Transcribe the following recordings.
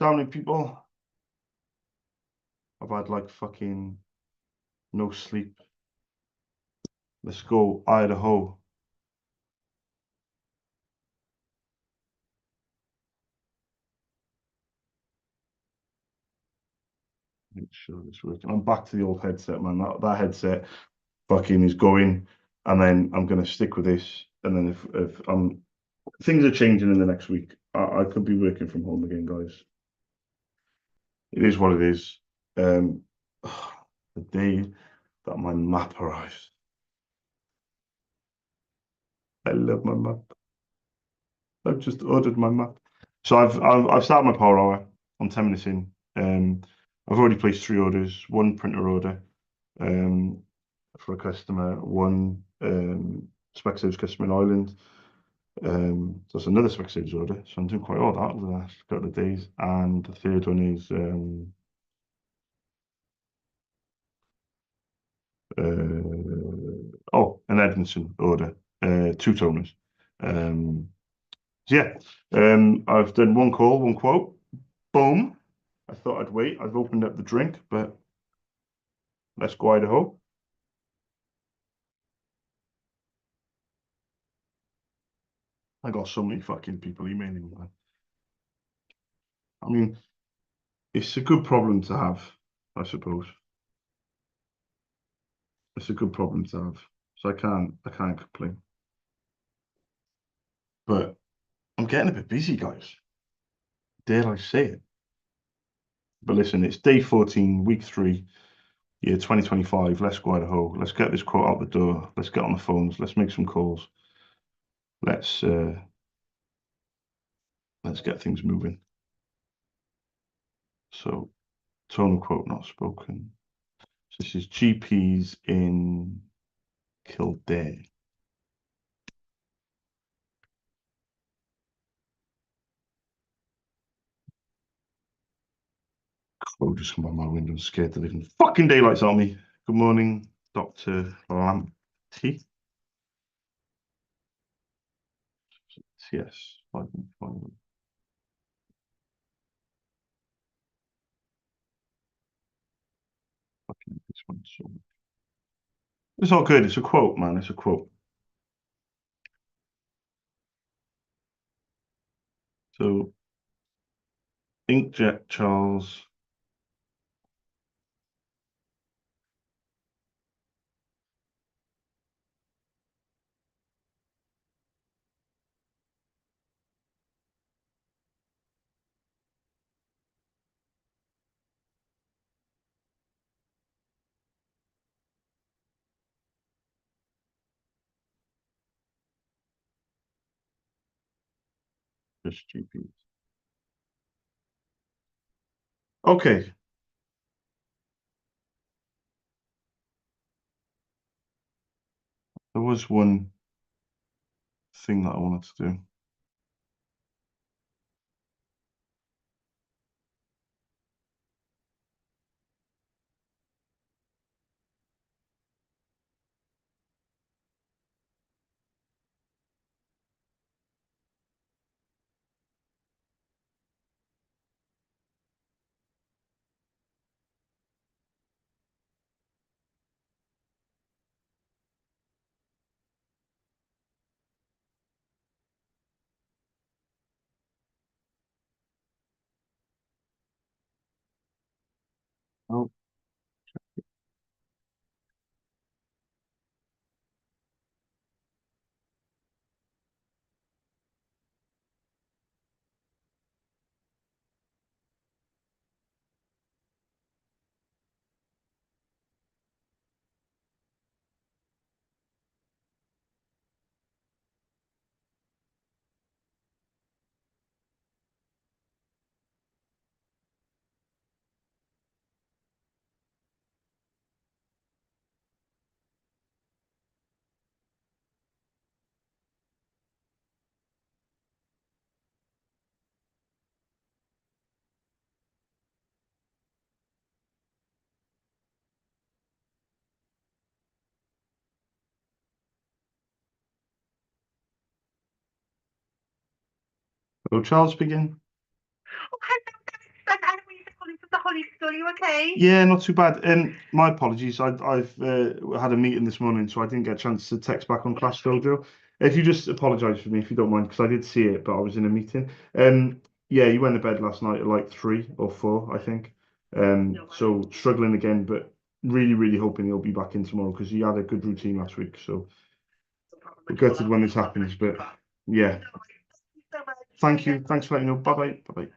How many people? I've had like fucking no sleep. Let's go, Idaho. Make sure it's working. I'm back to the old headset, man. That headset fucking is going, and then I'm gonna stick with this. And then if things are changing in the next week, I could be working from home again, guys. It is what it is. Um, the day that my map arrives, I love my map. I've just ordered my map. So I've started my power hour. I'm 10 minutes in. I've already placed 3 orders. One printer order for a customer. One Specsavers customer in Ireland. So that's another Specsavers order. So I'm doing quite well that over the last couple of days. And the third one is an Edmondson order. 2 toners. Um, so yeah, I've done one call, one quote. Boom. I thought I'd wait. I've opened up the drink, but let's go Idaho. I got so many fucking people emailing me, man. I mean, it's a good problem to have, I suppose. It's a good problem to have. So I can't complain. But I'm getting a bit busy, guys. Dare I say it? But listen, it's day 14, week 3, year 2025. Let's go Idaho. Let's get this quote out the door. Let's get on the phones. Let's make some calls. Let's uh, let's get things moving. So, tone of quote not spoken. So this is GPs in Kildare. Crow just come by my window and scared the living fucking daylights on me. Good morning, Dr. Lamptey. Yes, fucking this one. So it's all good. It's a quote, man. It's a quote. So Inkjet Charles. Just GPs. Okay. There was one thing that I wanted to do. Oh, hello, Charles begin. Are you okay? Yeah, not too bad. My apologies. I've had a meeting this morning, so I didn't get a chance to text back on Clash Dojo. If you just apologise for me, if you don't mind, because I did see it, but I was in a meeting. Yeah, you went to bed last night at like 3 or 4, I think. So struggling again, but really, really hoping he'll be back in tomorrow because he had a good routine last week. So we're gutted when this happens, but yeah. Thank you. Thanks for letting me know. Bye bye. Bye bye.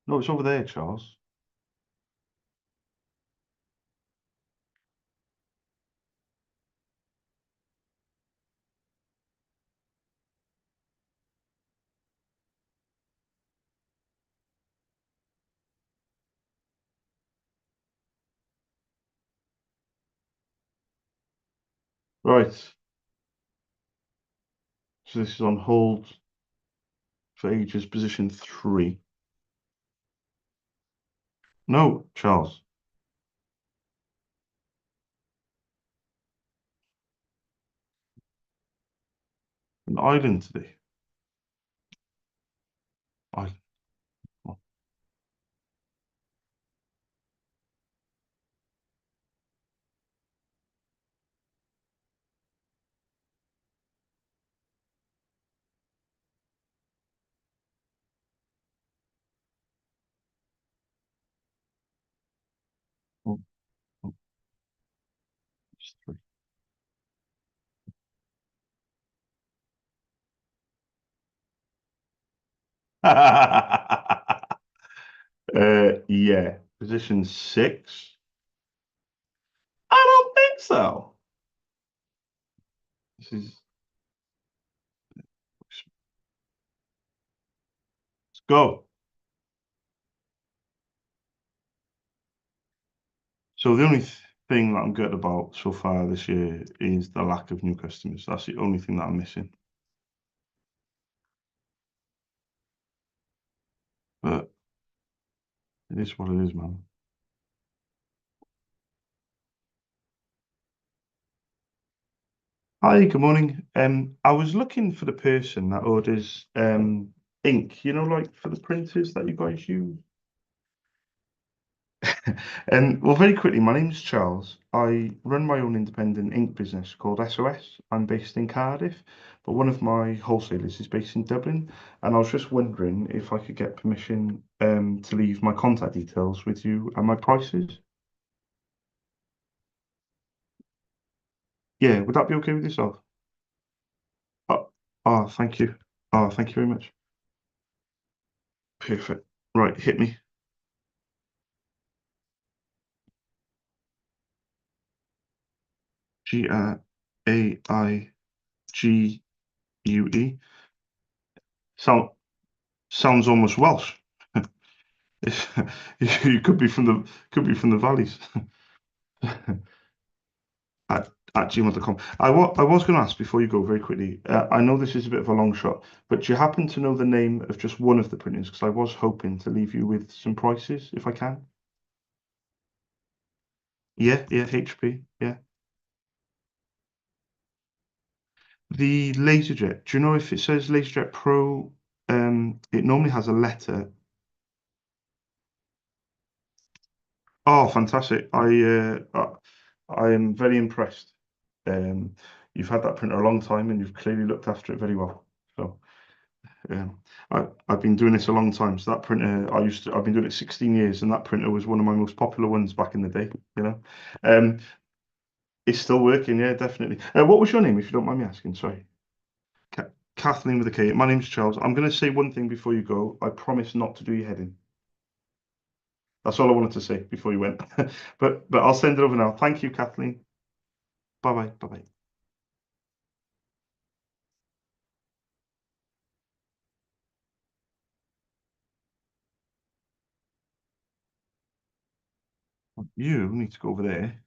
No, it's over there, Charles. Right. So this is on hold for ages, position 3. No, Charles. An island today. I. Oh, oh, oh, it's 3. Yeah. Position 6. I don't think so. This is. Let's go. So the only thing that I'm good about so far this year is the lack of new customers. That's the only thing that I'm missing. But it is what it is, man. Hi, good morning. I was looking for the person that orders ink, like for the printers that you guys use. Well, very quickly, my name's Charles. I run my own independent ink business called SOS. I'm based in Cardiff, but one of my wholesalers is based in Dublin, and I was just wondering if I could get permission to leave my contact details with you and my prices. Yeah, would that be okay with yourself? Oh, thank you. Oh, thank you very much. Perfect. Right, hit me. Graigue. Sound sounds almost Welsh. You could be from the valleys. At gmail.com. I was going to ask before you go very quickly. I know this is a bit of a long shot, but do you happen to know the name of just one of the printers? Because I was hoping to leave you with some prices if I can. Yeah, yeah, HP. Yeah. The LaserJet. Do you know if it says LaserJet Pro? It normally has a letter. Oh, fantastic! I am very impressed. Um, you've had that printer a long time, and you've clearly looked after it very well. So. I've been doing this a long time. So that printer, I've been doing it 16 years, and that printer was one of my most popular ones back in the day. Um, it's still working, yeah, definitely. What was your name, if you don't mind me asking? Sorry, Ka Kathleen with a K. My name's Charles. I'm going to say one thing before you go. I promise not to do your head in. That's all I wanted to say before you went. But I'll send it over now. Thank you, Kathleen. Bye bye. Bye bye. You need to go over there.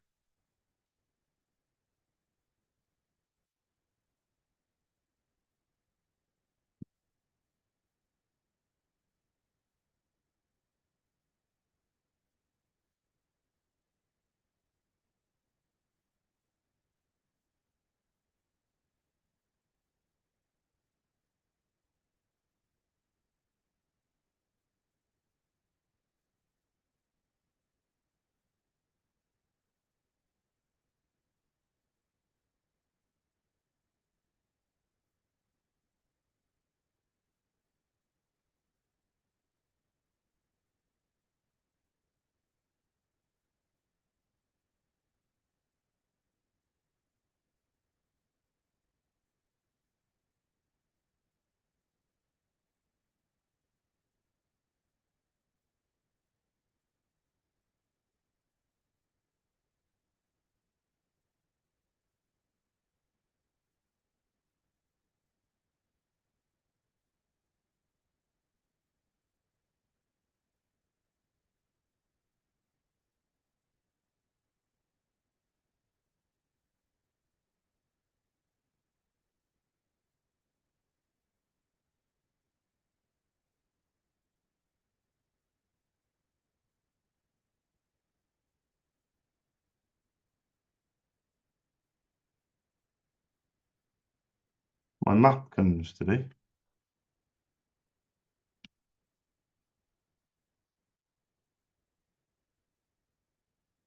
My map comes today.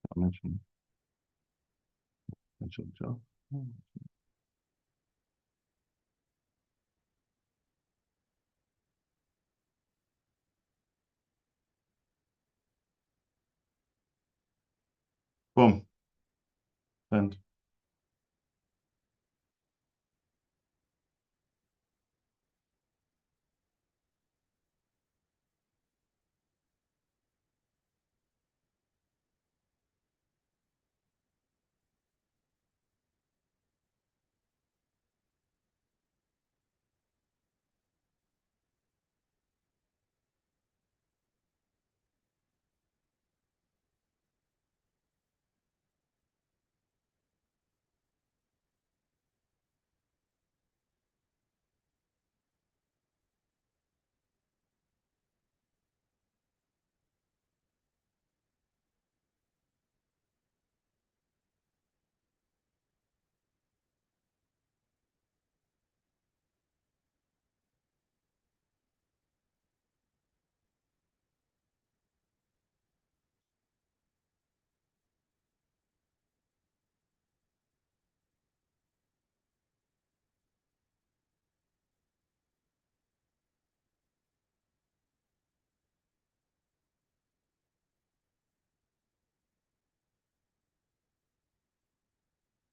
I mentioned job. Boom. Send.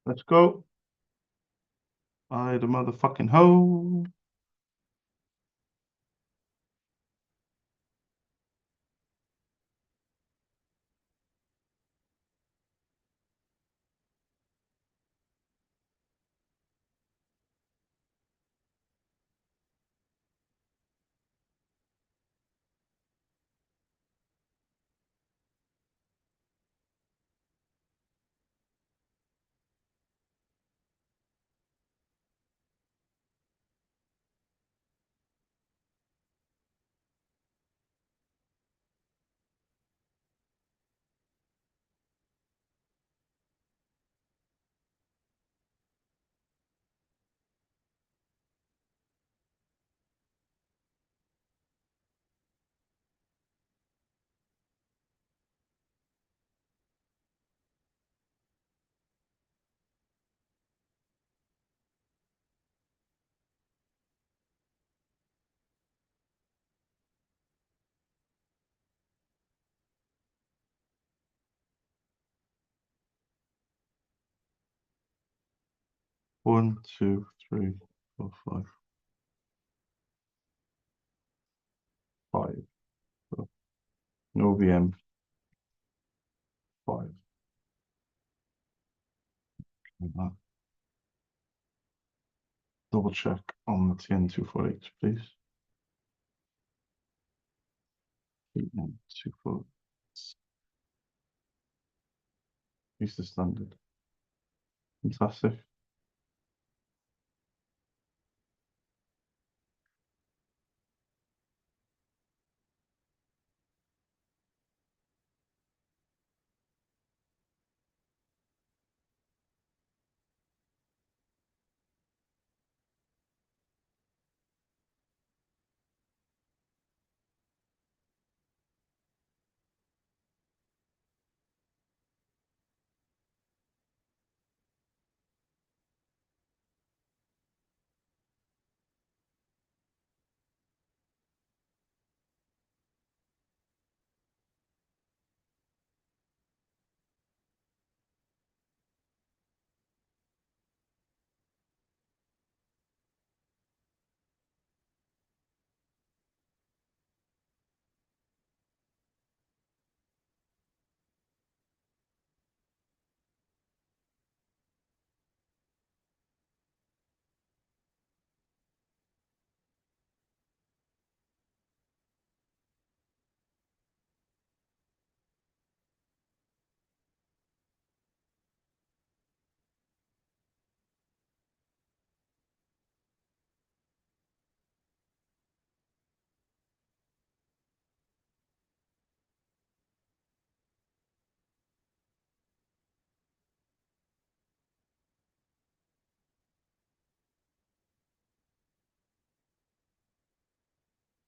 Let's go. I the motherfucking hoe. One, two, three, four, five. Five. No VM. Five. Like that. Double check on the TN248, please. 8924. Use the standard. Fantastic.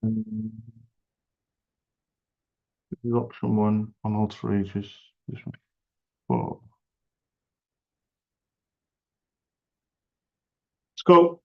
Um, this is option one on hold for ages. This one. Four. Let's go.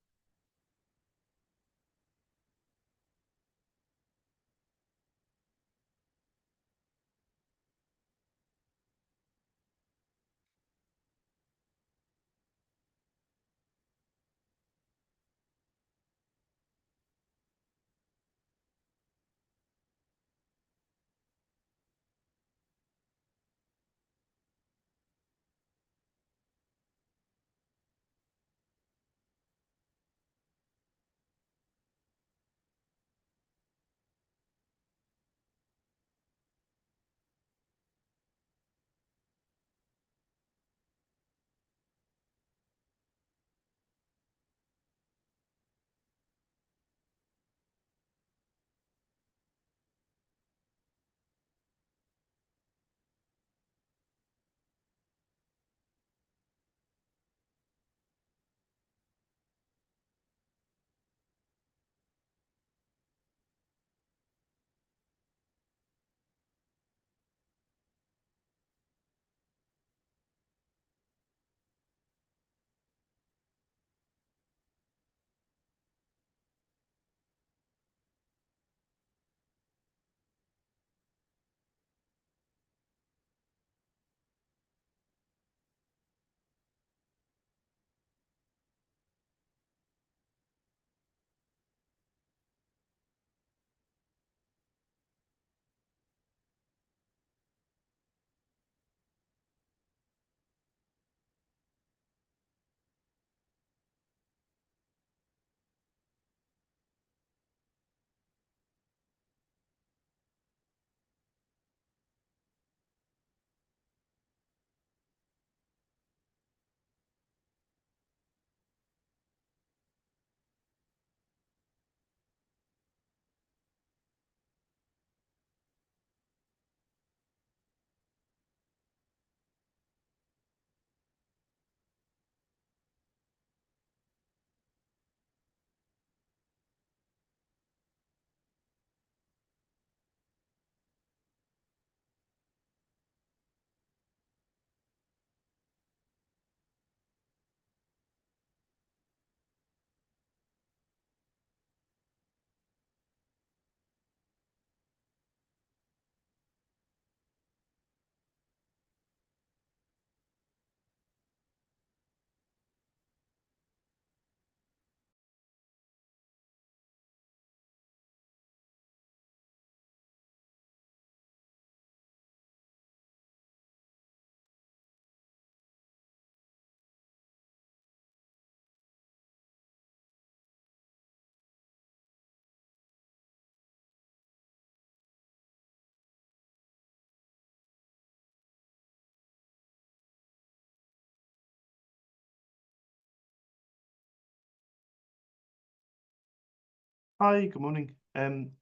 Hi, good morning.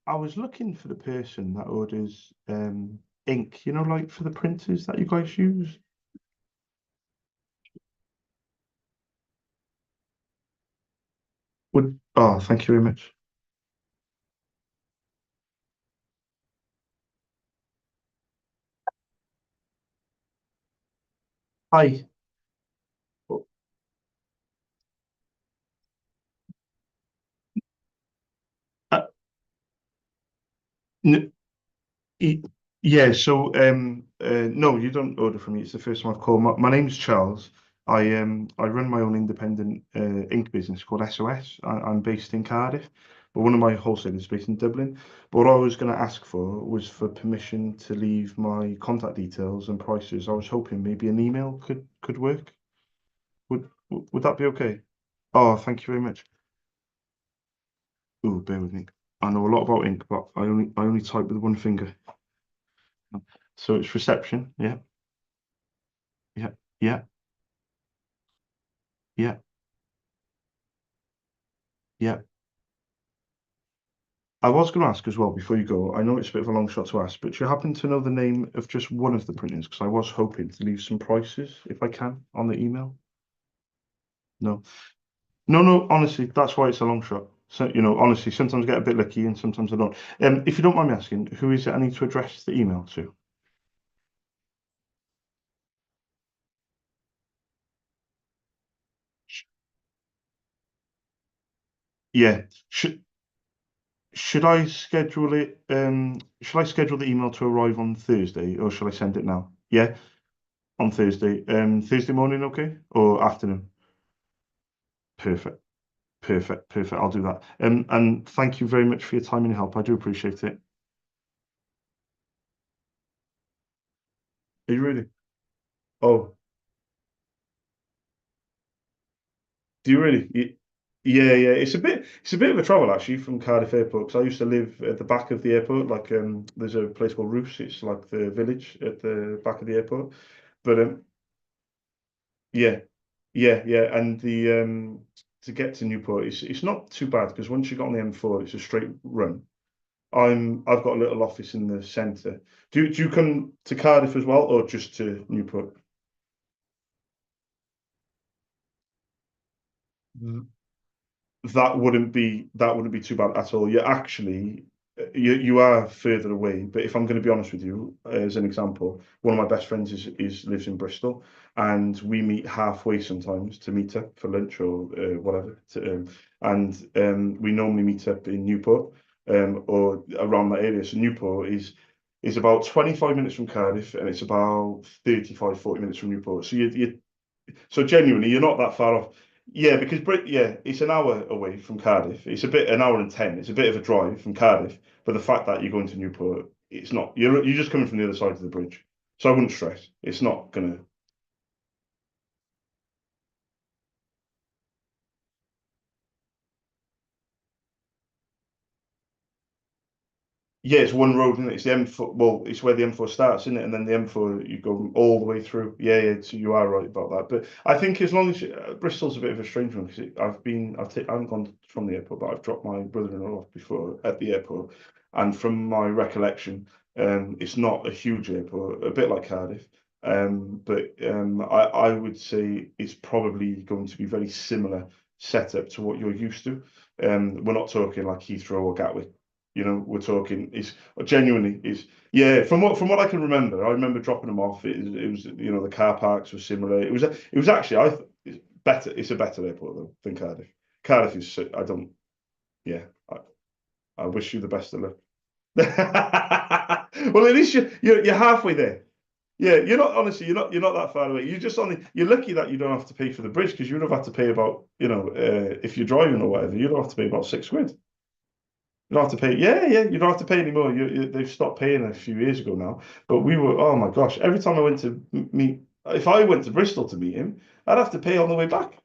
I was looking for the person that orders ink, like for the printers that you guys use. Thank you very much. Hi. Uh, n y- yeah, so no, you don't order from me. It's the first time I've called. My name's Charles. I run my own independent ink business called SOS. I'm based in Cardiff, but one of my wholesalers is based in Dublin. But what I was going to ask for was for permission to leave my contact details and prices. I was hoping maybe an email could work. Would that be okay? Oh, thank you very much. Oh, bear with me. I know a lot about ink, but I only type with one finger. So it's reception. Yeah, yeah, yeah, yeah, yeah. I was going to ask as well before you go. I know it's a bit of a long shot to ask, but do you happen to know the name of just one of the printers? Because I was hoping to leave some prices, if I can, on the email. No, no, no. Honestly, that's why it's a long shot. So, honestly, sometimes I get a bit lucky and sometimes I don't. If you don't mind me asking, who is it I need to address the email to? Sh- Yeah. Should I schedule it? Should I schedule the email to arrive on Thursday, or should I send it now? Yeah, on Thursday. Thursday morning, okay, or afternoon? Perfect, perfect. I'll do that. And thank you very much for your time and your help. I do appreciate it. Are you really? Oh, do you really? Yeah. It's a bit of a travel actually from Cardiff Airport because I used to live at the back of the airport. Like, there's a place called Roos. It's like the village at the back of the airport. But yeah, yeah. And the to get to Newport, it's not too bad because once you got on the M4, it's a straight run. I've got a little office in the centre. Do you come to Cardiff as well, or just to Newport? That wouldn't be too bad at all. You're actually you are further away, but if I'm going to be honest with you, as an example, one of my best friends is lives in Bristol, and we meet halfway sometimes to meet up for lunch or whatever. And we normally meet up in Newport, or around that area. So Newport is about 25 minutes from Cardiff, and it's about 35, 40 minutes from Newport. So so genuinely, you're not that far off. Yeah, because yeah, it's an hour away from Cardiff. It's an hour and 10. It's a bit of a drive from Cardiff, but the fact that you're going to Newport, it's not. You're just coming from the other side of the bridge, so I wouldn't stress. It's not gonna. Yeah, it's one road, isn't it? It's the M4. Well, it's where the M4 starts, isn't it? And then the M4, you go all the way through. Yeah. So you are right about that. But I think as long as Bristol's a bit of a strange one because I haven't gone from the airport, but I've dropped my brother-in-law off before at the airport, and from my recollection, it's not a huge airport, a bit like Cardiff. But I would say it's probably going to be very similar setup to what you're used to. We're not talking like Heathrow or Gatwick. We're talking is genuinely is yeah. From what I can remember, I remember dropping them off. It was the car parks were similar. It was actually it's better. It's a better airport though than Cardiff. Cardiff is I don't yeah. I wish you the best of luck. Well, at least you're halfway there. Yeah, you're not honestly you're not that far away. You're lucky that you don't have to pay for the bridge because you'd have had to pay about if you're driving or whatever you'd have to pay about 6 quid. You don't have to pay. Yeah. You don't have to pay anymore. They've stopped paying a few years ago now. But we were. Oh my gosh! Every time I went to meet, if I went to Bristol to meet him, I'd have to pay on the way back.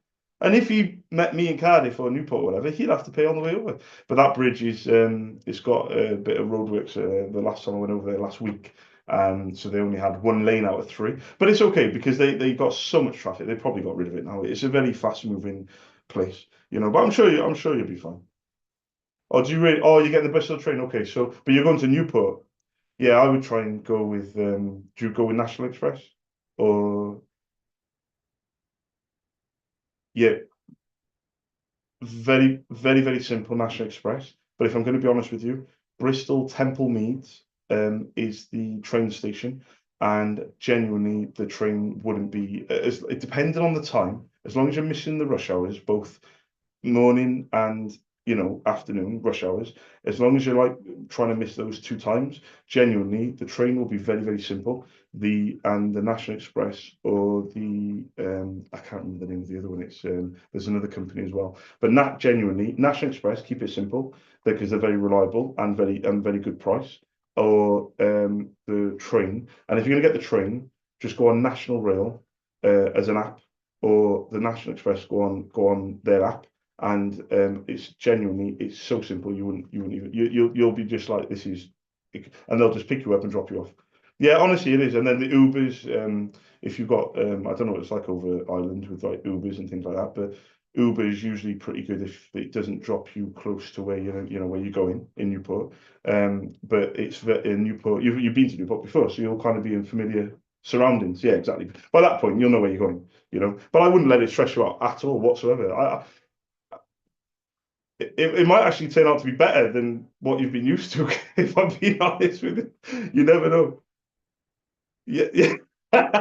And if he met me in Cardiff or Newport or whatever, he'd have to pay on the way over. But that bridge it's got a bit of roadworks. The last time I went over there last week, so they only had one lane out of three. But it's okay because they got so much traffic. They probably got rid of it now. It's a very fast moving place, But I'm sure you'll be fine. Oh, do you really? Oh, you get the Bristol train. Okay, but you're going to Newport. Yeah, I would try and go with. Do you go with National Express? Or yeah, very simple National Express. But if I'm going to be honest with you, Bristol Temple Meads is the train station, and genuinely the train wouldn't be as it depending on the time. As long as you're missing the rush hours, both morning and afternoon rush hours, as long as you're like trying to miss those two times, genuinely the train will be very simple. The National Express or the I can't remember the name of the other one. It's there's another company as well, but not genuinely National Express, keep it simple because they're very reliable and very good price. Or the train, and if you're going to get the train, just go on National Rail as an app, or the National Express, go on their app, and it's so simple. You wouldn't even you'll be just like this is, and they'll just pick you up and drop you off. Yeah, honestly, it is. And then the Ubers, if you've got I don't know what it's like over Ireland with like Ubers and things like that, but Uber is usually pretty good if it doesn't drop you close to where where you're going in Newport. But in Newport, you've been to Newport before, so you'll kind of be in familiar surroundings. Yeah, exactly. By that point, you'll know where you're going. But I wouldn't let it stress you out at all whatsoever. it might actually turn out to be better than what you've been used to, if I'm being honest with you. You never know. Yeah, yeah.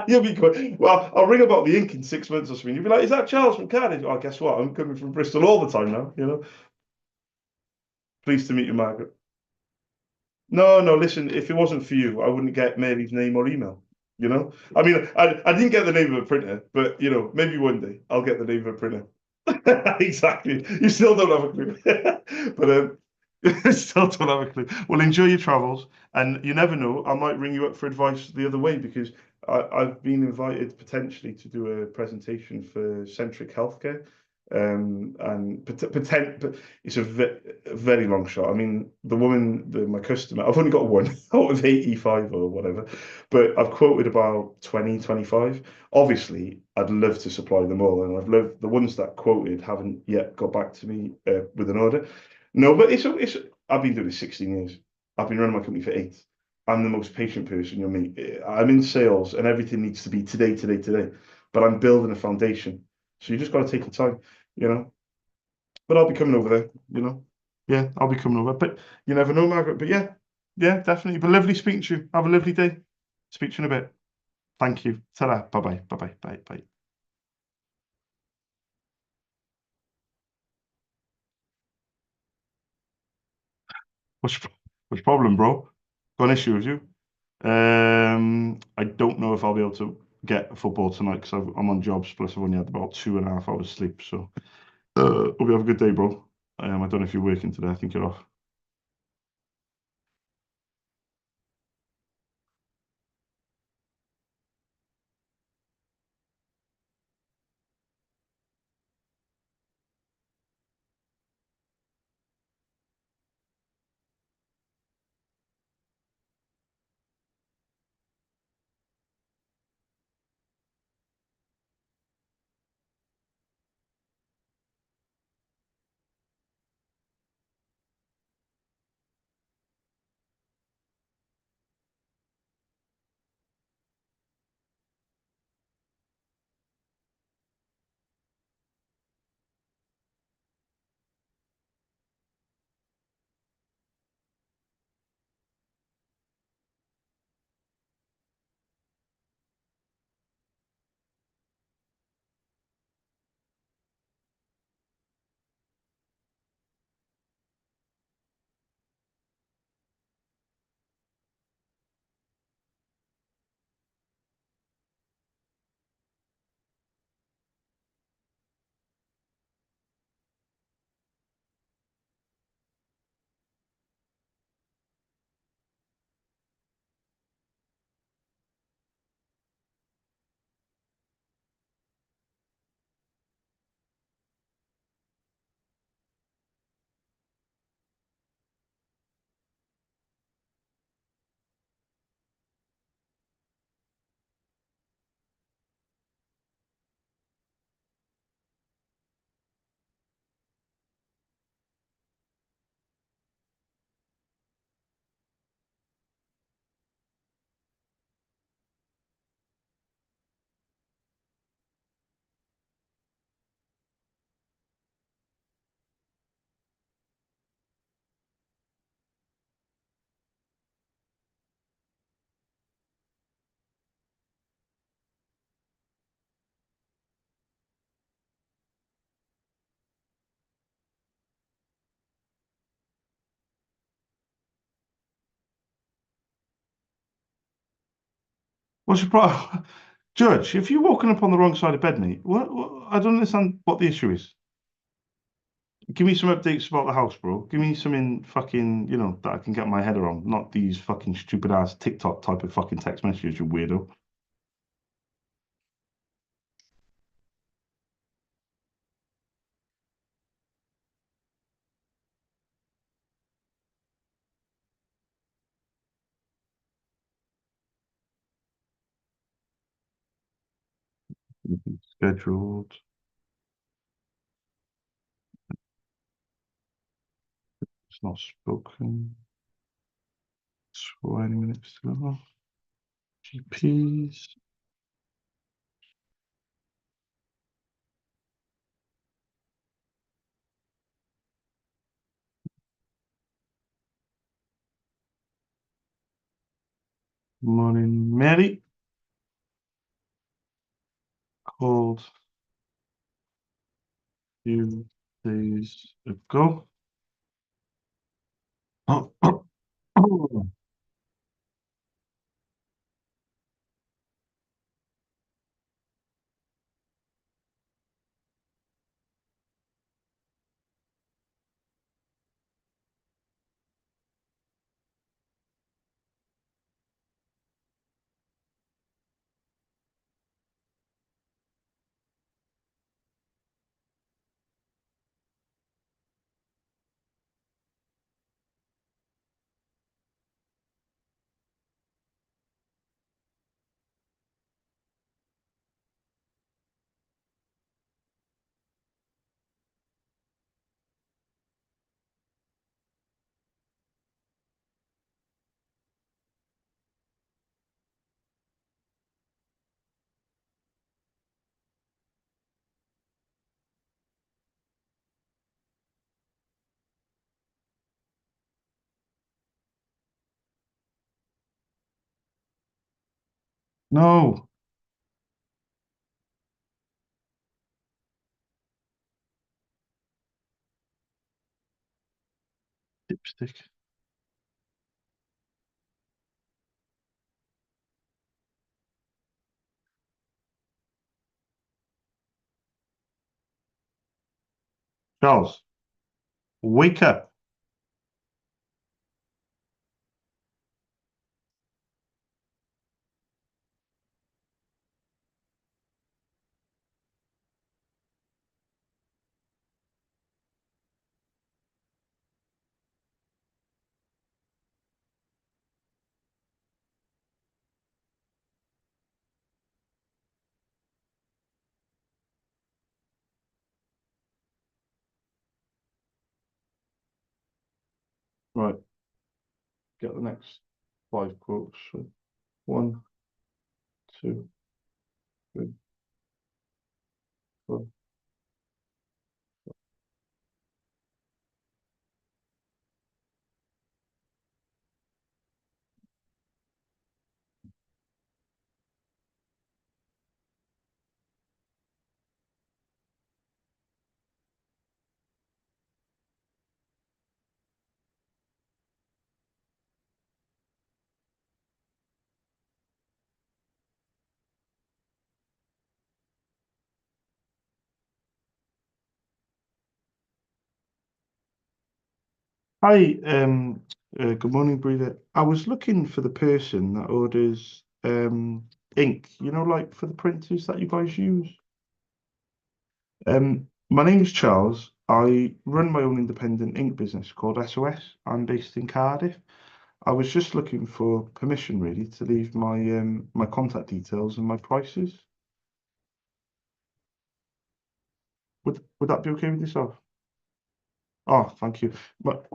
You'll be good. Well, I'll ring about the ink in 6 months or something. You'll be like, is that Charles from Cardiff? Oh, guess what? I'm coming from Bristol all the time now, you know. Pleased to meet you, Margaret. No, no, listen, if it wasn't for you, I wouldn't get Mary's name or email. You know? I mean, I didn't get the name of a printer, but you know, maybe one day I'll get the name of a printer. Exactly. You still don't have a clue. But still don't have a clue. Well, enjoy your travels, and you never know, I might ring you up for advice the other way because I've been invited potentially to do a presentation for Centric Healthcare. And but it's a very long shot. I mean, the woman, my customer, I've only got one out of 85 or whatever, but I've quoted about 20, 25. Obviously, I'd love to supply them all, and I've loved the ones that quoted haven't yet got back to me with an order. No, but it's. I've been doing this 16 years. I've been running my company for 8. I'm the most patient person you'll meet. I'm in sales, and everything needs to be today, today, today. But I'm building a foundation, so you just got to take your time, you know. But I'll be coming over there, you know. Yeah, I'll be coming over. But you never know, Margaret. But yeah, yeah, definitely. But lovely speaking to you. Have a lovely day. Speak to you in a bit. Thank you. Ta-ra. Bye-bye. Bye-bye. Bye bye. What's what's the problem, bro? Got an issue with you? I don't know if I'll be able to get football tonight because I'm on jobs. Plus, I've only had about 2.5 hours sleep. So, hope you have a good day, bro. I don't know if you're working today. I think you're off. What's your problem? Judge, if you're walking up on the wrong side of bed, mate, I don't understand what the issue is. Give me some updates about the house, bro. Give me something fucking, that I can get my head around, not these fucking stupid ass TikTok type of fucking text messages, you weirdo. Scheduled. It's not spoken. 20 minutes to go. GPs. Morning, Mary. Called few days ago. No, dipstick. Charles, wake up. Right, get the next five quotes. So one, two, three, four. Hi, good morning, Breeder. I was looking for the person that orders ink, like for the printers that you guys use. My name's Charles. I run my own independent ink business called SOS. I'm based in Cardiff. I was just looking for permission really to leave my contact details and my prices. Would that be okay with yourself? Oh, thank you. But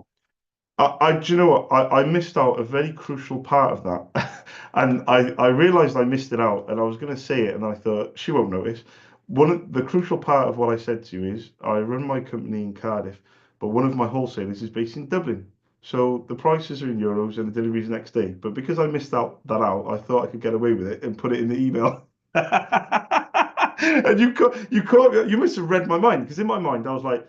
do you know what? I missed out a very crucial part of that. And I realized I missed it out and I was going to say it and I thought she won't notice. One of the crucial part of what I said to you is I run my company in Cardiff, but one of my wholesalers is based in Dublin. So the prices are in euros and the delivery's next day. But because I missed that out, I thought I could get away with it and put it in the email. And you must have read my mind because in my mind I was like,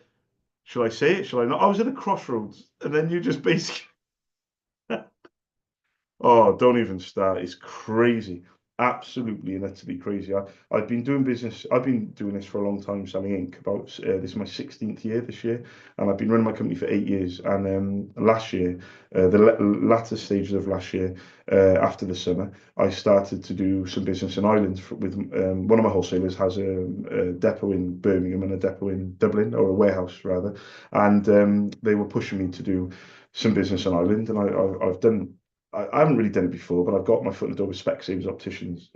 should I say it? Should I not? I was at a crossroads, and then you just basically Oh, don't even start. It's crazy. Absolutely and utterly crazy. I've been doing business, I've been doing this for a long time, selling ink. This is my 16th year this year, and I've been running my company for 8 years. And last year, latter stages of last year, after the summer, I started to do some business in Ireland with one of my wholesalers has a depot in Birmingham and a depot in Dublin, or a warehouse rather. And they were pushing me to do some business in Ireland, and I've done I haven't really done it before, but I've got my foot in the door with Specsavers Opticians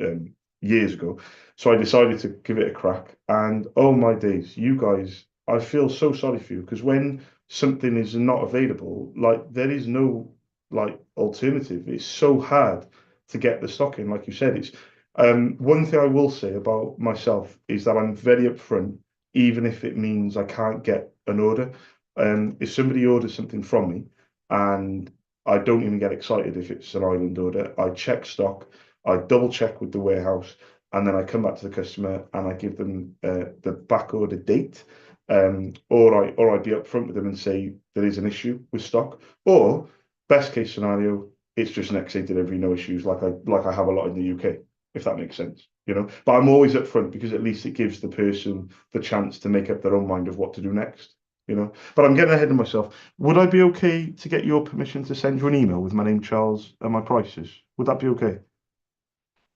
years ago. So I decided to give it a crack. And oh my days, you guys, I feel so sorry for you because when something is not available, like there is no like alternative. It's so hard to get the stock in. Like you said, it's one thing I will say about myself is that I'm very upfront, even if it means I can't get an order. If somebody orders something from me and I don't even get excited if it's an island order. I check stock, I double check with the warehouse, and then I come back to the customer and I give them the back order date. Or I be upfront with them and say there is an issue with stock. Or best case scenario, it's just next day delivery, no issues, like I have a lot in the UK, if that makes sense. But I'm always upfront because at least it gives the person the chance to make up their own mind of what to do next. But I'm getting ahead of myself. Would I be okay to get your permission to send you an email with my name, Charles, and my prices? Would that be okay?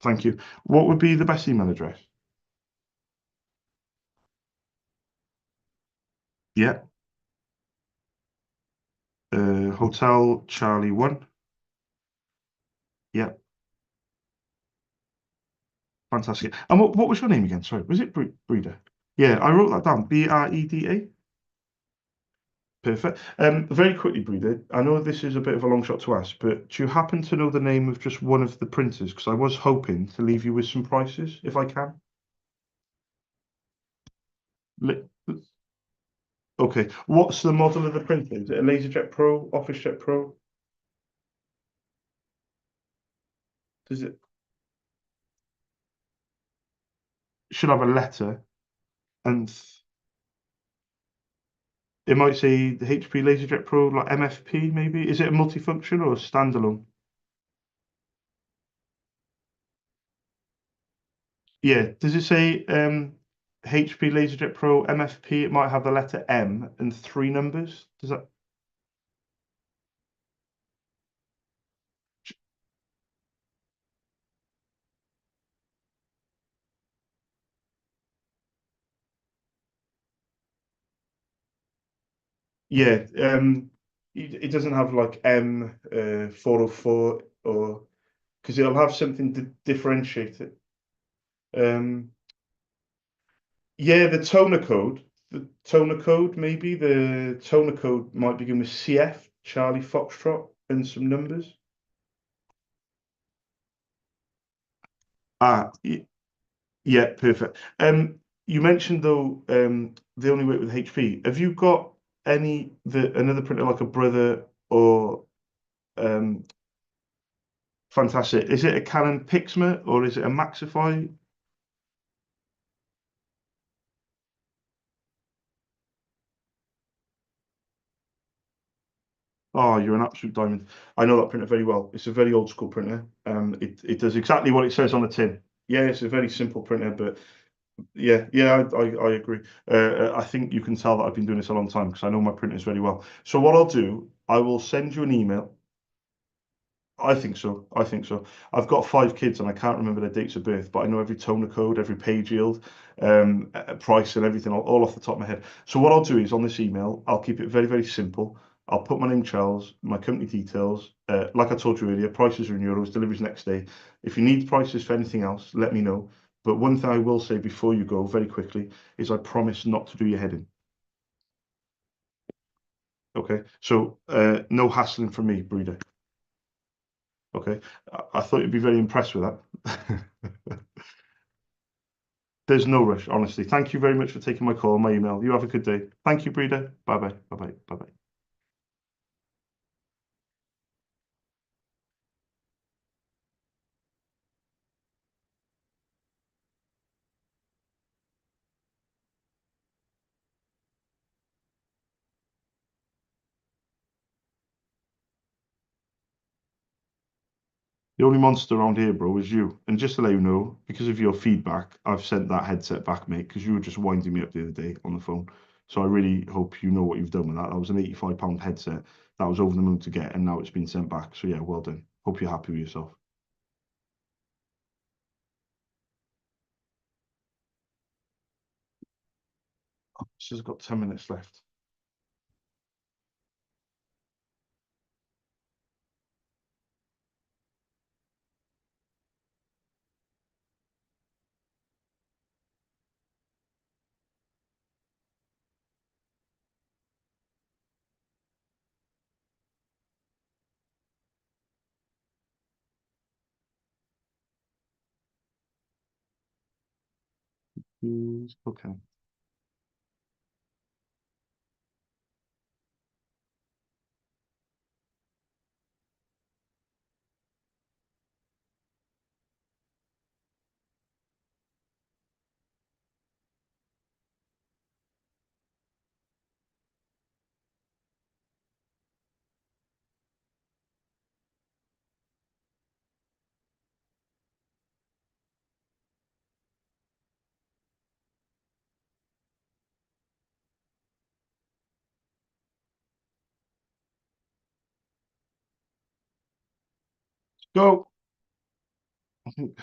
Thank you. What would be the best email address? Yeah. Hotel Charlie 1. Yeah. Fantastic. And what was your name again? Sorry, was it Breeder? Yeah, I wrote that down. Breda. Perfect. Very quickly, Breeder, I know this is a bit of a long shot to ask, but do you happen to know the name of just one of the printers? Because I was hoping to leave you with some prices, if I can. Li- Okay. What's the model of the printer? Is it a LaserJet Pro, OfficeJet Pro? Does it should have a letter, and it might say the HP LaserJet Pro, like MFP maybe? Is it a multifunction or a standalone? Yeah. Does it say HP LaserJet Pro MFP? It might have the letter M and three numbers. Does that? Yeah. It doesn't have like M 404 or because it'll have something to differentiate it. Um, Yeah, the toner code. The toner code, maybe. The toner code might begin with CF, Charlie Foxtrot, and some numbers. Yeah, perfect. You mentioned though, they only work with HP. Have you got another printer like a Brother or um fantastic? Is it a Canon Pixma or is it a Maxify? Oh, you're an absolute diamond. I know that printer very well. It's a very old school printer. It does exactly what it says on the tin. Yeah, it's a very simple printer, but yeah, yeah, I agree. I think you can tell that I've been doing this a long time because I know my printers very well. So what I'll do, I will send you an email. I think so. I think so. I've got five kids and I can't remember their dates of birth, but I know every toner code, every page yield, price, and everything all off the top of my head. So what I'll do is on this email, I'll keep it very, very simple. I'll put my name, Charles, my company details. Like I told you earlier, prices are in euros, deliveries next day. If you need prices for anything else, let me know. But one thing I will say before you go, very quickly, is I promise not to do your head in. Okay. So no hassling from me, breeder. Okay. I thought you'd be very impressed with that. There's no rush, honestly. Thank you very much for taking my call, my email. You have a good day. Thank you, breeder. Bye bye. Bye bye. Bye bye. The only monster around here, bro, is you. And just to let you know, because of your feedback, I've sent that headset back, mate, because you were just winding me up the other day on the phone. So I really hope you know what you've done with that. That was an £85 headset that was over the moon to get, and now it's been sent back. So yeah, well done. Hope you're happy with yourself. She's got 10 minutes left. Okay. Go. I think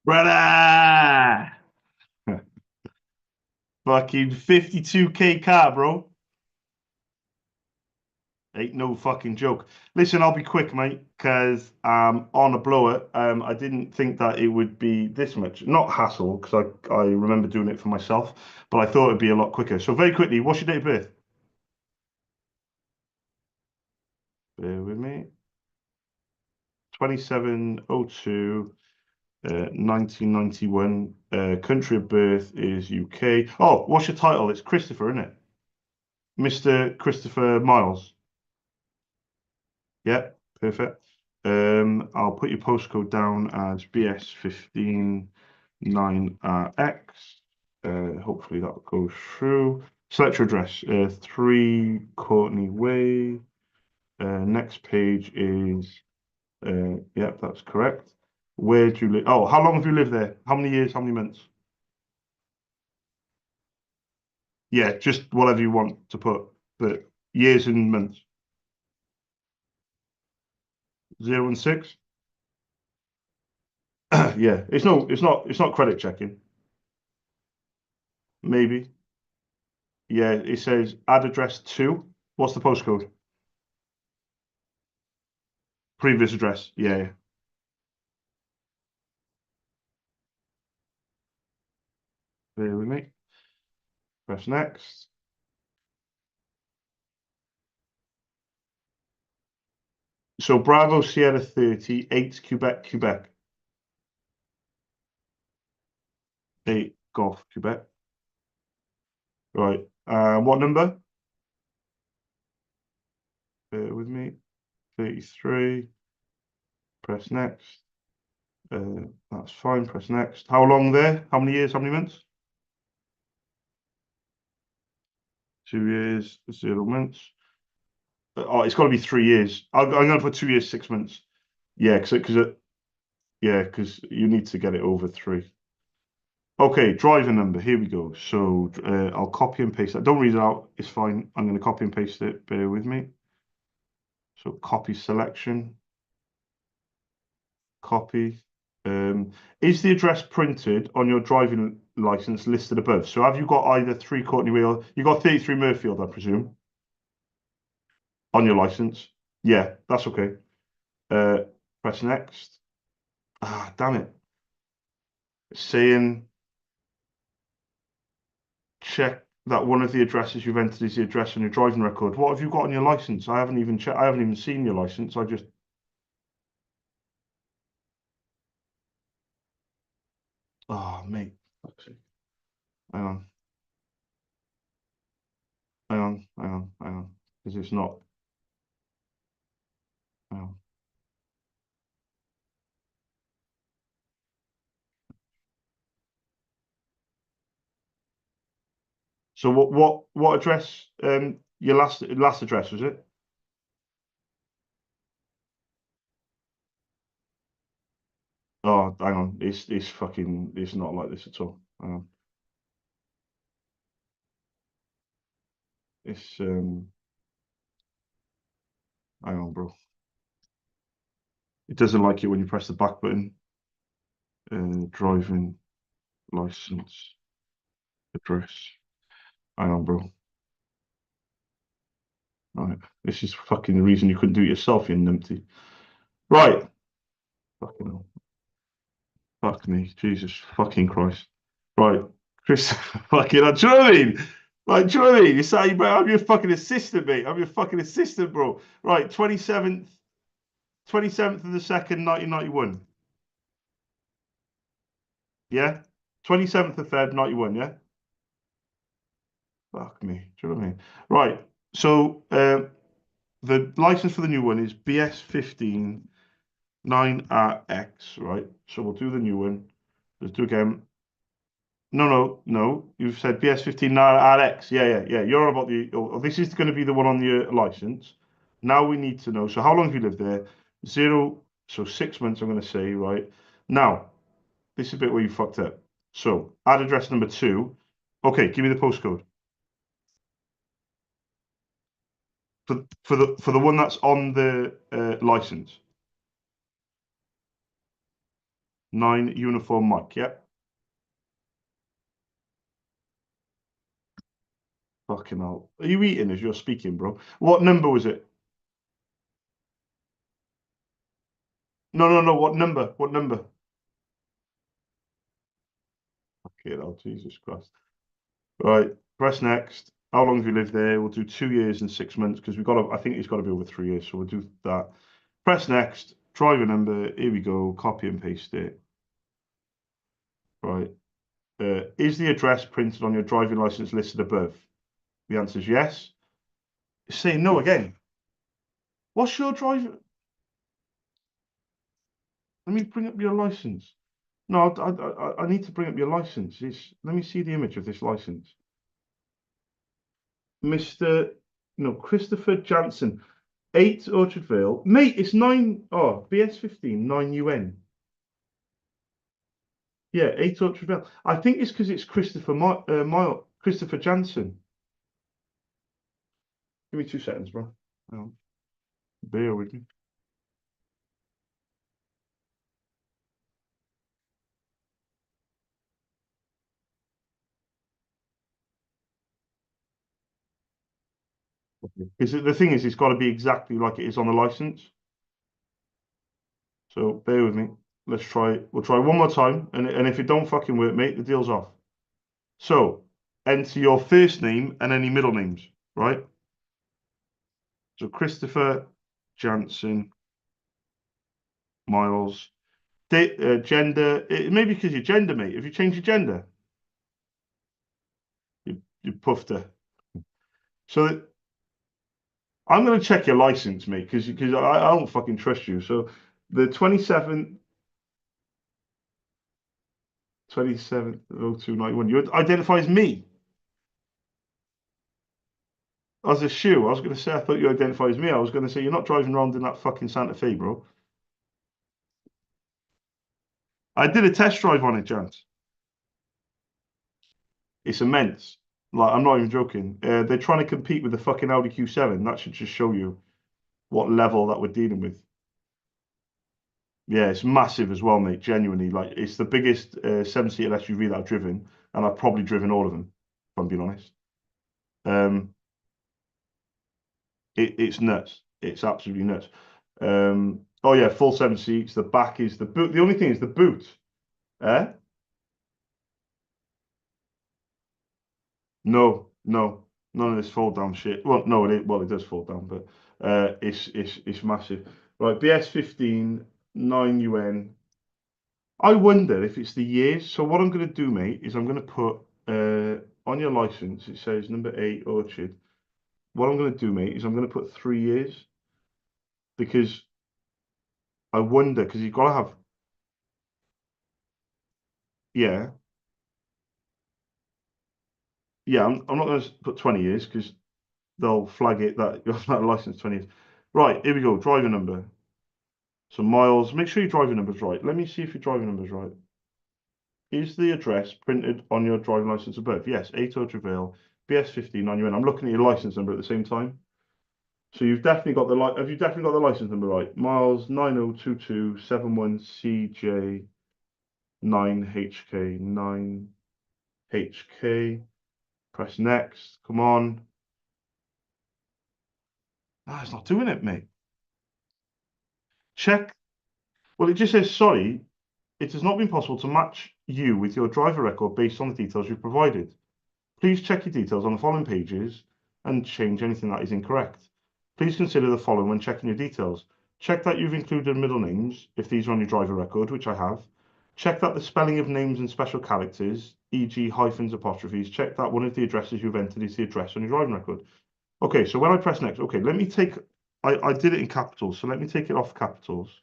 Brother! Fucking 52K car, bro. Ain't no fucking joke. Listen, I'll be quick, mate, because on a blower, I didn't think that it would be this much. Not hassle, because I remember doing it for myself, but I thought it'd be a lot quicker. So very quickly, what's your date of birth? Bear with me. 2702, 1991. Country of birth is UK. Oh, what's your title? It's Christopher, isn't it? Mr. Christopher Miles. Yeah, perfect. I'll put your postcode down as BS15 9RX. Hopefully that goes through. Select your address, 3 Courtney Way. Next page is, yep, that's correct. Where do you live? Oh, how long have you lived there? How many years? How many months? Yeah, just whatever you want to put, but years and months. 0 and 6. Yeah, it's not credit checking. Maybe. Yeah, it says add address to. What's the postcode? Previous address. Yeah, yeah. Bear with me. Press next. So Bravo Sierra 30, 8 Quebec, Quebec. 8 Golf, Quebec. Right. What number? Bear with me. 33. Press next. That's fine. Press next. How long there? How many years? How many months? 2 years, 0 months. Oh, it's got to be 3 years. I'm going to put 2 years, 6 months. Yeah, because you need to get it over 3. Okay, driver number. Here we go. So I'll copy and paste that. Don't read it out. It's fine. I'm going to copy and paste it. Bear with me. So copy selection, copy. Um, is the address printed on your driving license listed above? So have you got either 3 Courtney Wheel? You got 33 Murfield, I presume, on your license. Yeah, that's okay. Uh, Press next. Ah, damn it. It's saying check that one of the addresses you've entered is the address on your driving record. What have you got on your license? I haven't even checked. I haven't even seen your license. I just, oh, mate. Hang on, hang on. Because it's not, hang on. So what address, your last address, was it? Oh, hang on. It's fucking, it's not like this at all. Hang on. It's, hang on, bro. It doesn't like it when you press the back button. Driving license address. Hang on, bro. Right. This is fucking the reason you couldn't do it yourself, you numpty. Right. Fucking hell. Fuck me. Jesus fucking Christ. Right. Chris, fucking, do you know what I mean? Like, do you know what I mean? It's like, I'm your fucking assistant, mate. I'm your fucking assistant, bro. Right. 27th of the 2nd, 1991. Yeah? 27th of Feb, 91, yeah? Fuck me. Do you know what I mean? Right. So, the license for the new one is BS15 9RX, right? So we'll do the new one. Let's do again. No, no, no. You've said BS15 9RX. Yeah, yeah, yeah. You're on about the. This is going to be the one on your license. Now we need to know. So how long have you lived there? 0. So 6 months. I'm going to say right now. This is a bit where you fucked up. So add address number 2. Okay, give me the postcode for the one that's on the license. 9 Uniform Mike, yeah? Fucking hell. Are you eating as you're speaking, bro? What number was it? No, no, no. What number? What number? Okay, hell, Jesus Christ. Right, press next. How long have you lived there? We'll do 2 years and 6 months because we've got to, I think it's got to be over 3 years, so we'll do that. Press next. Driver number. Here we go. Copy and paste it. Right. Is the address printed on your driving license listed above? The answer is yes. Say no again. What's your driver? Let me bring up your license. No, I need to bring up your license. Let me see the image of this license. Mr. No, Christopher Jansen, 8 Orchard Vale. Mate, it's 9. Oh, BS15, 9UN. Yeah, 8 Orchard Vale. I think it's because it's Christopher Jansen. Give me 2 seconds, bro. Bear with me. Is it the thing is, it's got to be exactly like it is on the license. So bear with me. Let's try. We'll try one more time, and if it don't fucking work, mate, the deal's off. So enter your first name and any middle names, right? So Christopher Jansen Miles. Gender. It may be because your gender, mate. If you change your gender, you puffed her. So I'm going to check your license, mate, because I don't fucking trust you. So the 27th 0291. You identify as me as a shoe. I was going to say I thought you identified as me. I was going to say you're not driving around in that fucking Santa Fe, bro. I did a test drive on it, Jans. It's immense. Like I'm not even joking. They're trying to compete with the fucking Audi Q7. That should just show you what level that we're dealing with. Yeah, it's massive as well, mate. Genuinely, like it's the biggest seven-seater SUV that I've driven, and I've probably driven all of them, if I'm being honest. Um, it's nuts. It's absolutely nuts. Oh yeah, full 7 seats. The back is the boot. The only thing is the boot. Eh? No, no, none of this fold down shit. Well, no, it does fold down, but it's massive. Right, BS15 9UN. I wonder if it's the years. So what I'm going to do, mate, is I'm going to put on your license. It says number 8 Orchard. What I'm going to do, mate, is I'm going to put 3 years because I wonder because you've got to have yeah. Yeah, I'm not going to put 20 years because they'll flag it that you're not licensed 20 years. Right, here we go. Driver number. So miles. Make sure your driving number's right. Let me see if your driving number's right. Is the address printed on your driving license above? Yes, 8 Travail, BS15 on your end. I'm looking at your license number at the same time. So you've definitely got the have you definitely got the license number right? Miles 902271CJ 9HK 9HK. Press next. Come on. Ah, it's not doing it, mate. Check. Well, it just says, sorry, it has not been possible to match you with your driver record based on the details you've provided. Please check your details on the following pages and change anything that is incorrect. Please consider the following when checking your details. Check that you've included middle names, if these are on your driver record, which I have. Check that the spelling of names and special characters, e.g. hyphens, apostrophes, check that one of the addresses you've entered is the address on your driving record. Okay, so when I press next, okay, let me take, I did it in capitals, so let me take it off capitals.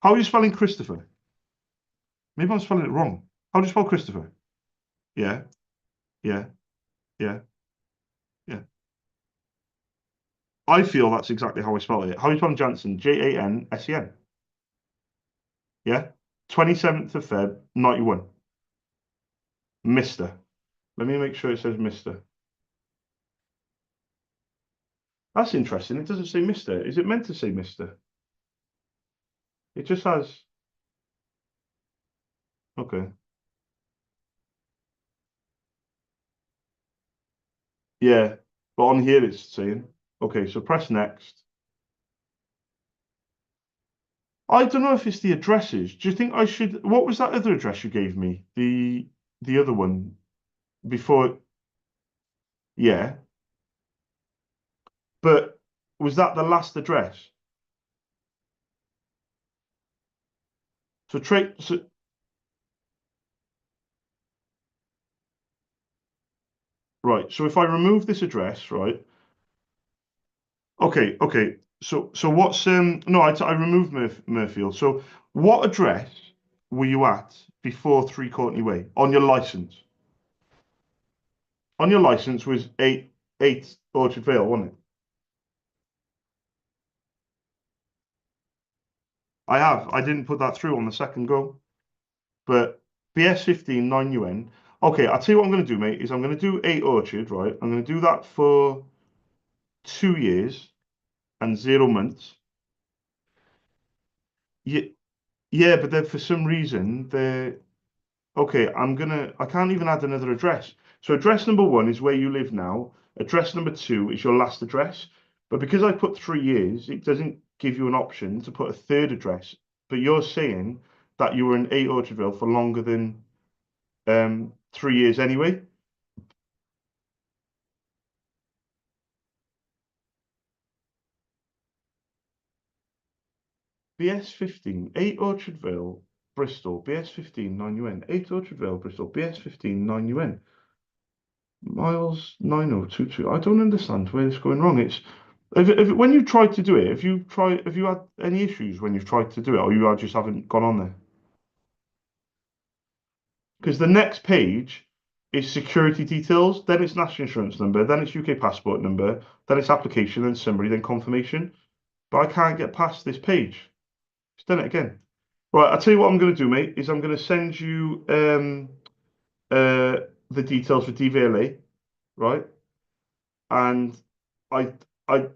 How are you spelling Christopher? Maybe I'm spelling it wrong. How do you spell Christopher? Yeah, yeah, yeah, yeah. I feel that's exactly how I spell it. How are you spelling Jansen? Jansen. Yeah. 27th of Feb, 91. Mr. Let me make sure it says Mr. That's interesting. It doesn't say Mr. Is it meant to say Mr.? It just has. Okay. Yeah. But on here it's saying, okay, so press next. I don't know if it's the addresses. Do you think I should? What was that other address you gave me? The other one before? Yeah, but was that the last address? So right. So if I remove this address, right? Okay, okay. So what's no, I removed Murfield. So what address were you at before Three Courtney Way on your license? On your license was eight Orchard Vale, wasn't it? I have. I didn't put that through on the second go. But BS15 9UN. Okay, I'll tell you what I'm going to do, mate, is I'm going to do 8 Orchard, right? I'm going to do that for 2 years and 0 months. Yeah, yeah, but then for some reason, they're okay. I can't even add another address. So address number one is where you live now. Address number two is your last address. But because I put 3 years, it doesn't give you an option to put a third address. But you're saying that you were in 8 Orchardville for longer than 3 years anyway. BS15, 8 Orchardville, Bristol, BS15, 9UN, 8 Orchardville, Bristol, BS15, 9UN, miles 9022. I don't understand where it's going wrong. When you tried to do it, have you had any issues when you've tried to do it, or you just haven't gone on there? Because the next page is security details, then it's national insurance number, then it's UK passport number, then it's application, then summary, then confirmation. But I can't get past this page. It's done it again. Right, I'll tell you what I'm going to do, mate, is I'm going to send you uh, the details for DVLA, right? And I I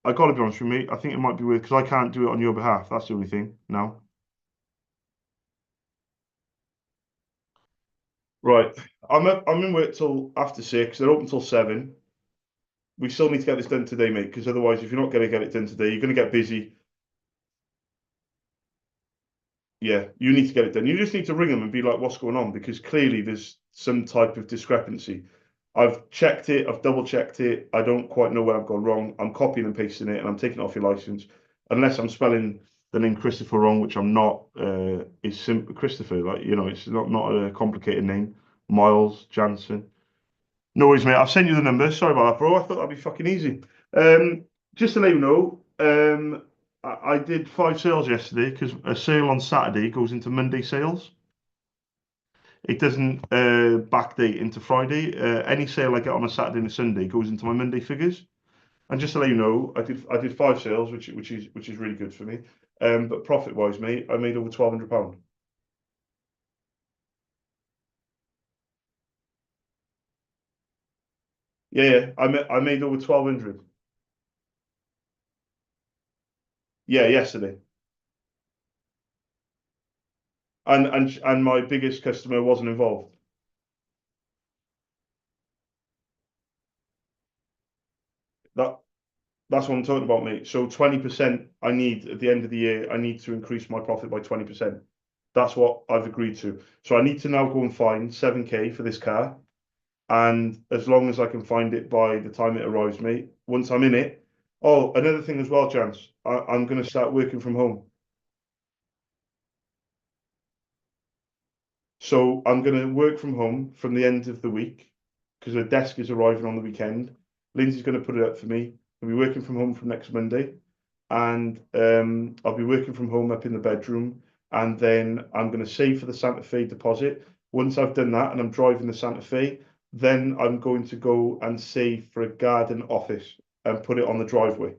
I gotta be honest with you, mate. I think it might be weird because I can't do it on your behalf. That's the only thing now. Right. I'm in work till after 6. They're open till 7. We still need to get this done today, mate, because otherwise, if you're not going to get it done today, you're going to get busy. Yeah, you need to get it done. You just need to ring them and be like, what's going on? Because clearly there's some type of discrepancy. I've checked it, I've double checked it. I don't quite know where I've gone wrong. I'm copying and pasting it and I'm taking it off your license. Unless I'm spelling the name Christopher wrong, which I'm not, it's simple Christopher, like, it's not a complicated name. Miles Jansen. No worries, mate. I've sent you the number. Sorry about that, bro. I thought that'd be fucking easy. Just to let you know, I did 5 sales yesterday because a sale on Saturday goes into Monday sales. It doesn't backdate into Friday. Any sale I get on a Saturday and a Sunday goes into my Monday figures. And just to let you know, I did 5 sales, which is really good for me. But profit wise, mate, I made over £1,200. Yeah, yeah, I made over 1,200. Yeah, yesterday. And my biggest customer wasn't involved. That That's what I'm talking about, mate. So 20% I need at the end of the year, I need to increase my profit by 20%. That's what I've agreed to. So I need to now go and find 7K for this car. And as long as I can find it by the time it arrives, mate, once I'm in it. Oh, another thing as well, Chance. I'm going to start working from home. So I'm going to work from home from the end of the week because the desk is arriving on the weekend. Lindsay's going to put it up for me. I'll be working from home from next Monday. And I'll be working from home up in the bedroom. And then I'm going to save for the Santa Fe deposit. Once I've done that and I'm driving the Santa Fe, then I'm going to go and save for a garden office and put it on the driveway.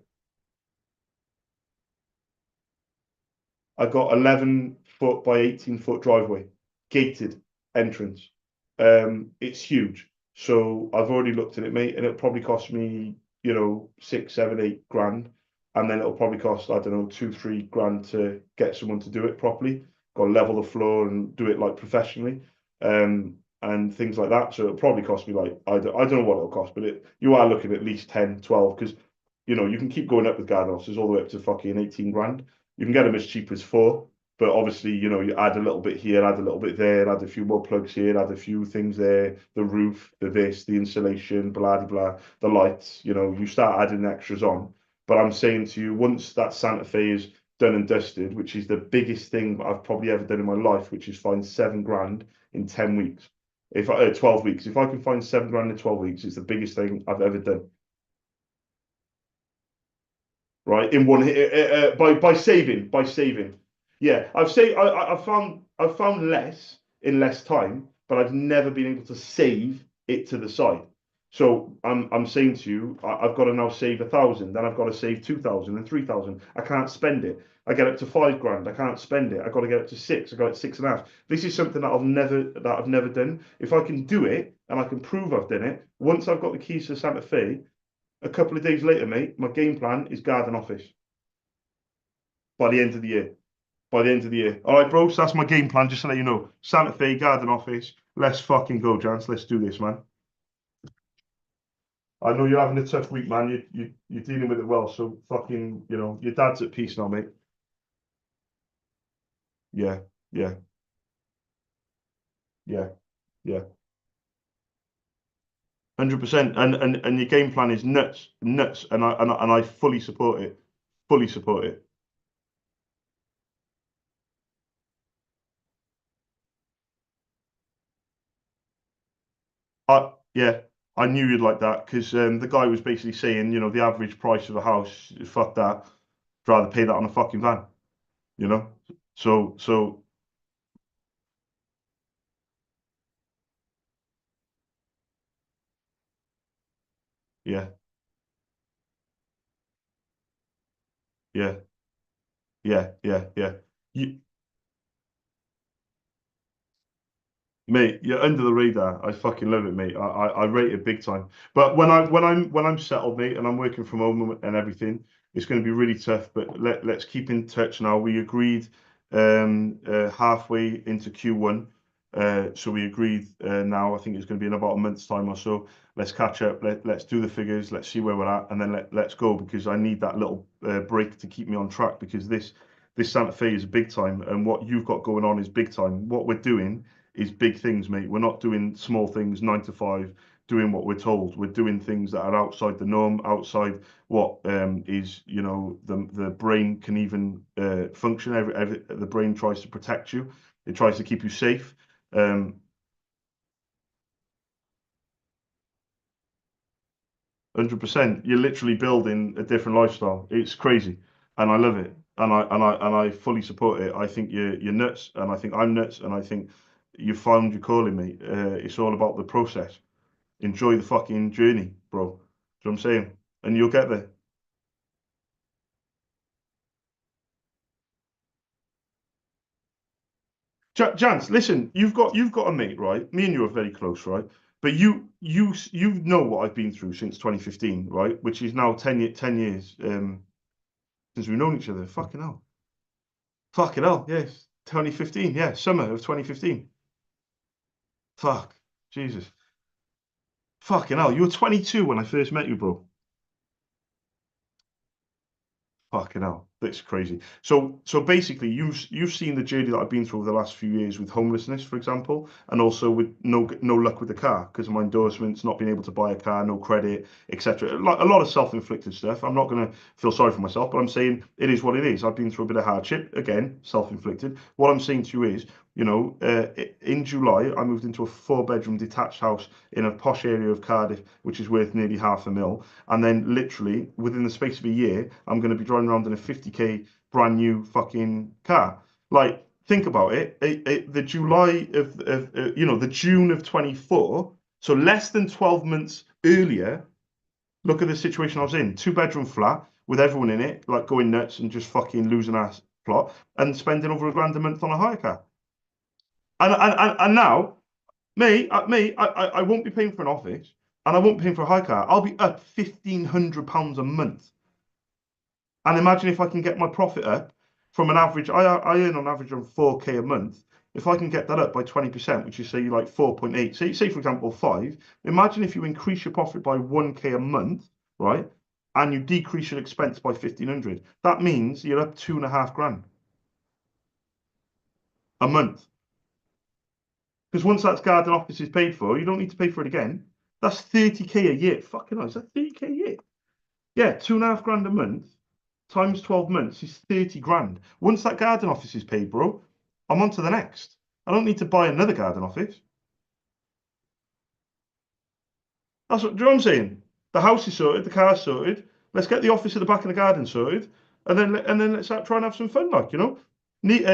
I got 11 foot by 18 foot driveway, gated entrance. It's huge. So I've already looked at it, mate, and it'll probably cost me, 6, 7, 8 grand. And then it'll probably cost, I don't know, 2, 3 grand to get someone to do it properly. got to level the floor and do it like professionally, and things like that. So it'll probably cost me like I don't know what it'll cost, but you are looking at least 10, 12 because you can keep going up with garden hoses all the way up to fucking 18 grand. You can get them as cheap as four. But obviously, you add a little bit here, add a little bit there, add a few more plugs here, add a few things there, the roof, the this, the insulation, blah, blah, blah, the lights, you start adding extras on. But I'm saying to you, once that Santa Fe is done and dusted, which is the biggest thing I've probably ever done in my life, which is find 7 grand in 10 weeks. 12 weeks. If I can find 7 grand in 12 weeks, it's the biggest thing I've ever done. Right? In one by saving. Yeah, I've found less in less time, but I've never been able to save it to the side. So I'm saying to you, I've got to now save 1,000, then I've got to save 2,000 and 3,000. I can't spend it. I get up to 5 grand. I can't spend it. I got to get up to six. I got it 6.5. This is something that I've never done. If I can do it and I can prove I've done it, once I've got the keys to Santa Fe, a couple of days later, mate, my game plan is garden office by the end of the year. By the end of the year. All right, bro. So that's my game plan, just to let you know. Santa Fe, garden office. Let's fucking go, Jance. Let's do this, man. I know you're having a tough week, man. You're dealing with it well. So fucking, your dad's at peace now, mate. Yeah, yeah, yeah, yeah. 100%. And your game plan is nuts, nuts. And I fully support it. Fully support it. Yeah, I knew you'd like that because the guy was basically saying, the average price of a house, fuck that. I'd rather pay that on a fucking van, you know? So yeah, yeah, yeah, yeah, yeah. You, Mate, you're under the radar. I fucking love it, mate. I rate it big time. But when I'm settled, mate, and I'm working from home and everything, it's going to be really tough. But let's keep in touch now. We agreed halfway into Q1. So we agreed now. I think it's going to be in about a month's time or so. Let's catch up. Let's do the figures. Let's see where we're at, and then let's go because I need that little break to keep me on track because this Santa Fe is big time, and what you've got going on is big time. What we're doing is big things, mate. We're not doing small things, 9 to 5, doing what we're told. We're doing things that are outside the norm, outside what is, the brain can even function. The brain tries to protect you. It tries to keep you safe. 100%. You're literally building a different lifestyle. It's crazy, and I love it, and I fully support it. I think you're nuts, and I think I'm nuts, and I think you found your calling, mate. It's all about the process. Enjoy the fucking journey, bro. Do you know what I'm saying? And you'll get there. Jance, listen, you've got a mate, right? Me and you are very close, right? But you know what I've been through since 2015, right? Which is now 10 years since we've known each other. Fucking hell. Fucking hell, yes. 2015, yeah, summer of 2015. Fuck. Jesus. Fucking hell. You were 22 when I first met you, bro. Fucking hell, that's crazy. So basically, you've seen the journey that I've been through over the last few years with homelessness, for example, and also with no luck with the car because of my endorsements, not being able to buy a car, no credit, etc. Like a lot of self-inflicted stuff. I'm not gonna feel sorry for myself, but I'm saying it is what it is. I've been through a bit of hardship, again, self-inflicted. What I'm saying to you is, in July, I moved into a four-bedroom detached house in a posh area of Cardiff, which is worth nearly 500,000. And then literally within the space of a year, I'm going to be driving around in a 50k brand new fucking car. Like, think about it. The July of the June of 24, so less than 12 months earlier, look at the situation I was in. Two-bedroom flat with everyone in it, like going nuts and just fucking losing our plot and spending over a grand a month on a hire car. And now, I won't be paying for an office and I won't be paying for a hire car. I'll be up £1,500 a month. And imagine if I can get my profit up. from an average, I earn on average on 4K a month. If I can get that up by 20%, which is say like 4.8, say for example 5, imagine if you increase your profit by 1K a month, right? And you decrease your expense by 1,500. That means you're up 2.5 grand a month. Because once that garden office is paid for, you don't need to pay for it again. That's 30K a year. Fucking hell, is that 30K a year? Yeah, 2.5 grand a month times 12 months is 30 grand. Once that garden office is paid, bro, I'm on to the next. I don't need to buy another garden office. Do you know what I'm saying? The house is sorted, the car's sorted. Let's get the office at the back of the garden sorted, and then let's try and have some fun, like you know.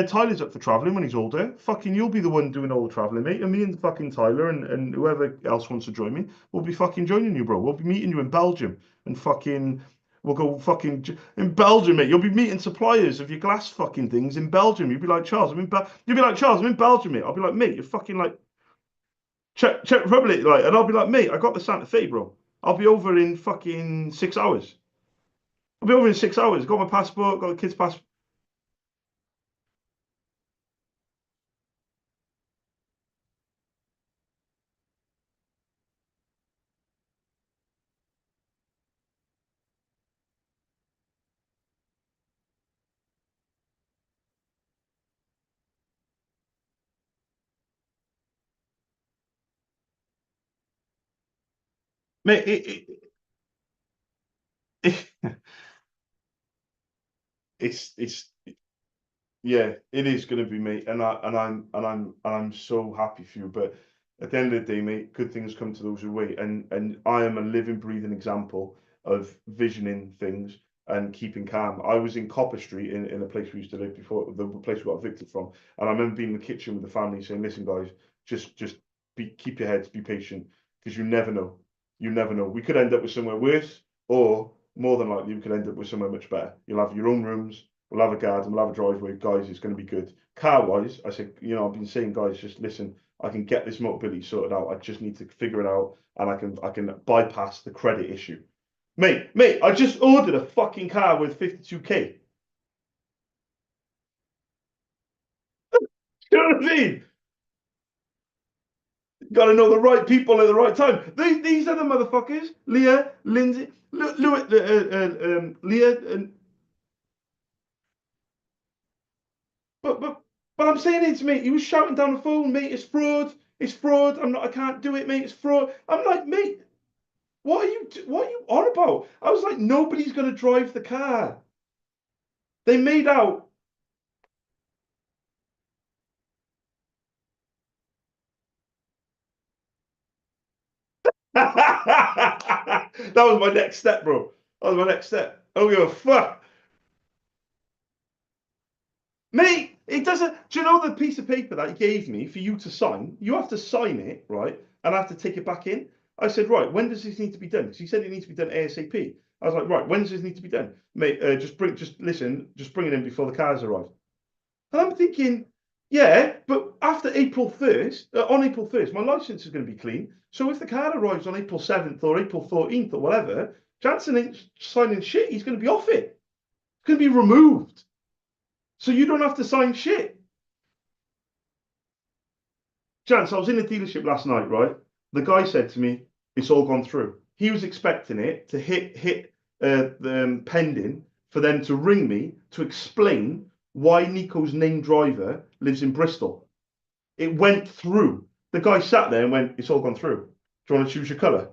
Tyler's up for traveling when he's older. Fucking, you'll be the one doing all the traveling, mate. And me and fucking Tyler and whoever else wants to join me, we'll be fucking joining you, bro. We'll be meeting you in Belgium and fucking. We'll go fucking in Belgium, mate. You'll be meeting suppliers of your glass fucking things in Belgium. You'll be like Charles. You'll be like Charles. I'm in Belgium, mate. I'll be like, mate, you're fucking like Czech Republic, like, and I'll be like, mate, I got the Santa Fe, bro. I'll be over in fucking 6 hours. I'll be over in 6 hours. Got my passport, got the kid's passport. Mate, it, it's yeah, it is going to be, mate, and I'm so happy for you. But at the end of the day, mate, good things come to those who wait, and I am a living, breathing example of visioning things and keeping calm. I was in Copper Street in a place we used to live before, the place we got evicted from, and I remember being in the kitchen with the family saying, "Listen, guys, just keep your heads, be patient, because you never know. You never know. We could end up with somewhere worse, or more than likely, we could end up with somewhere much better. You'll have your own rooms." We'll have a garden, we'll have a driveway, guys. It's going to be good. Car wise, I said, I've been saying, guys, just listen. I can get this mobility sorted out. I just need to figure it out, and I can bypass the credit issue. Mate, I just ordered a fucking car with 52K. You know what I mean? Got to know the right people at the right time. These are the motherfuckers. Leah, Lindsay, Leah, and but but I'm saying it to mate. He was shouting down the phone, mate. It's fraud. It's fraud. I'm not. I can't do it, mate. It's fraud. I'm like, mate. What are you on about? I was like, nobody's gonna drive the car. They made out. That was my next step, bro. That was my next step. I don't give a fuck. Mate, it doesn't. Do you know the piece of paper that he gave me for you to sign? You have to sign it, right? And I have to take it back in. I said, right, when does this need to be done? Because he said it needs to be done ASAP. I was like, right, when does this need to be done? Mate, just listen, just bring it in before the cars arrive. And I'm thinking, yeah, but after April 1st, on April 1st, my license is going to be clean. So if the car arrives on April 7th or April 14th or whatever, Jansen ain't signing shit. He's going to be off it. It's going to be removed. So you don't have to sign shit. Chance, I was in the dealership last night, right? The guy said to me, "It's all gone through." He was expecting it to hit the pending for them to ring me to explain why Nico's named driver lives in Bristol. It went through. The guy sat there and went, "It's all gone through. Do you want to choose your colour?"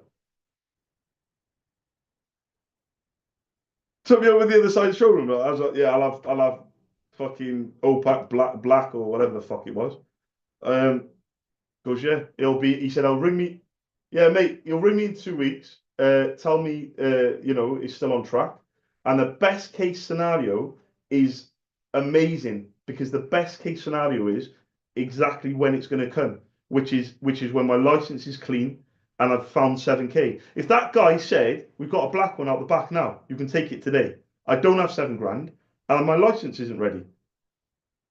Took me over the other side of the showroom. I was like, "Yeah, I'll have fucking opaque black or whatever the fuck it was." Um, Goes, yeah, it'll be. He said, "I'll ring me." Yeah, mate, you'll ring me in 2 weeks. Tell me, it's still on track. And the best case scenario is amazing because the best case scenario is exactly when it's going to come, which is when my license is clean and I've found 7K. If that guy said, "We've got a black one out the back now, you can take it today," I don't have 7 grand and my license isn't ready.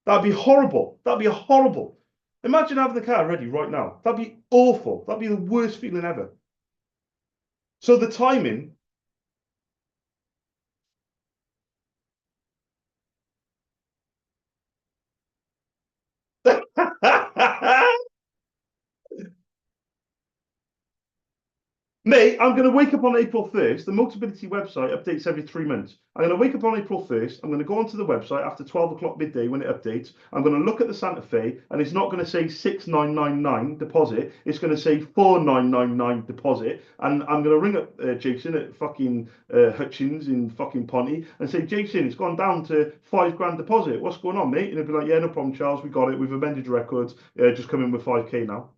That'd be horrible. That'd be horrible. Imagine having the car ready right now. That'd be awful. That'd be the worst feeling ever. So the timing, Mate, I'm going to wake up on April 1st. The Motability website updates every 3 months. I'm going to wake up on April 1st. I'm going to go onto the website after 12 o'clock midday when it updates. I'm going to look at the Santa Fe and it's not going to say 6999 deposit. It's going to say 4999 deposit. And I'm going to ring up Jason at fucking Hutchins in fucking Ponty and say, Jason, it's gone down to 5 grand deposit. What's going on, mate? And he'll be like, yeah, no problem, Charles. We got it. We've amended your records. Just come in with 5K now.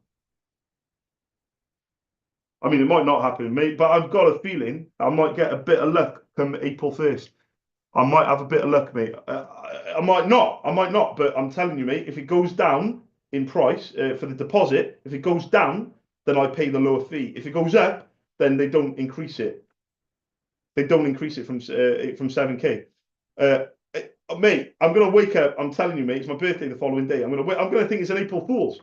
I mean, it might not happen, mate, but I've got a feeling I might get a bit of luck come April 1st. I might have a bit of luck, mate. I might not. I might not. But I'm telling you, mate, if it goes down in price for the deposit, if it goes down, then I pay the lower fee. If it goes up, then they don't increase it. They don't increase it from 7K. Mate, I'm gonna wake up. I'm telling you, mate, it's my birthday the following day. I'm gonna think it's an April Fool's.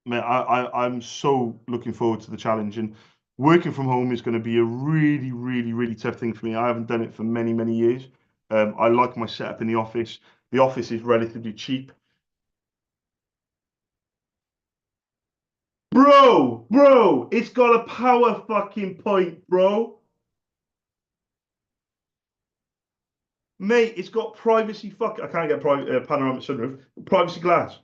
Man, I'm so looking forward to the challenge. And working from home is going to be a really, really, really tough thing for me. I haven't done it for many, many years. I like my setup in the office. The office is relatively cheap. Bro, it's got a power fucking point, bro. Mate, it's got privacy fuck. I can't get private panoramic sunroof. Privacy glass.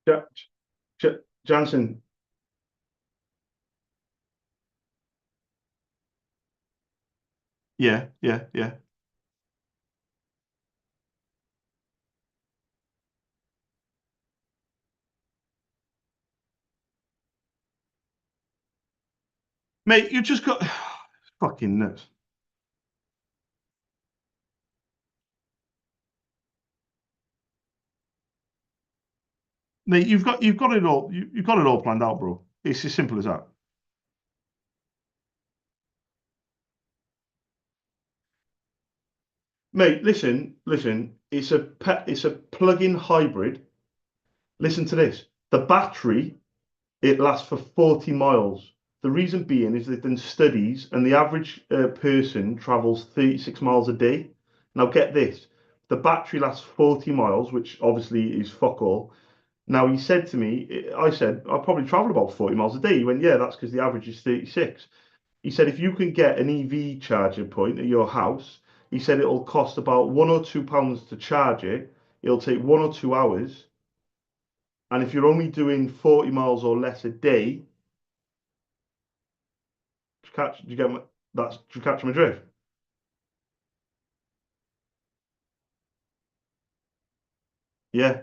Ja- Jansen. Yeah. Mate, you just got fucking nuts. Mate, you've got it all. You've got it all planned out, bro. It's as simple as that. Mate, listen. It's a plug-in hybrid. Listen to this. The battery, it lasts for 40 miles. The reason being is they've done studies and the average person travels 36 miles a day. Now get this. The battery lasts 40 miles, which obviously is fuck all. Now he said to me, I said, I probably travel about 40 miles a day. He went, yeah, that's because the average is 36. He said if you can get an EV charging point at your house, he said it'll cost about £1 or £2 to charge it. It'll take 1 or 2 hours, and if you're only doing 40 miles or less a day, do you get my, do you catch my drift? Yeah,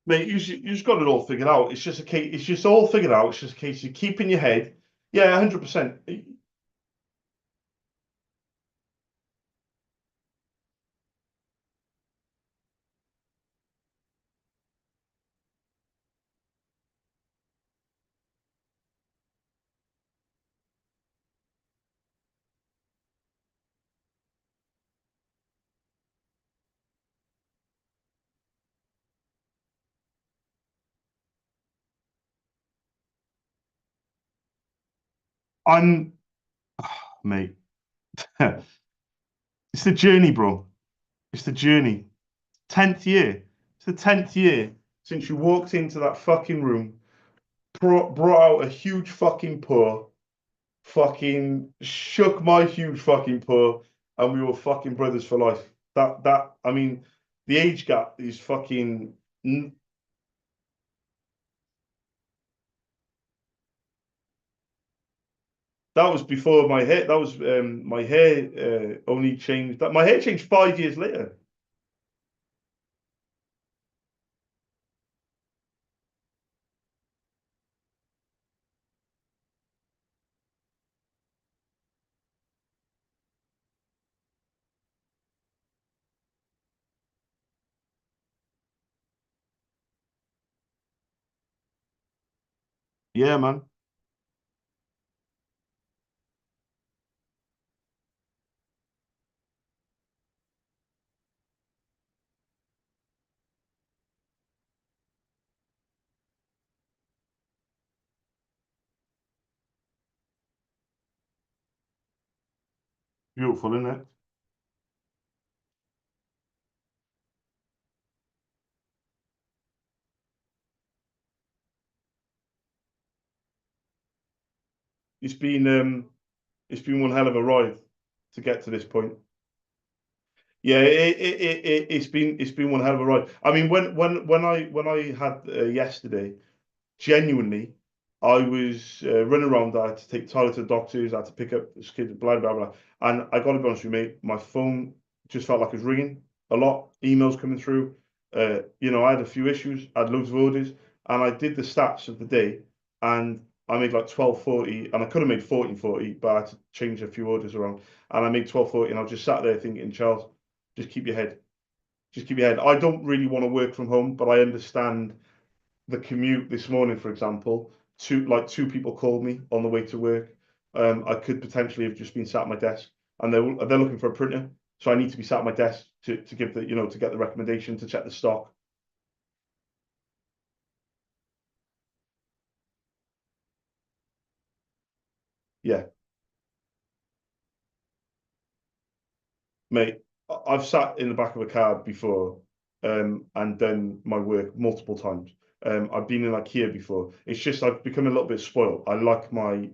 mate, you just got it all figured out. It's just a case. It's just all figured out. It's just a case of keeping your head. Yeah, 100%. I'm, mate, it's the journey, bro. It's the journey. 10th year. It's the 10th year since you walked into that fucking room, brought out a huge fucking paw, fucking shook my huge fucking paw, and we were fucking brothers for life. I mean, the age gap is fucking. That was before my hair. That was my hair only changed. That my hair changed 5 years later. Yeah, man. Beautiful, isn't it? It's been um, it's been one hell of a ride to get to this point. Yeah, it's been one hell of a ride. I mean, when I had yesterday, genuinely, I was running around. I had to take Tyler to the doctors. I had to pick up this kid, blah blah blah. And I got to be honest with you, mate. My phone just felt like it was ringing a lot. Emails coming through. I had a few issues. I had loads of orders, and I did the stats of the day, and I made like 12.40, and I could have made 14.40, but I had to change a few orders around, and I made 12.40, and I was just sat there thinking, Charles, just keep your head, just keep your head. I don't really want to work from home, but I understand the commute this morning, for example, two people called me on the way to work. I could potentially have just been sat at my desk, and they're looking for a printer, so I need to be sat at my desk to give the to get the recommendation to check the stock. Yeah, mate, I've sat in the back of a car before, and done my work multiple times. I've been in IKEA before. It's just I've become a little bit spoiled. I like my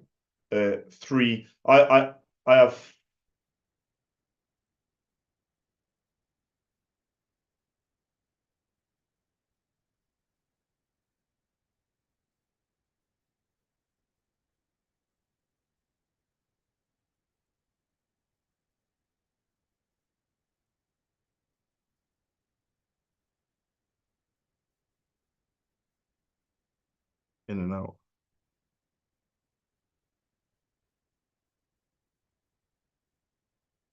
three. I have in and out.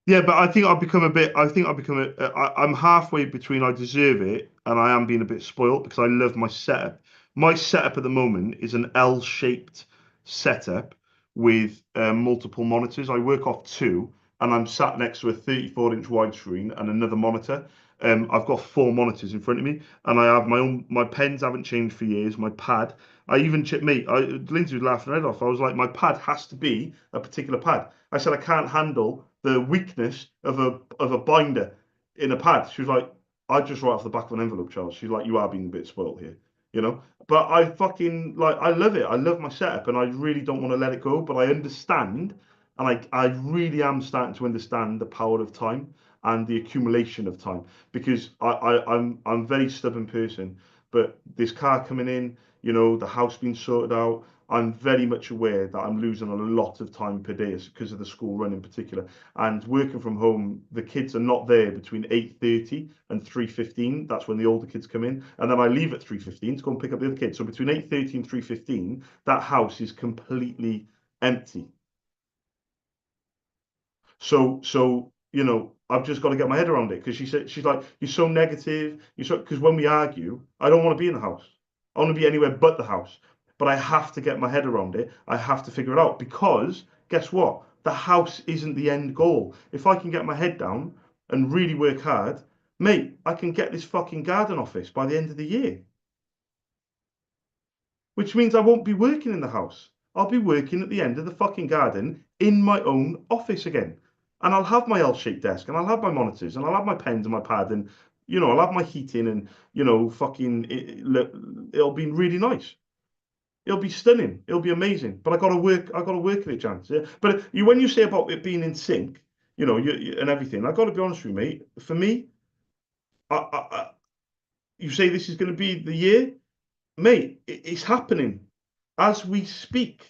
Yeah, but I think I've become a bit. I think I've become I'm halfway between I deserve it and I am being a bit spoilt because I love my setup. My setup at the moment is an L-shaped setup with multiple monitors. I work off two, and I'm sat next to a 34-inch widescreen and another monitor. I've got four monitors in front of me, and I have my own. My pens haven't changed for years. My pad. I even checked me. Lindsay was laughing her head off. I was like, my pad has to be a particular pad. I said I can't handle the weakness of a binder in a pad. She was like, I just write off the back of an envelope, Charles. She's like, you are being a bit spoiled here, you know. But I fucking like I love it. I love my setup, and I really don't want to let it go. But I understand, and I really am starting to understand the power of time and the accumulation of time because I'm a very stubborn person. But this car coming in, the house being sorted out, I'm very much aware that I'm losing a lot of time per day because of the school run in particular. And working from home, the kids are not there between 8:30 and 3:15. That's when the older kids come in. And then I leave at 3:15 to go and pick up the other kids. So between 8:30 and 3:15, that house is completely empty. So I've just got to get my head around it because she's like, you're so negative. You're so because when we argue, I don't want to be in the house. I want to be anywhere but the house. But I have to get my head around it. I have to figure it out because guess what? The house isn't the end goal. If I can get my head down and really work hard, mate, I can get this fucking garden office by the end of the year, which means I won't be working in the house. I'll be working at the end of the fucking garden in my own office again. And I'll have my L-shaped desk and I'll have my monitors and I'll have my pens and my pad and, I'll have my heating and, fucking, it'll be really nice. It'll be stunning. It'll be amazing. But I gotta work at it, Chance. Yeah. But when you say about it being in sync, and everything, I gotta be honest with you, mate. For me, you say this is going to be the year, mate. It's happening as we speak.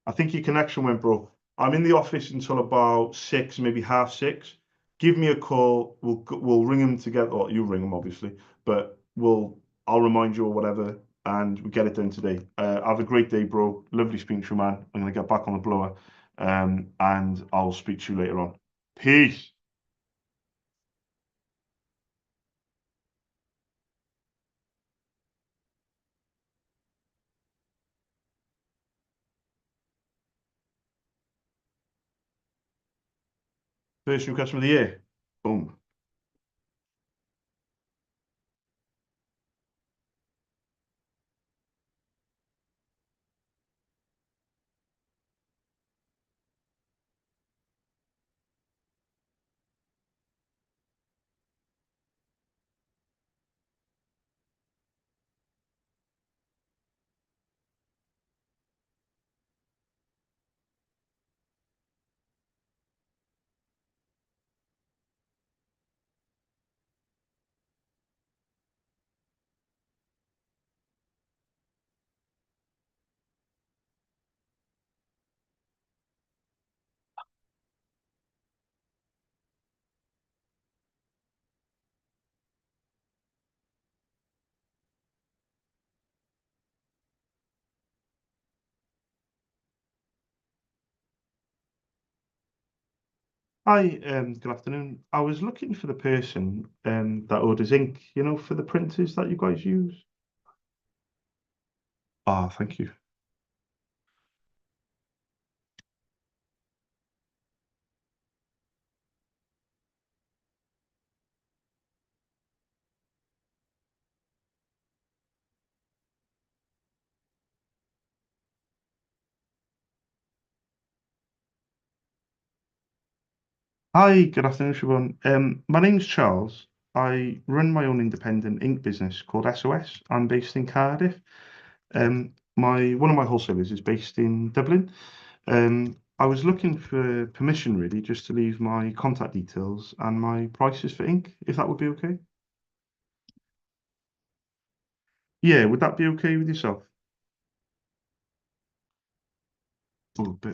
I think your connection went, bro. I'm in the office until about 6, maybe half 6. Give me a call. We'll ring them together. Or you ring them, obviously, but I'll remind you or whatever, and we get it done today. Have a great day, bro. Lovely speaking to you, man. I'm gonna get back on the blower, and I'll speak to you later on. Peace. First new customer of the year. Boom. Hi, good afternoon. I was looking for the person that orders ink, for the printers that you guys use. Ah, thank you. Hi, good afternoon, everyone. My name's Charles. I run my own independent ink business called SOS. I'm based in Cardiff. My one of my wholesalers is based in Dublin. I was looking for permission, really, just to leave my contact details and my prices for ink, if that would be okay. Yeah, would that be okay with yourself? Oh, bear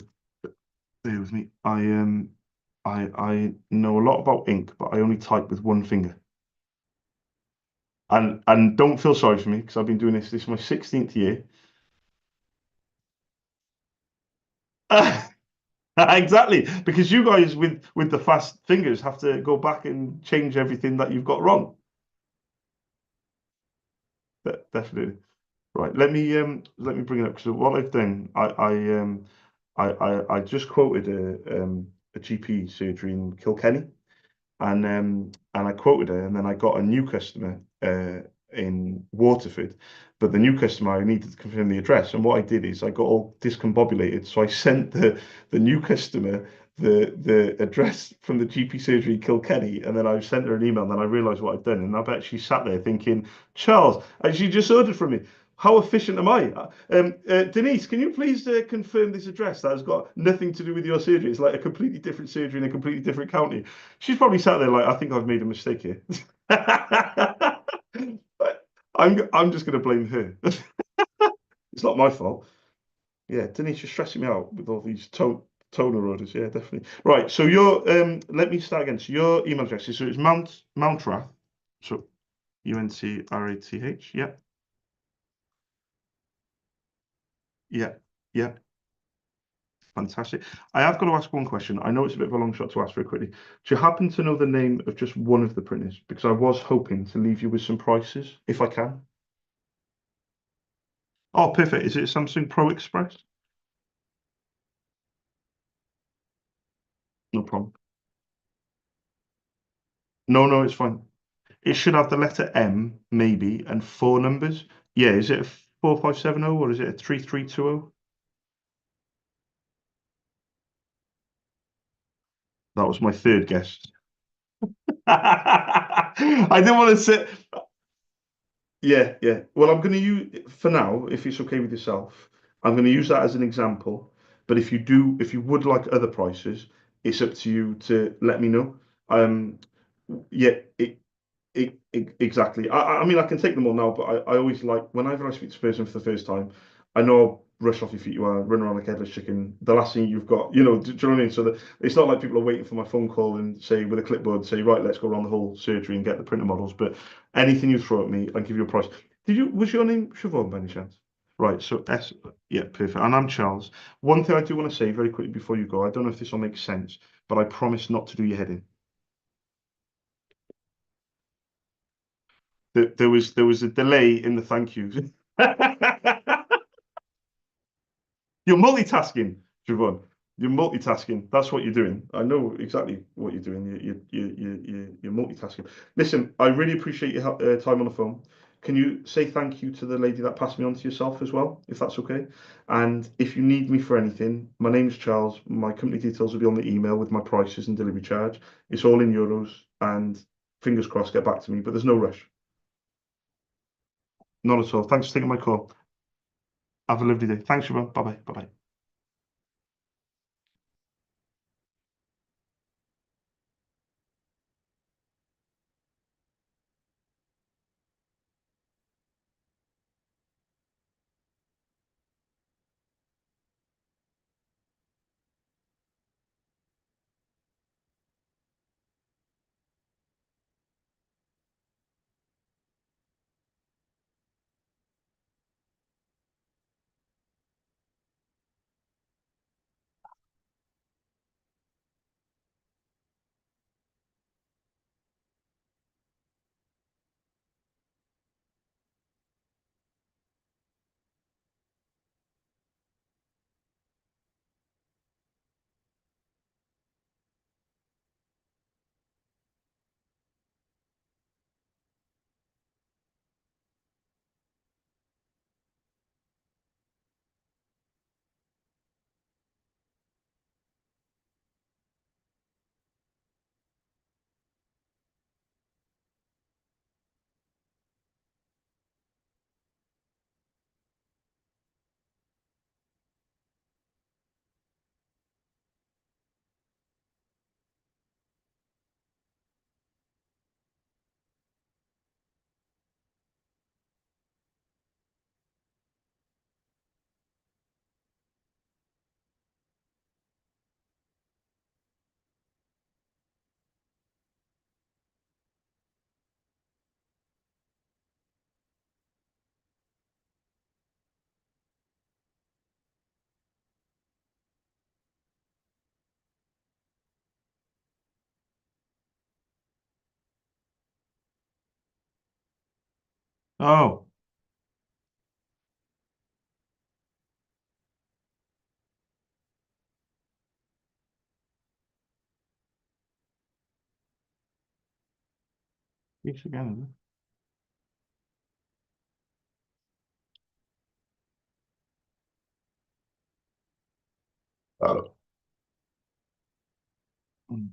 with me. I know a lot about ink, but I only type with one finger. And don't feel sorry for me because I've been doing this. This is my 16th year. Exactly, because you guys with the fast fingers have to go back and change everything that you've got wrong. Definitely. Right. Let me bring it up because what I've done, I just quoted a GP surgery in Kilkenny. And I quoted her, and then I got a new customer in Waterford, but the new customer I needed to confirm the address. And what I did is I got all discombobulated, so I sent the new customer the address from the GP surgery in Kilkenny, and then I sent her an email. And then I realised what I'd done, and I bet she sat there thinking, Charles, and she just ordered from me. How efficient am I? Denise, can you please confirm this address that has got nothing to do with your surgery? It's like a completely different surgery in a completely different county. She's probably sat there like, I think I've made a mistake here. But I'm just going to blame her. It's not my fault. Yeah, Denise, you're stressing me out with all these toner orders. Yeah, definitely. Right. So let me start again. So your email address is so it's Mountrath. So UNTRATH. Yeah, yeah, yeah. Fantastic. I have got to ask one question. I know it's a bit of a long shot to ask very quickly. Do you happen to know the name of just one of the printers? Because I was hoping to leave you with some prices, if I can. Oh, perfect. Is it Samsung Pro Express? No problem. No, no, it's fine. It should have the letter M, maybe, and four numbers. Yeah, is it a 4570 or is it a 3320? That was my third guess. I didn't want to say. Yeah, yeah. Well, I'm going to use for now, if it's okay with yourself, I'm going to use that as an example. But if you would like other prices, it's up to you to let me know. Um, yeah, exactly. I mean, I can take them all now, but I always like whenever I speak to a person for the first time, I know I'll rush off your feet. You are run around like a headless chicken. The last thing you've got, do you know what I mean? So that it's not like people are waiting for my phone call and say with a clipboard, say, right, let's go around the whole surgery and get the printer models. But anything you throw at me, I'll give you a price. Was your name Siobhan by any chance? Right, so yeah, perfect. And I'm Charles. One thing I do want to say very quickly before you go, I don't know if this will make sense, but I promise not to do your head in. There was a delay in the thank yous. You're multitasking, Siobhan. You're multitasking. That's what you're doing. I know exactly what you're doing. You're multitasking. Listen, I really appreciate your time on the phone. Can you say thank you to the lady that passed me on to yourself as well, if that's okay? And if you need me for anything, my name's Charles. My company details will be on the email with my prices and delivery charge. It's all in euros, and fingers crossed, get back to me. But there's no rush. Not at all. Thanks for taking my call. Have a lovely day. Thanks, Siobhan. Bye bye. Bye bye. Oh, yes again. Oh. Mm.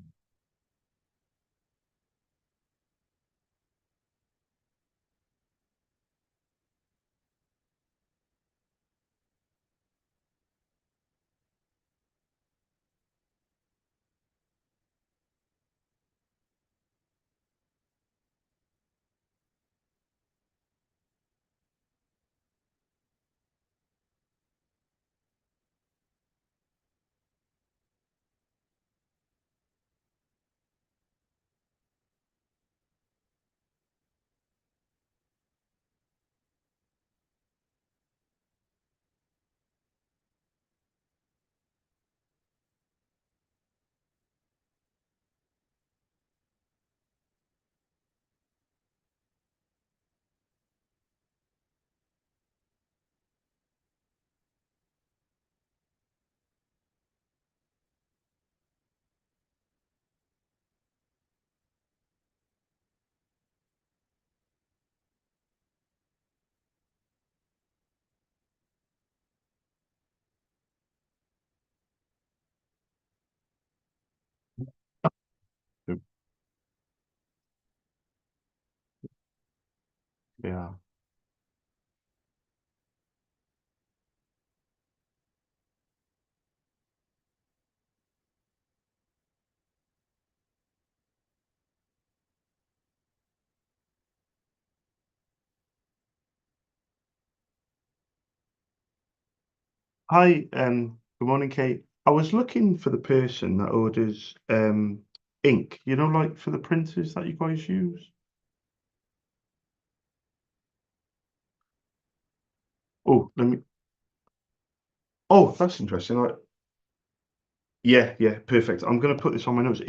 Hi, good morning, Kate. I was looking for the person that orders ink, like for the printers that you guys use. Oh, let me. Oh, that's interesting. Yeah, yeah, perfect. I'm gonna put this on my notes.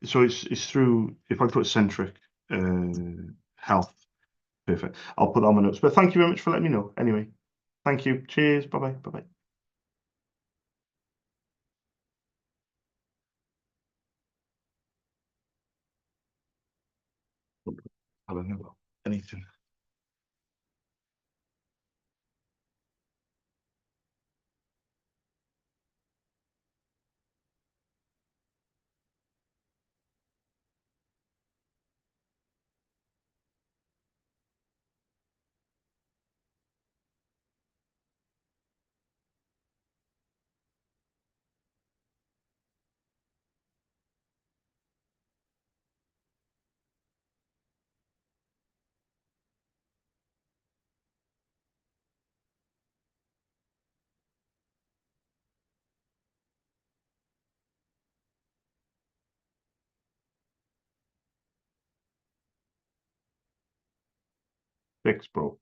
So it's through if I put centric uh health, perfect. I'll put that on my notes. But thank you very much for letting me know. Anyway, thank you. Cheers. Bye bye. Bye bye. I don't know anything. Fix, bro.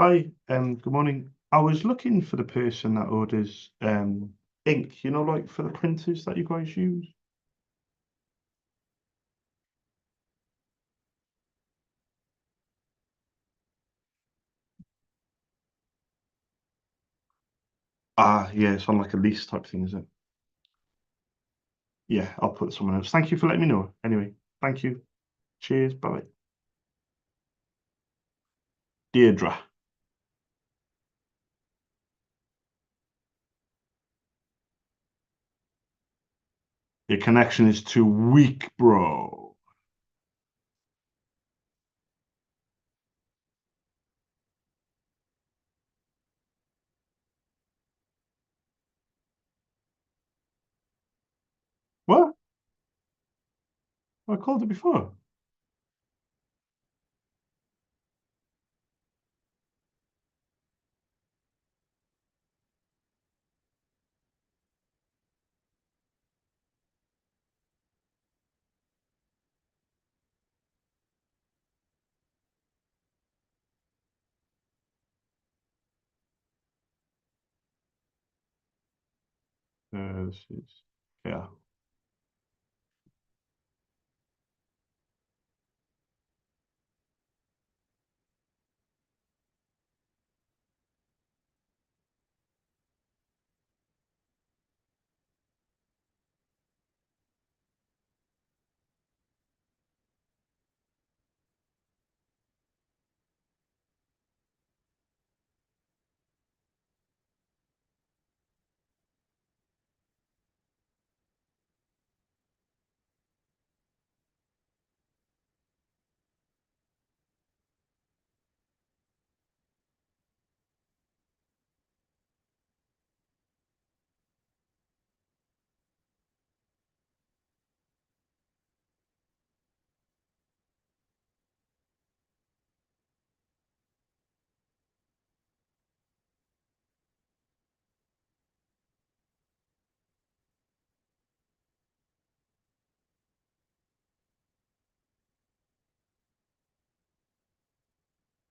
Hi, good morning. I was looking for the person that orders ink, like for the printers that you guys use. Ah, yeah, it's on like a lease type thing, is it? Yeah, I'll put someone else. Thank you for letting me know. Anyway, thank you. Cheers. Bye. Deirdre, your connection is too weak, bro. What? I called it before. This is, yeah.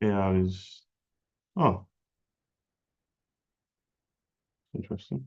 Yeah, I was. Oh, interesting.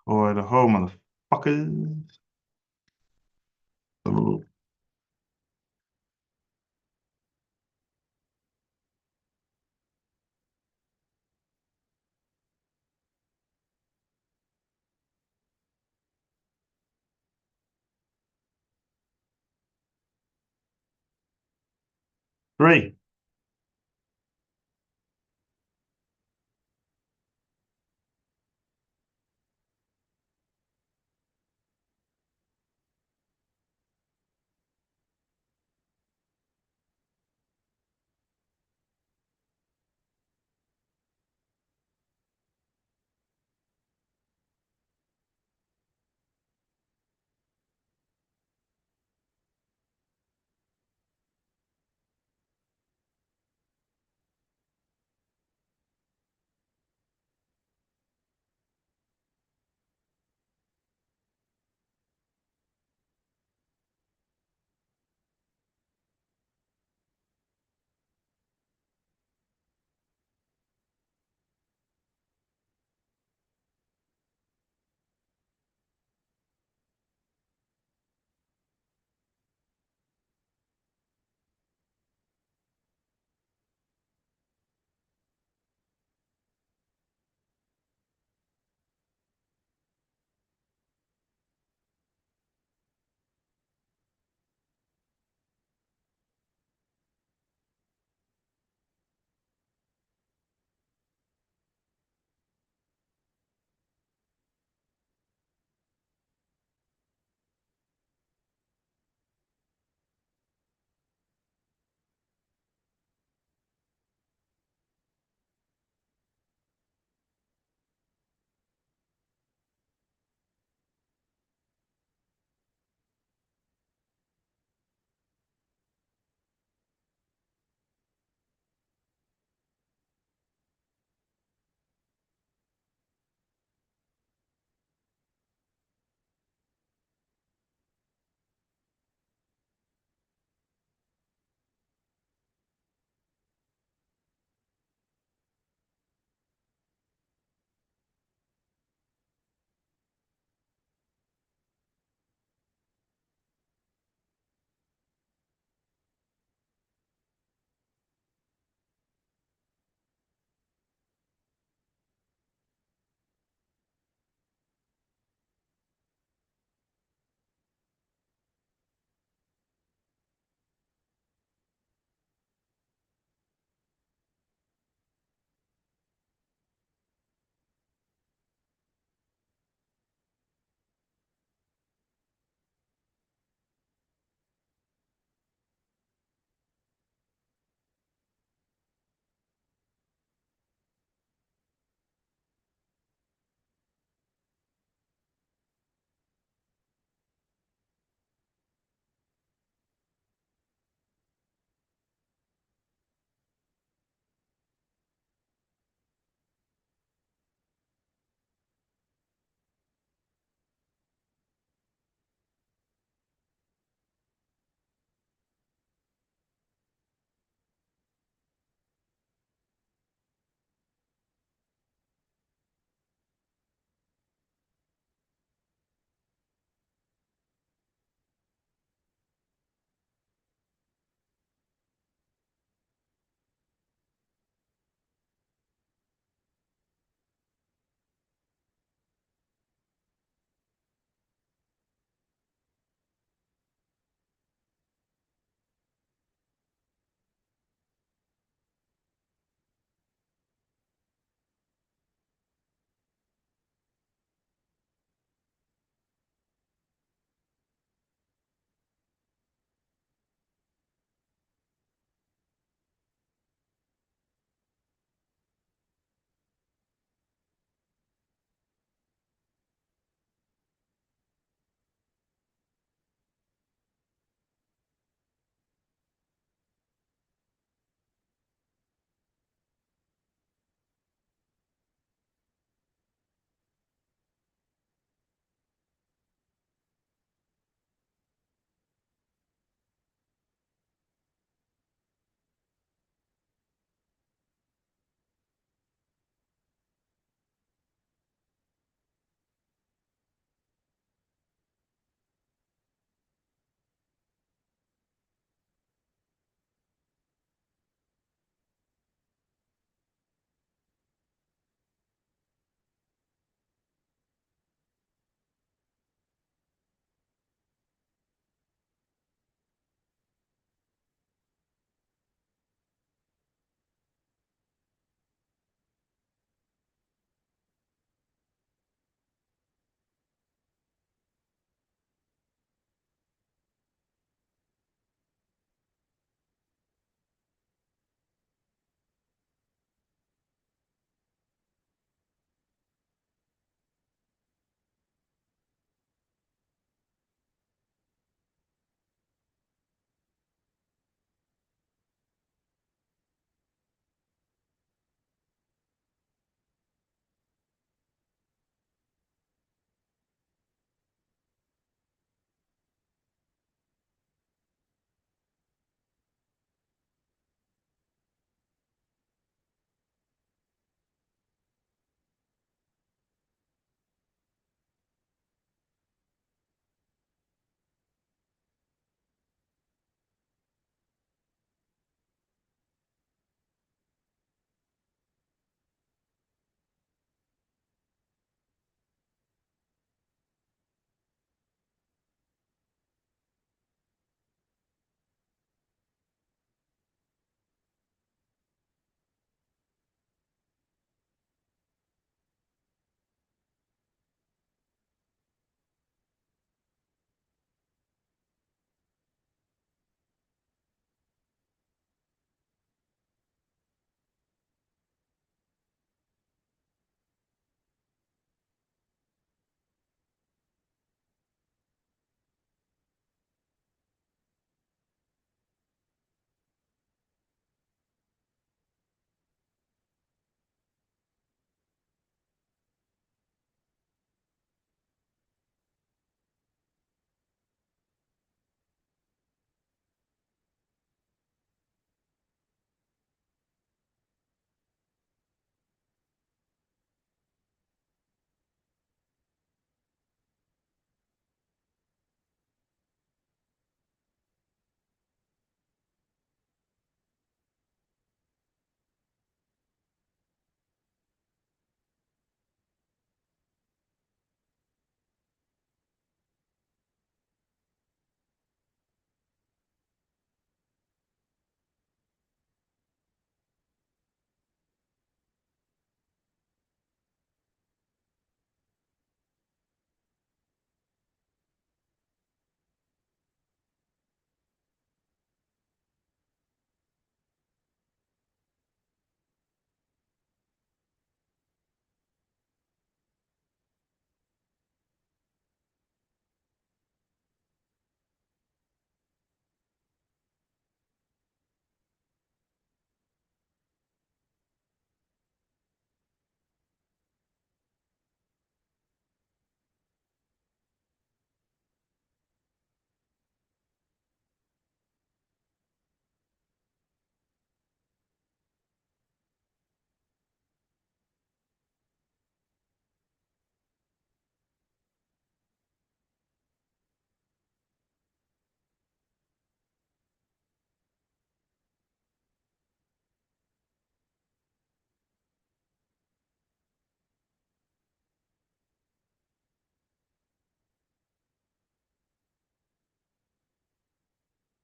Or the home, motherfuckers. Oh, 3.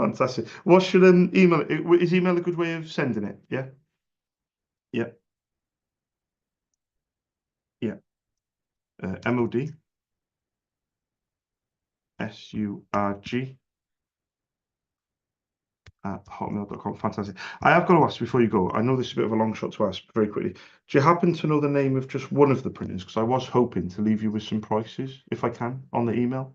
Fantastic. What's your email? Is email a good way of sending it? Yeah. Yeah. Yeah. MOD SURG at hotmail.com. Fantastic. I have got to ask before you go. I know this is a bit of a long shot to ask very quickly. Do you happen to know the name of just one of the printers? Because I was hoping to leave you with some prices, if I can, on the email.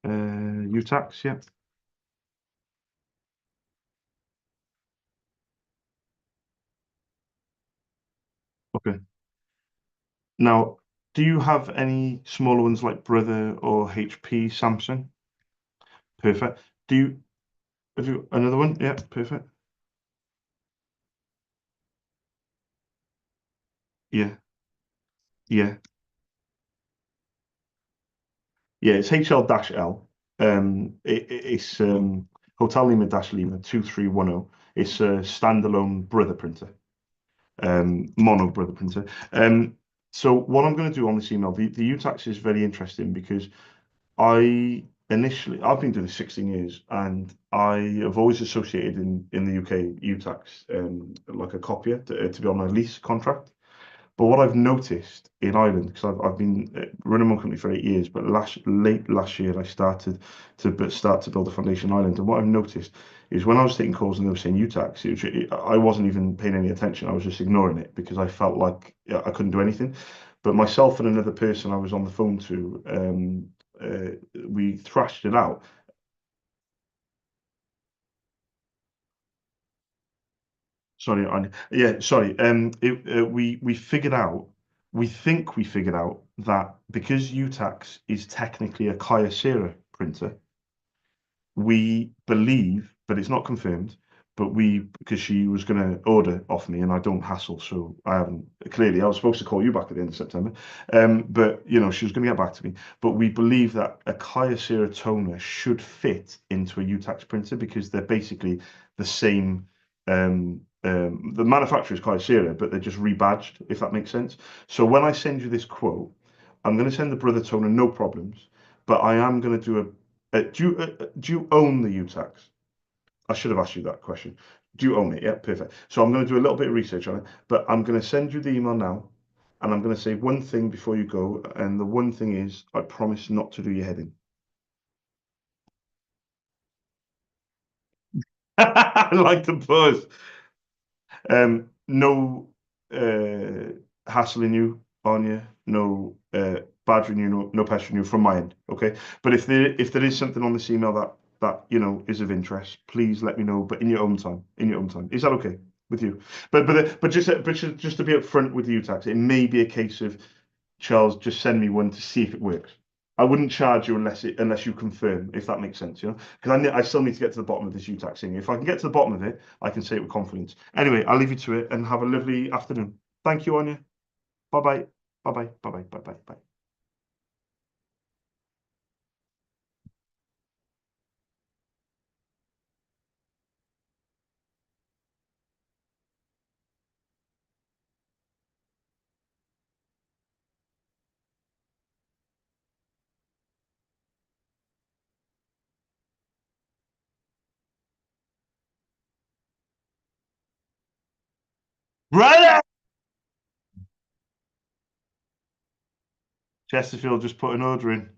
UTAX, yeah. Okay. Now, do you have any smaller ones like Brother or HP, Samsung? Perfect. Do you have you another one? Yeah, perfect. Yeah, yeah, yeah. It's HL-L. It's Hotel Lima Dash Lima 2310. It's a standalone Brother printer, mono Brother printer. So what I'm going to do on this email, the UTAX is very interesting because I've been doing this 16 years, and I have always associated in the UK UTAX like a copier to be on a lease contract. But what I've noticed in Ireland, because I've been running my company for 8 years, but late last year I started start to build a foundation in Ireland. And what I've noticed is when I was taking calls and they were saying UTAX, I wasn't even paying any attention. I was just ignoring it because I felt like I couldn't do anything. But myself and another person I was on the phone to, we thrashed it out. Sorry, yeah, sorry. We figured out, we think we figured out that because UTAX is technically a Kyocera printer, we believe, but it's not confirmed. But because she was going to order off me, and I don't hassle, so I haven't. Clearly, I was supposed to call you back at the end of September, but she was going to get back to me. But we believe that a Kyocera toner should fit into a UTAX printer because they're basically the same. The manufacturer is Kyocera, but they're just rebadged, if that makes sense. So when I send you this quote, I'm going to send the Brother toner, no problems, but I am going to do do you own the UTAX? I should have asked you that question. Do you own it? Yeah, perfect. So I'm going to do a little bit of research on it, but I'm going to send you the email now, and I'm going to say one thing before you go, and the one thing is I promise not to do your head in. I like the buzz. No hassling you on you, no badgering you, no pestering you from my end. Okay, but if there is something on this email that is of interest, please let me know. But in your own time, in your own time, is that okay with you? But just to be upfront with you, tax, it may be a case of Charles, just send me one to see if it works. I wouldn't charge you unless you confirm, if that makes sense, because I still need to get to the bottom of this UTAX thing. If I can get to the bottom of it, I can say it with confidence. Anyway, I'll leave you to it and have a lovely afternoon. Thank you, Anya. Bye bye. Bye bye. Bye bye. Bye bye. Bye. Brother! Chesterfield just put an order in.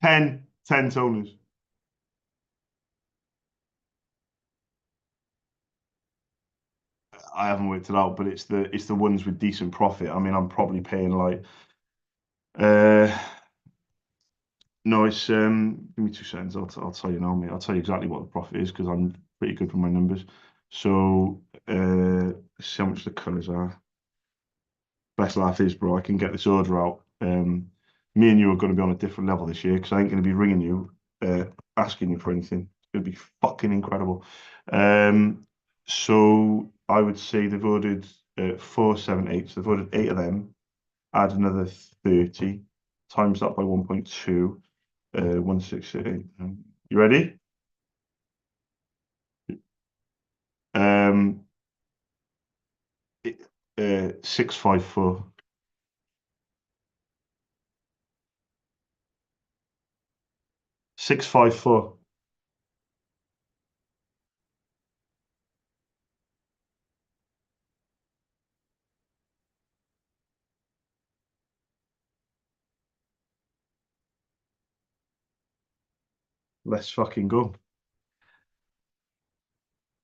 10 toners. I haven't worked it out, but it's the ones with decent profit. I mean, I'm probably paying like uh no, it's give me 2 seconds. I'll tell you now, mate. I'll tell you exactly what the profit is because I'm pretty good with my numbers. So see how much the colours are. Best laugh is, bro, I can get this order out. Me and you are going to be on a different level this year because I ain't going to be ringing you, asking you for anything. It's going to be fucking incredible. So I would say they've ordered 478. So they've ordered 8 of them. Add another 30, times that by 1.2, 168. You ready? 654. 654. Let's fucking go.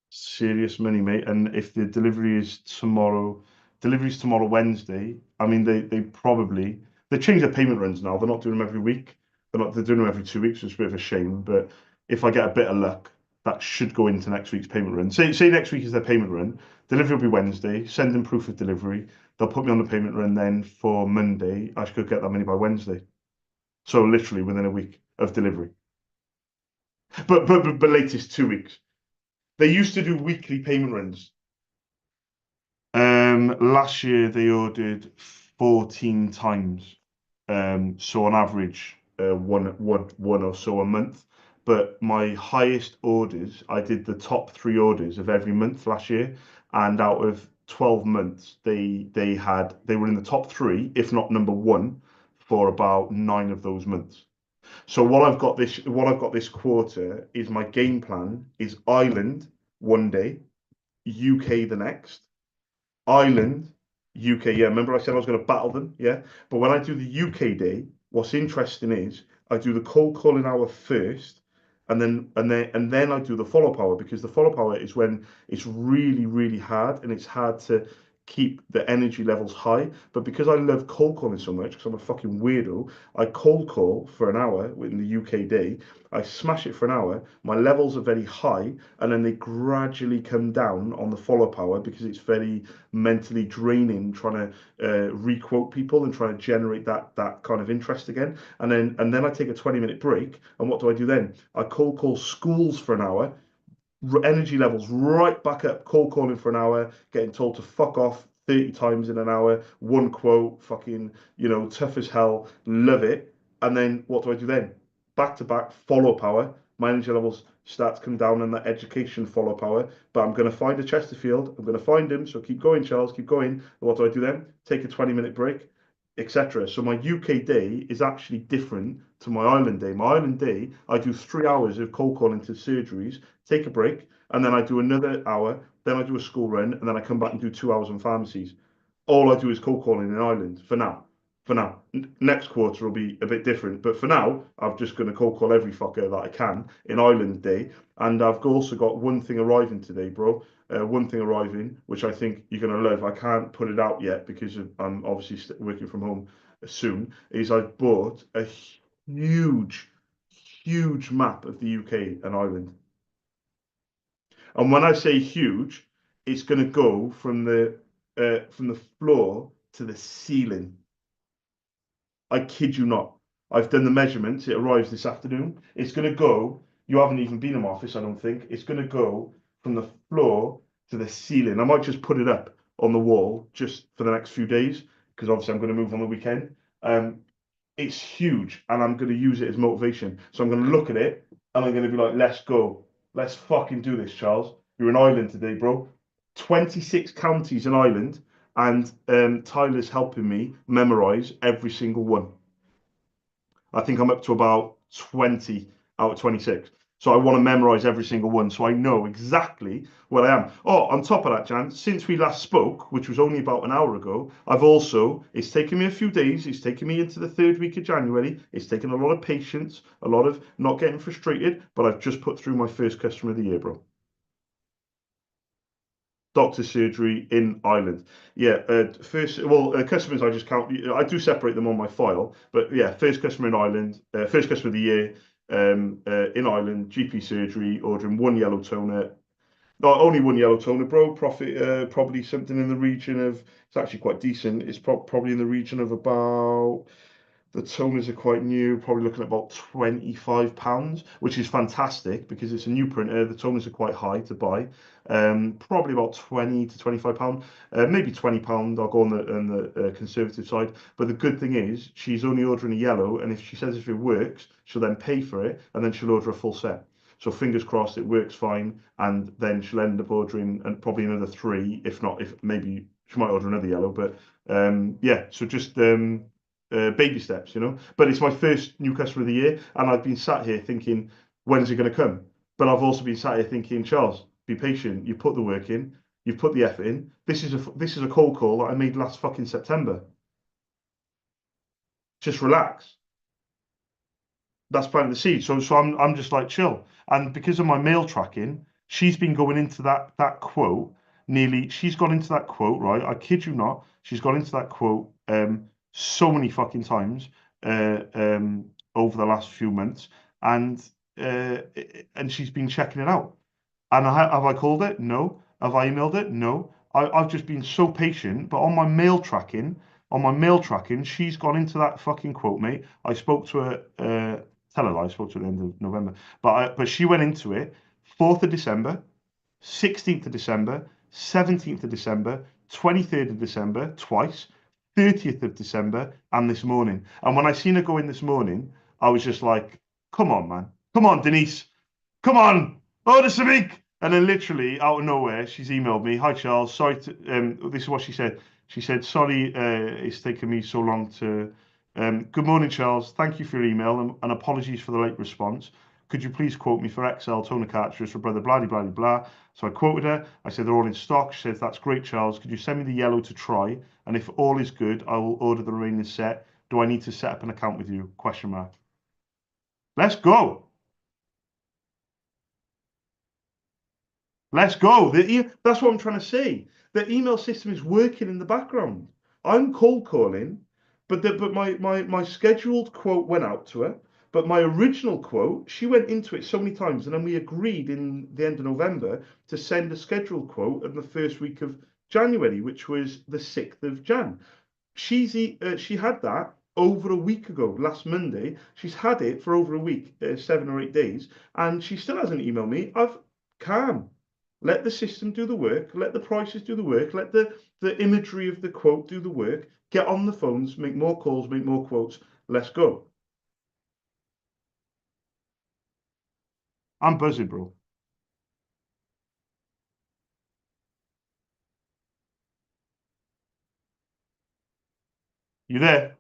Serious money, mate. And if the delivery's tomorrow Wednesday. I mean, they change their payment runs now. They're not doing them every week. They're doing them every 2 weeks, which is a bit of a shame. But if I get a bit of luck, that should go into next week's payment run. Say next week is their payment run. Delivery will be Wednesday. Send them proof of delivery. They'll put me on the payment run then for Monday. I should get that money by Wednesday. So literally within a week of delivery. But latest 2 weeks. They used to do weekly payment runs. Last year they ordered 14 times. So on average, one or so a month. But my highest orders, I did the top three orders of every month last year, and out of 12 months, they were in the top three, if not number one, for about 9 of those months. So what I've got this quarter is my game plan is Ireland one day, UK the next. Ireland, UK, yeah. Remember I said I was going to battle them, yeah. But when I do the UK day, what's interesting is I do the cold calling hour first, and then I do the follow up hour because the follow up hour is when it's really really hard and it's hard to keep the energy levels high. But because I love cold calling so much, because I'm a fucking weirdo, I cold call for an hour in the UK day. I smash it for an hour. My levels are very high, and then they gradually come down on the follow up hour because it's very mentally draining trying to requote people and trying to generate that kind of interest again. And then I take a 20-minute break. And what do I do then? I cold call schools for an hour, energy levels right back up, cold calling for an hour, getting told to fuck off 30 times in an hour, one quote, fucking, tough as hell, love it. And then what do I do then? Back to back, follow power. My energy levels start to come down in that education follow power. But I'm going to find a Chesterfield. I'm going to find him. So keep going, Charles, keep going. And what do I do then? Take a 20-minute break, etc. So my UK day is actually different to my Ireland day. My Ireland day, I do 3 hours of cold calling to surgeries, take a break, and then I do another hour. Then I do a school run, and then I come back and do 2 hours on pharmacies. All I do is cold calling in Ireland for now. For now, next quarter will be a bit different, but for now, I'm just going to cold call every fucker that I can in Ireland day. And I've also got one thing arriving today, bro. One thing arriving, which I think you're going to love. I can't put it out yet because I'm obviously working from home soon. Is I've bought a huge, huge map of the UK and Ireland. And when I say huge, it's going to go from the floor to the ceiling. I kid you not. I've done the measurements. It arrives this afternoon. It's going to go. You haven't even been in my office, I don't think. It's going to go from the floor to the ceiling. I might just put it up on the wall just for the next few days because obviously I'm going to move on the weekend. Um, it's huge, and I'm going to use it as motivation. So I'm going to look at it, and I'm going to be like, "Let's go. Let's fucking do this, Charles. You're in Ireland today, bro. 26 counties in Ireland, and Tyler's helping me memorize every single one. I think I'm up to about 20 out of 26. So I want to memorize every single one so I know exactly where I am. Oh, on top of that, Jan, since we last spoke, which was only about an hour ago, it's taken me a few days. It's taken me into the third week of January. It's taken a lot of patience, a lot of not getting frustrated, but I've just put through my first customer of the year, bro. Doctor surgery in Ireland. Yeah, customers I just count. I do separate them on my file, but yeah, first customer in Ireland, first customer of the year in Ireland, GP surgery, ordering one yellow toner. Not only one yellow toner, bro. Profit probably something in the region of. It's actually quite decent. It's probably in the region of about the toners are quite new, probably looking at about £25, which is fantastic because it's a new printer. The toners are quite high to buy. Probably about 20 to £25. Maybe £20. I'll go on the conservative side. But the good thing is she's only ordering a yellow, and if she says if it works, she'll then pay for it and then she'll order a full set. So fingers crossed it works fine, and then she'll end up ordering and probably another three, if not, if maybe She might order another yellow, but yeah. So just baby steps, you know. But it's my first new customer of the year, and I've been sat here thinking, when's it going to come? But I've also been sat here thinking, Charles, be patient. You put the work in. You've put the effort in. This is a cold call that I made last fucking September. Just relax. That's planting the seed. So I'm just like chill. And because of my mail tracking, she's been going into that quote nearly. She's gone into that quote, right? I kid you not. She's gone into that quote so many fucking times over the last few months, and uh, and she's been checking it out. And have I called it? No. Have I emailed it? No. I've just been so patient. But on my mail tracking, she's gone into that fucking quote, mate. I spoke to her. Tell her that I spoke to her at the end of November. But she went into it 4th of December, 16th of December, 17th of December, 23rd of December, twice, 30th of December, and this morning. And when I seen her go in this morning, I was just like, come on, man. Come on, Denise. Come on, order something. And then literally out of nowhere, she's emailed me, "Hi Charles, sorry to this is what she said. She said, sorry, it's taken me so long to good morning, Charles. Thank you for your email and apologies for the late response. Could you please quote me for XL toner cartridges for brother blah blah blah blah?" So I quoted her. I said they're all in stock. She said, "That's great, Charles. Could you send me the yellow to try? And if all is good, I will order the remaining set. Do I need to set up an account with you?" Question mark. Let's go. Let's go. That's what I'm trying to say. The email system is working in the background. I'm cold calling, but my scheduled quote went out to her. But my original quote, she went into it so many times, and then we agreed in the end of November to send a scheduled quote in the first week of January, which was the 6th of Jan. She had that over a week ago, last Monday. She's had it for over a week, 7 or 8 days, and she still hasn't emailed me. I've calm. Let the system do the work. Let the prices do the work. Let the imagery of the quote do the work. Get on the phones, make more calls, make more quotes. Let's go. I'm buzzing, bro. You there?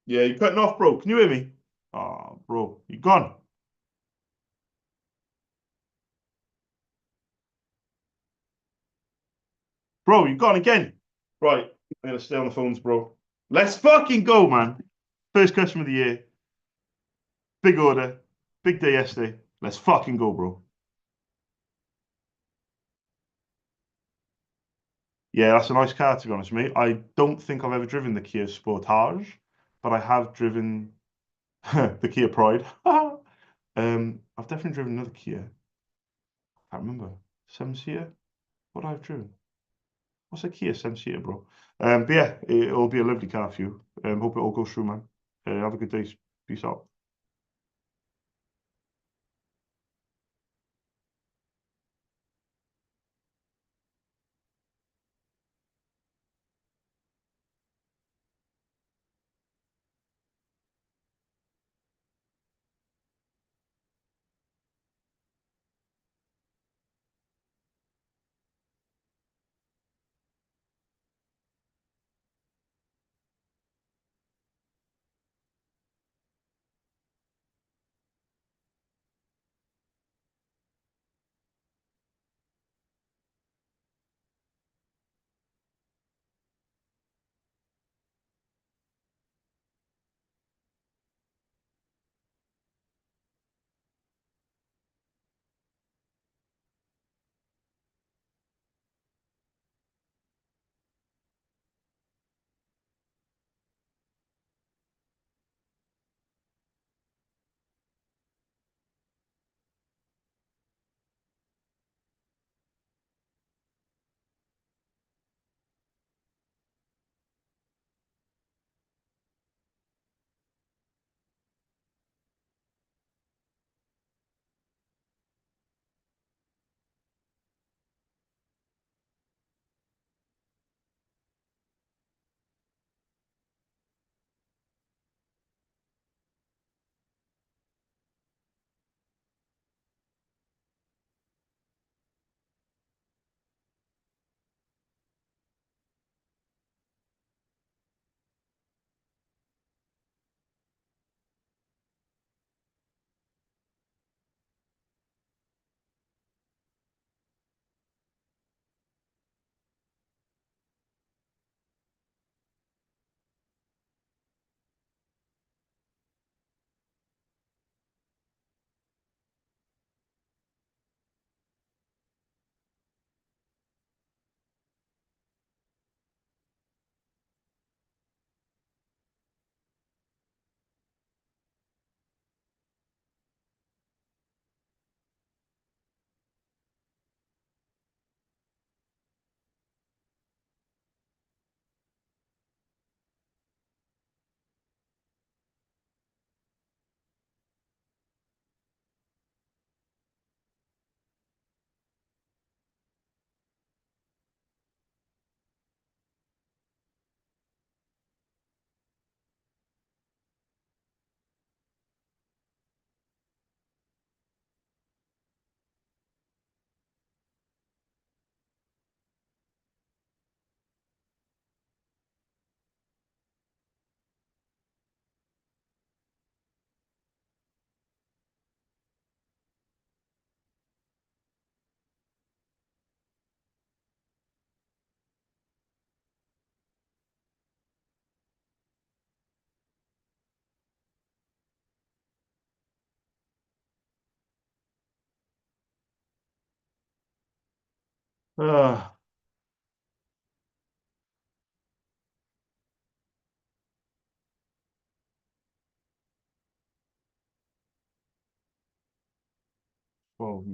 Yeah, you're cutting off, bro. Can you hear me? Oh, bro, you gone. Bro, you gone again. Right, I'm gonna stay on the phones, bro. Let's fucking go, man. First customer of the year. Big order. Big day yesterday. Let's fucking go, bro. Yeah, that's a nice car, to be honest, mate. I don't think I've ever driven the Kia Sportage, but I have driven the Kia Pride. I've definitely driven another Kia. I can't remember. Seven seater? What I've driven? What's a Kia seven seater, bro? But yeah, it'll be a lovely car for you. Hope it all goes through, man. Have a good day. Peace out. Ah, well,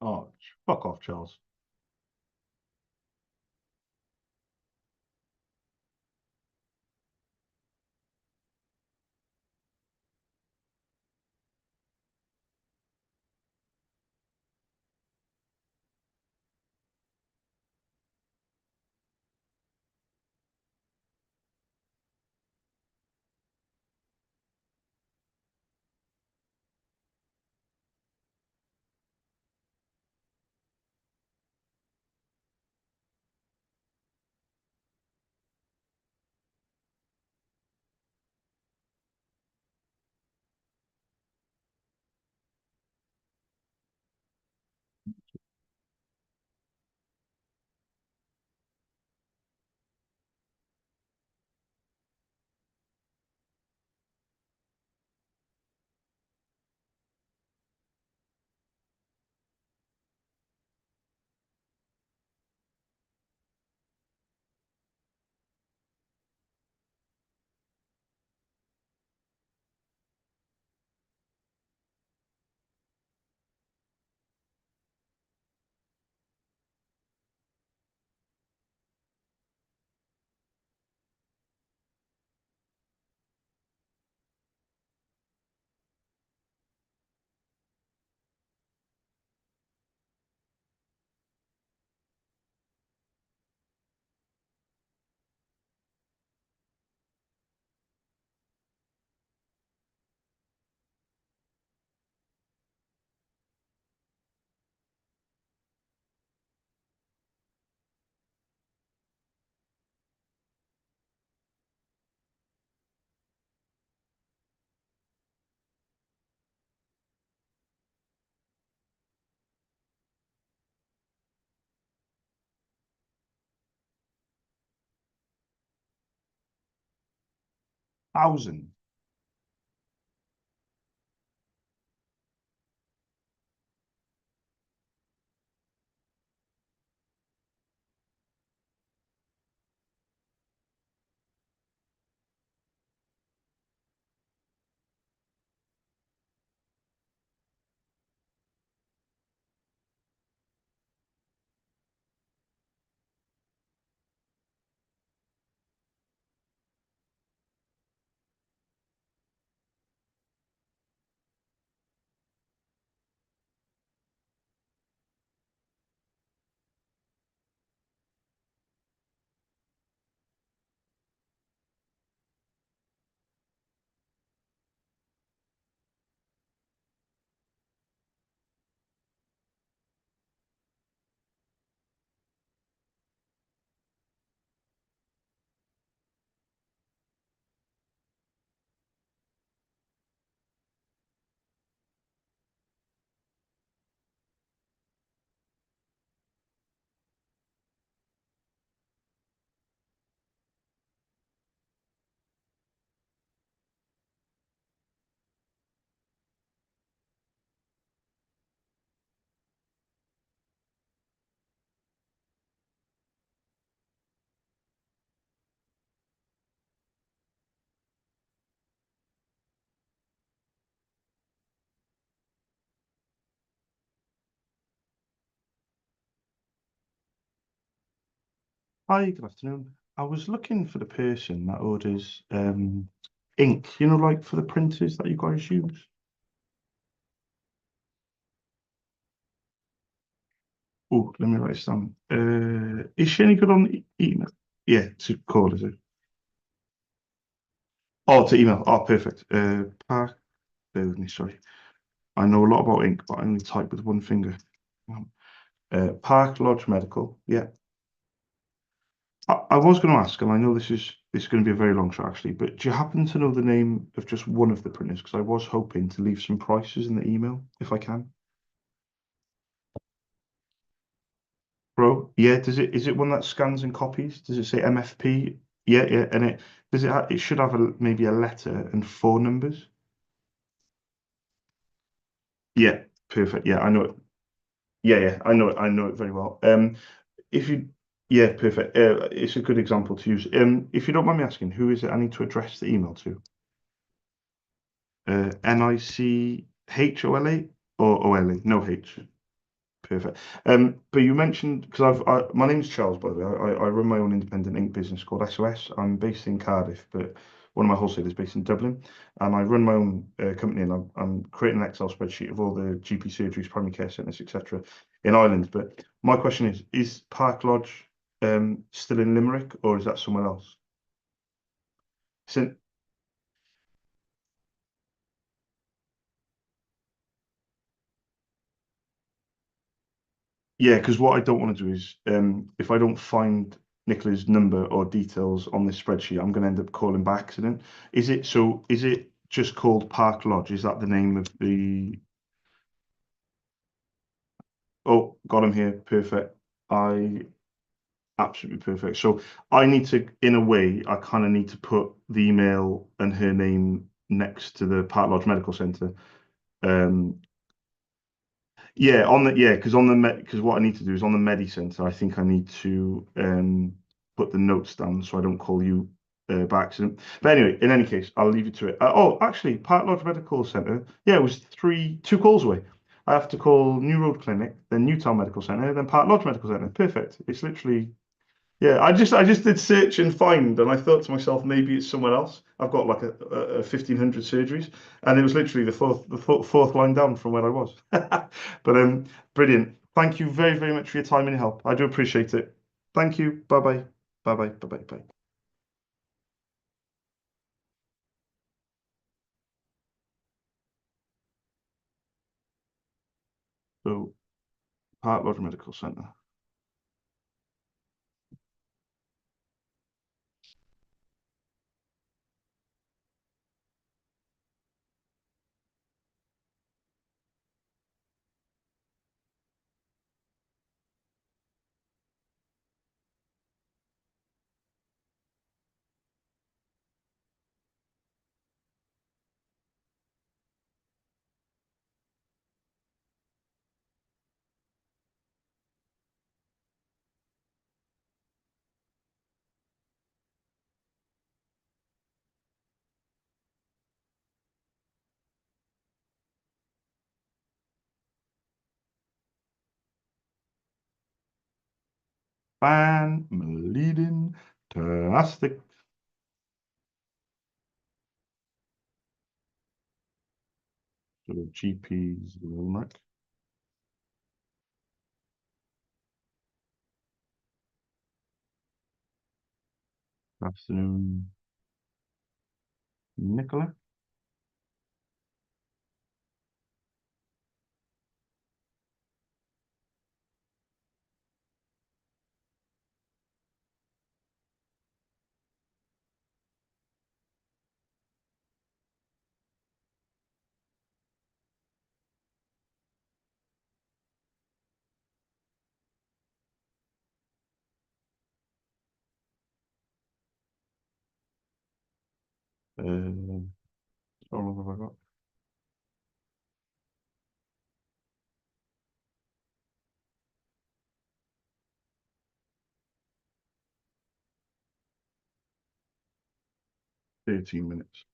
oh, fuck off, Charles. 1,000. Hi, good afternoon. I was looking for the person that orders ink, like for the printers that you guys use. Oh, let me write this down. Is she any good on email? Yeah, to call, is it? Oh, to email. Oh, perfect. Park, bear with me, sorry. I know a lot about ink, but I only type with one finger. Park Lodge Medical. Yeah. I was going to ask, and I know this is going to be a very long shot actually, but do you happen to know the name of just one of the printers? Because I was hoping to leave some prices in the email if I can. Bro, yeah, is it one that scans and copies? Does it say MFP? Yeah, yeah, and it should have maybe a letter and four numbers. Yeah, perfect. Yeah, I know it. Yeah, yeah, I know it very well. If you Yeah, perfect. It's a good example to use. If you don't mind me asking, who is it I need to address the email to? Nichola or Ola? No H. Perfect. But you mentioned because my name's Charles, by the way. I run my own independent ink business called SOS. I'm based in Cardiff, but one of my wholesalers is based in Dublin, and I run my own company. And I'm creating an Excel spreadsheet of all the GP surgeries, primary care centres, etc. in Ireland. But my question is Park Lodge still in Limerick, or is that somewhere else? So, yeah, because what I don't want to do is, if I don't find Nicola's number or details on this spreadsheet, I'm going to end up calling by accident. Is it just called Park Lodge? Is that the name of the? Oh, got him here. Perfect. I Absolutely perfect. So I need to, in a way, I kind of need to put the email and her name next to the Park Lodge Medical Centre. Um, because because what I need to do is on the Medi Center, I think I need to put the notes down so I don't call you by accident. But anyway, in any case, I'll leave you to it. Actually, Park Lodge Medical Center. Yeah, it was two calls away. I have to call New Road Clinic, then Newtown Medical Center, then Park Lodge Medical Center. Perfect. It's literally yeah, I just did search and find, and I thought to myself, maybe it's someone else. I've got like a 1,500 surgeries, and it was literally the fourth line down from where I was. But brilliant. Thank you very very much for your time and your help. I do appreciate it. Thank you. Bye bye. Bye bye. Bye bye. Bye. So, Park Lodge Medical Centre. Fan bleeding tastic. Sort of GP's Limerick. Afternoon, Nicola. How long have I got? 13 minutes.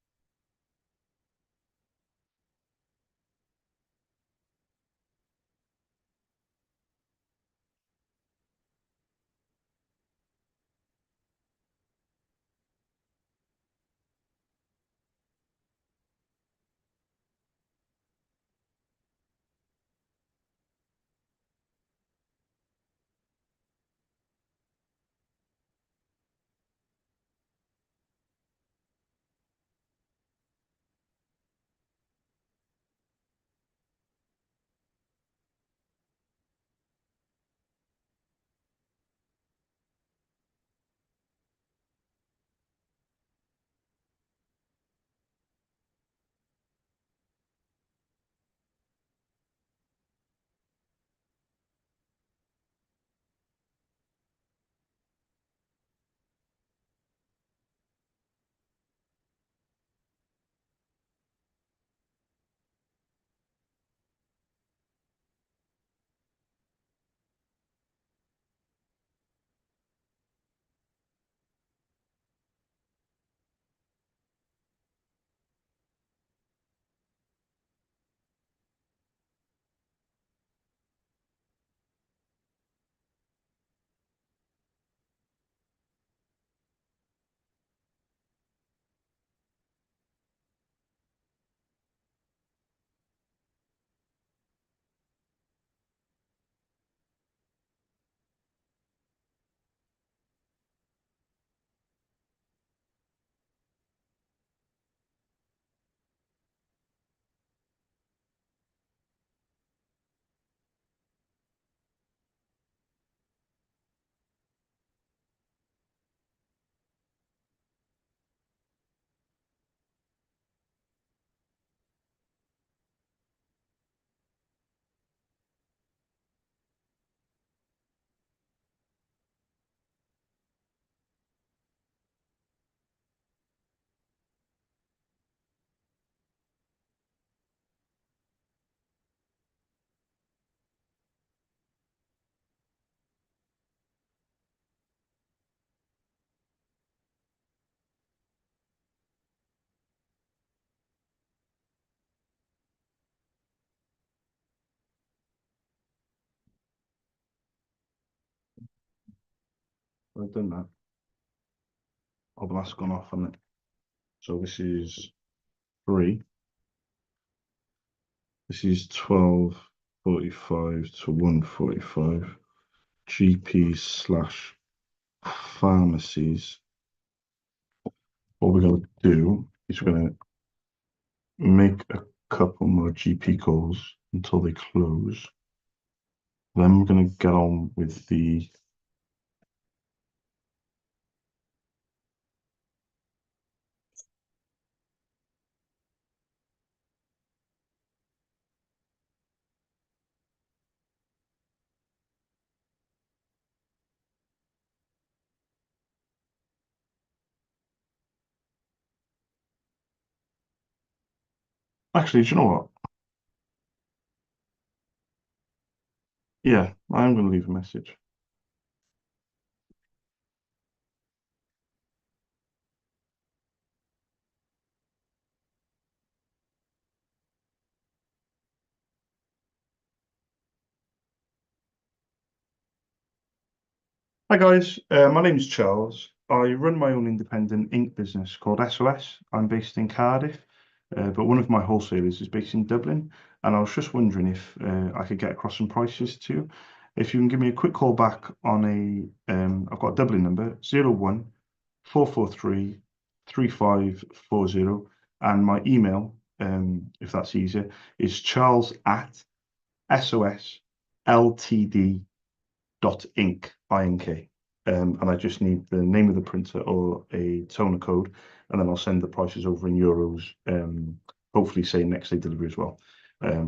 I've done that. Oh, but that's gone off, hasn't it? So this is 3. This is 12:45 to 1:45. GPs slash pharmacies. What we're going to do is we're going to make a couple more GP calls until they close. Then we're going to get on with the actually, do you know what? Yeah, I'm going to leave a message. Hi guys, my name's Charles. I run my own independent ink business called SOS. I'm based in Cardiff, but one of my wholesalers is based in Dublin, and I was just wondering if I could get across some prices to you. If you can give me a quick call back on I've got a Dublin number, 01 443 3540, and my email, if that's easier, is charles at sosltd.ink. And I just need the name of the printer or a toner code, and then I'll send the prices over in euros. Hopefully, say next day delivery as well.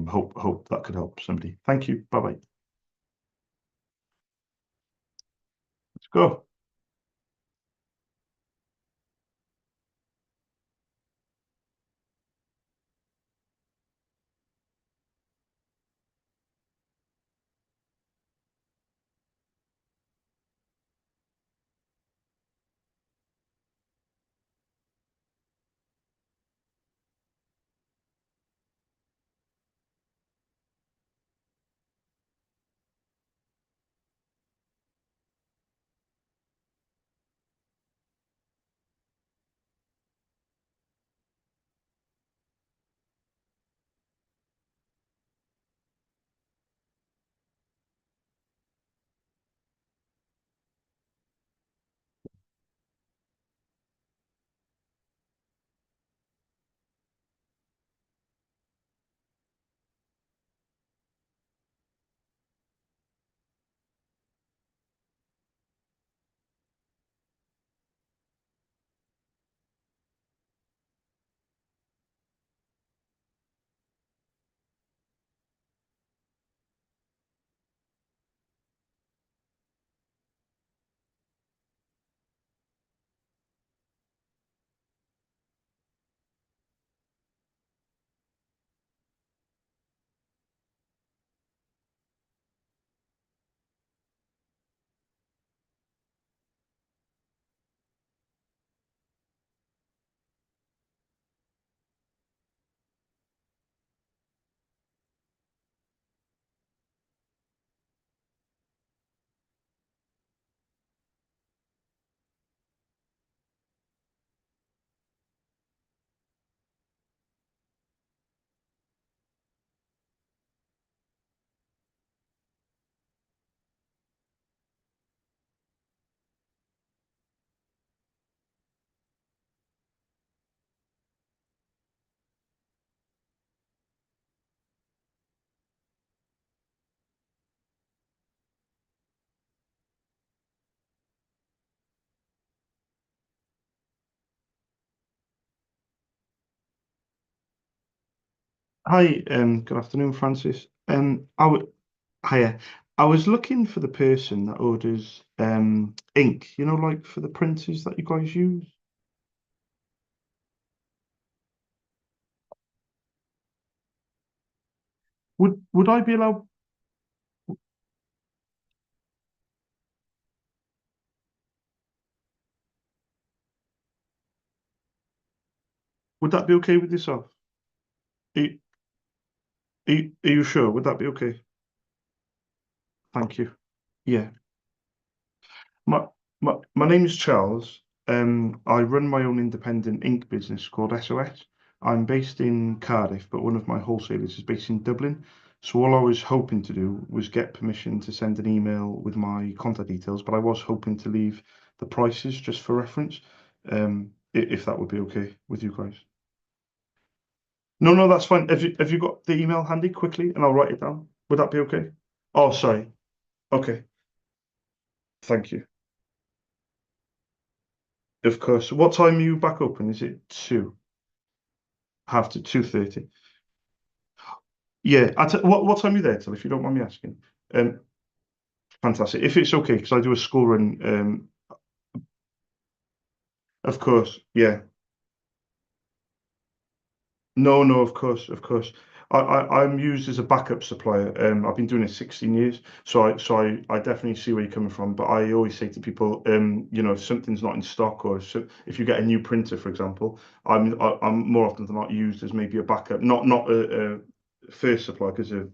Hope that could help somebody. Thank you. Bye bye. Let's go. Hi, good afternoon, Francis. Hiya. I was looking for the person that orders ink, like for the printers that you guys use. Would I be allowed? Would that be okay with yourself? Are you sure? Would that be okay? Thank you. Yeah. My my name is Charles. I run my own independent ink business called SOS. I'm based in Cardiff, but one of my wholesalers is based in Dublin. So all I was hoping to do was get permission to send an email with my contact details, but I was hoping to leave the prices just for reference, if that would be okay with you guys. No, no, that's fine. Have you got the email handy quickly, and I'll write it down? Would that be okay? Oh, sorry. Okay. Thank you. Of course. What time are you back open? Is it two? Half to 2:30? Yeah. What time are you there till, if you don't mind me asking? Um, Fantastic. If it's okay, because I do a school run. Of course. Yeah. No, no, of course, of course. I'm used as a backup supplier. I've been doing it 16 years, so I definitely see where you're coming from. But I always say to people, if something's not in stock, or if you get a new printer, for example, I'm more often than not used as maybe a backup, not first supply because of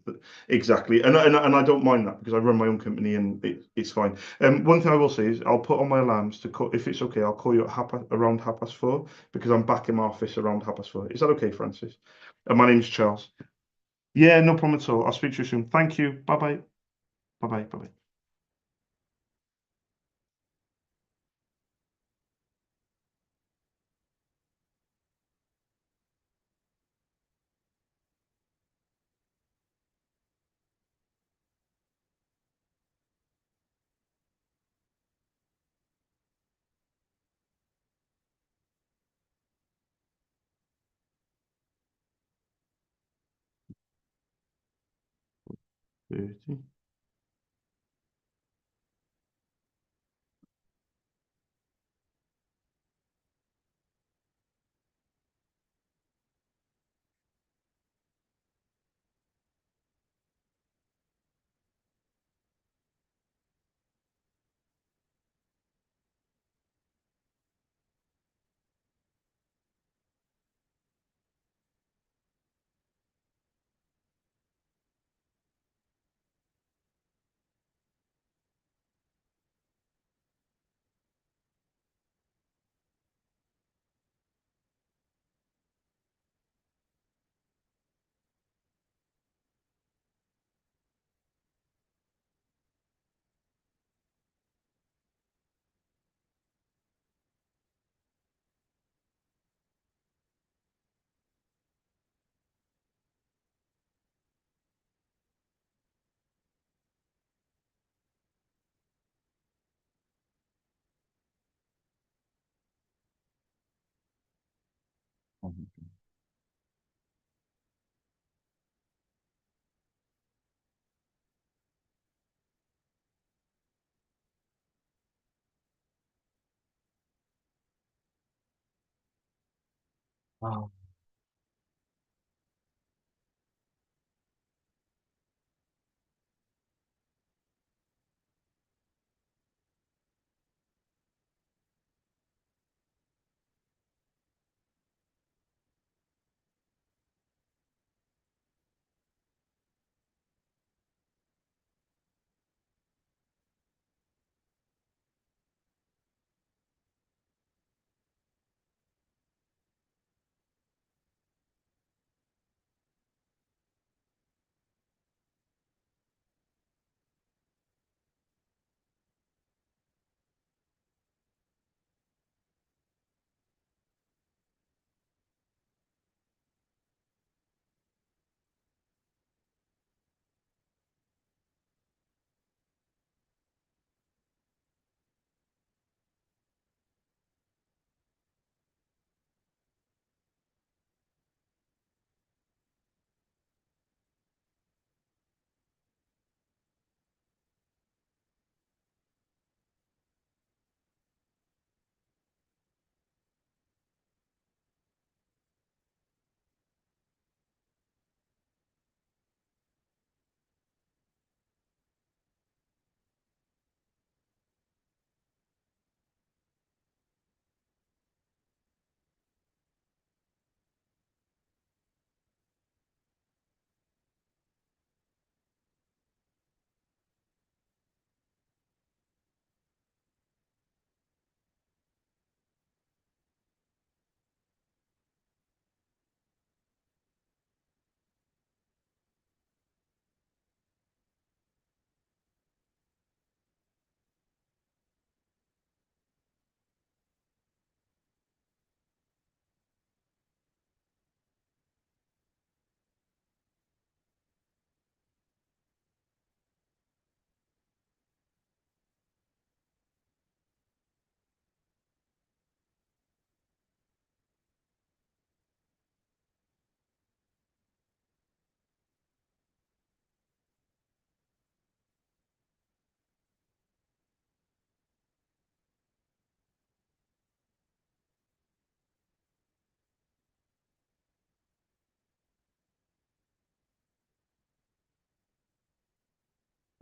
exactly, and I don't mind that because I run my own company and it's fine. One thing I will say is I'll put on my alarms to call if it's okay. I'll call you at around 4:30 because I'm back in my office around 4:30. Is that okay, Francis? And my name's Charles. Yeah, no problem at all. I'll speak to you soon. Thank you. Bye bye. Bye bye. Bye bye. Thirty. Wow.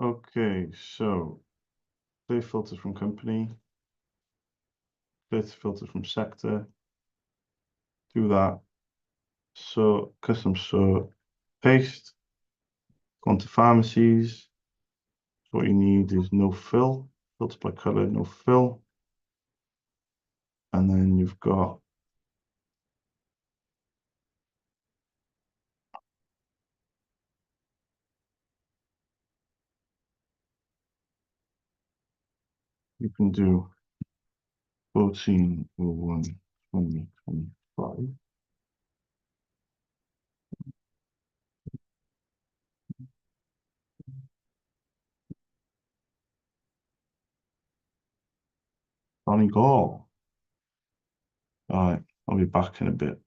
Okay, so clear filters from company, clear filters from sector. Do that. So custom sort. paste. Go on to pharmacies. So what you need is no fill, filter by color, no fill. And then you've got you can do 14/01/2025. On you go. All right, I'll be back in a bit.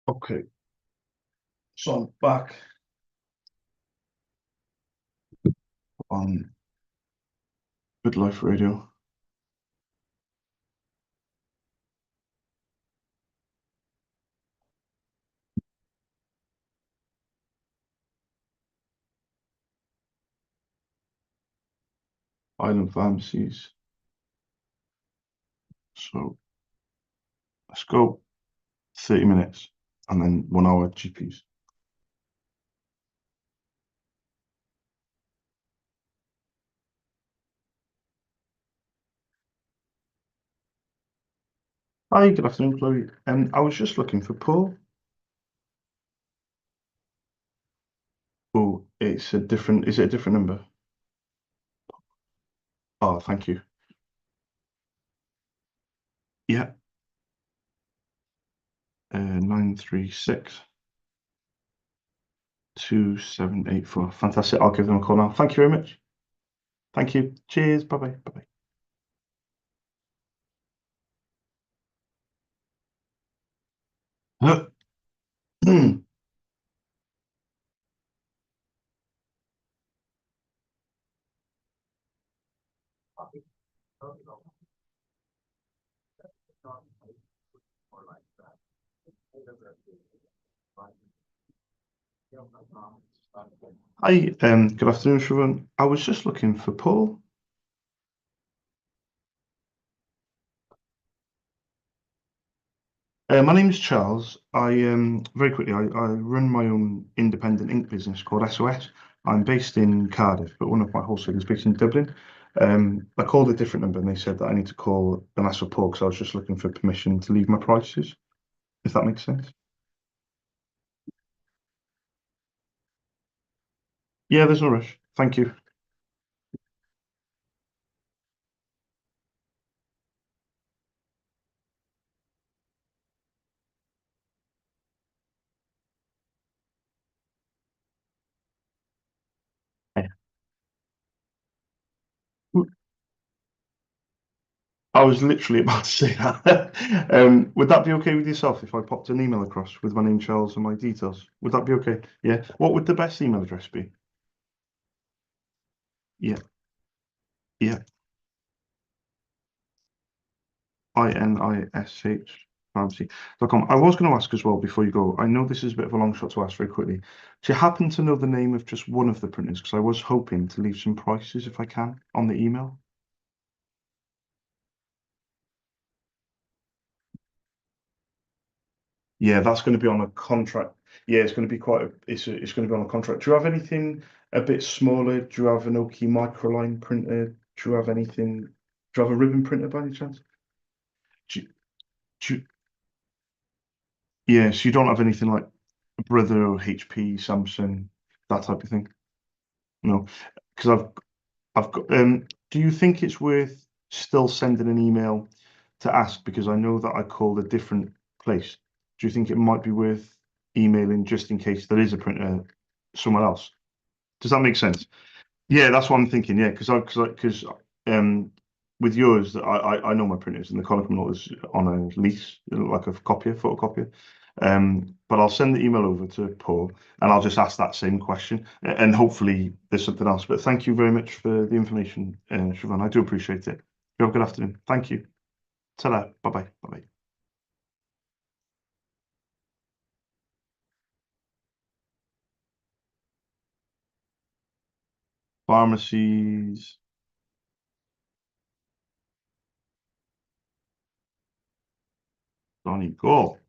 Okay, so I'm back on Good Life Radio. Island Pharmacies. So let's go 30 minutes and then 1 hour GPs. Hi, good afternoon, Chloe. I was just looking for Paul. Oh, is it a different number? Oh, thank you. Yeah, 936 2784. Fantastic. I'll give them a call now. Thank you very much. Thank you. Cheers. Bye bye. Bye bye. Hi, good afternoon, Siobhan. I was just looking for Paul. My name is Charles. Very quickly, I run my own independent ink business called SOS. I'm based in Cardiff, but one of my wholesalers is based in Dublin. I called a different number and they said that I need to call and ask for Paul because I was just looking for permission to leave my prices, if that makes sense. Yeah, there's no rush. Thank you. Yeah. I was literally about to say that. Would that be okay with yourself if I popped an email across with my name, Charles, and my details? Would that be okay? Yeah. What would the best email address be? Yeah, yeah. INISH pharmacy.com. I was going to ask as well before you go. I know this is a bit of a long shot to ask very quickly. Do you happen to know the name of just one of the printers? Because I was hoping to leave some prices if I can on the email. Yeah, that's going to be on a contract. Yeah, it's going to be it's going to be on a contract. Do you have anything a bit smaller? Do you have an Oki microline printer? Do you have anything? Do you have a ribbon printer by any chance? Do you, do you- yeah, so you don't have anything like Brother or HP, Samsung, that type of thing? No, because I've got. Do you think it's worth still sending an email to ask? Because I know that I called a different place. Do you think it might be worth emailing just in case there is a printer somewhere else? Does that make sense? Yeah, that's what I'm thinking. Yeah, because um with yours, I know my printers and the color model is on a lease, like a copier, photocopier. But I'll send the email over to Paul and I'll just ask that same question and hopefully there's something else. But thank you very much for the information, Siobhan. I do appreciate it. You have a good afternoon. Thank you. Ta-ra. Bye-bye. Bye-bye. Pharmacies. Donny, go.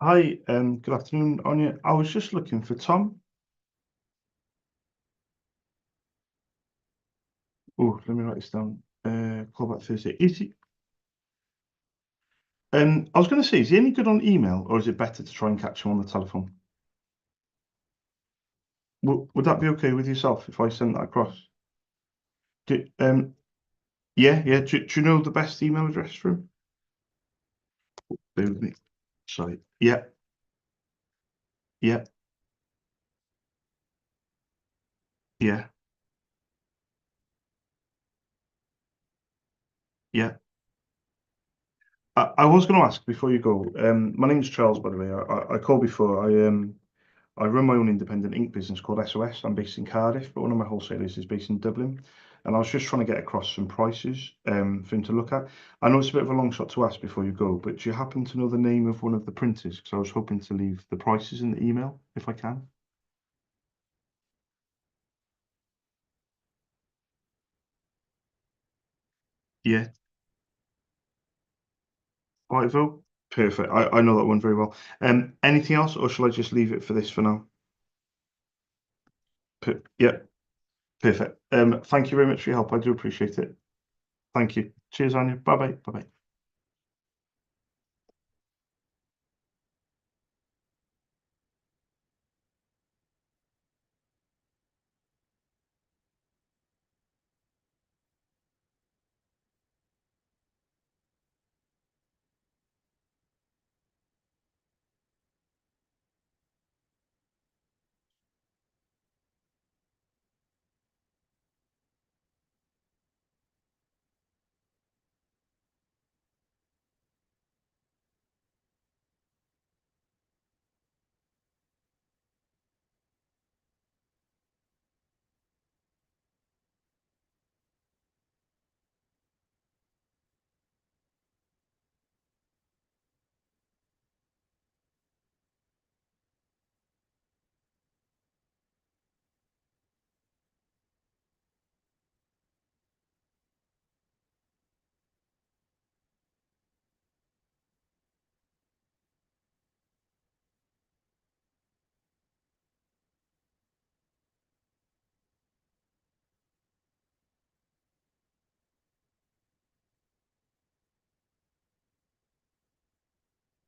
Hi, good afternoon, Anya. I was just looking for Tom. Oh, let me write this down. Call back Thursday. Is he? I was going to say, is he any good on email, or is it better to try and catch him on the telephone? Would that be okay with yourself if I send that across? Do, yeah, yeah. Do you know the best email address for him? Bear with me. Sorry. Yeah, yeah, yeah, yeah. I was going to ask before you go. My name's Charles, by the way. I called before. I run my own independent ink business called SOS. I'm based in Cardiff, but one of my wholesalers is based in Dublin. And I was just trying to get across some prices for him to look at. I know it's a bit of a long shot to ask before you go, but do you happen to know the name of one of the printers? Because I was hoping to leave the prices in the email if I can. Yeah, Whiteville. Perfect. I know that one very well. Anything else, or shall I just leave it for this for now? Yeah, perfect. Thank you very much for your help. I do appreciate it. Thank you. Cheers, Anya. Bye bye. Bye bye.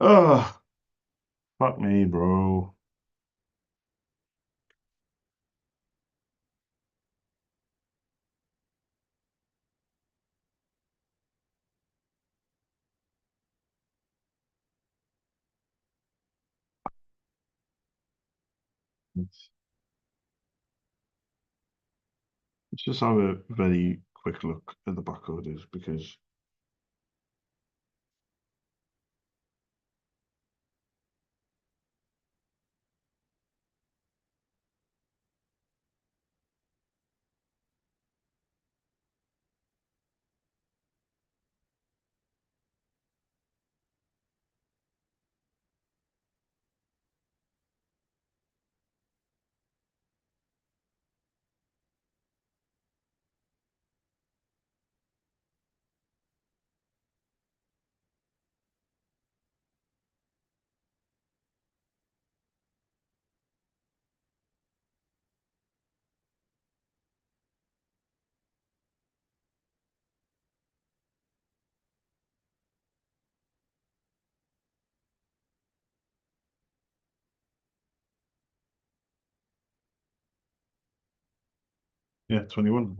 Oh, fuck me, bro. Let's let's just have a very quick look at the back orders because yeah, 21.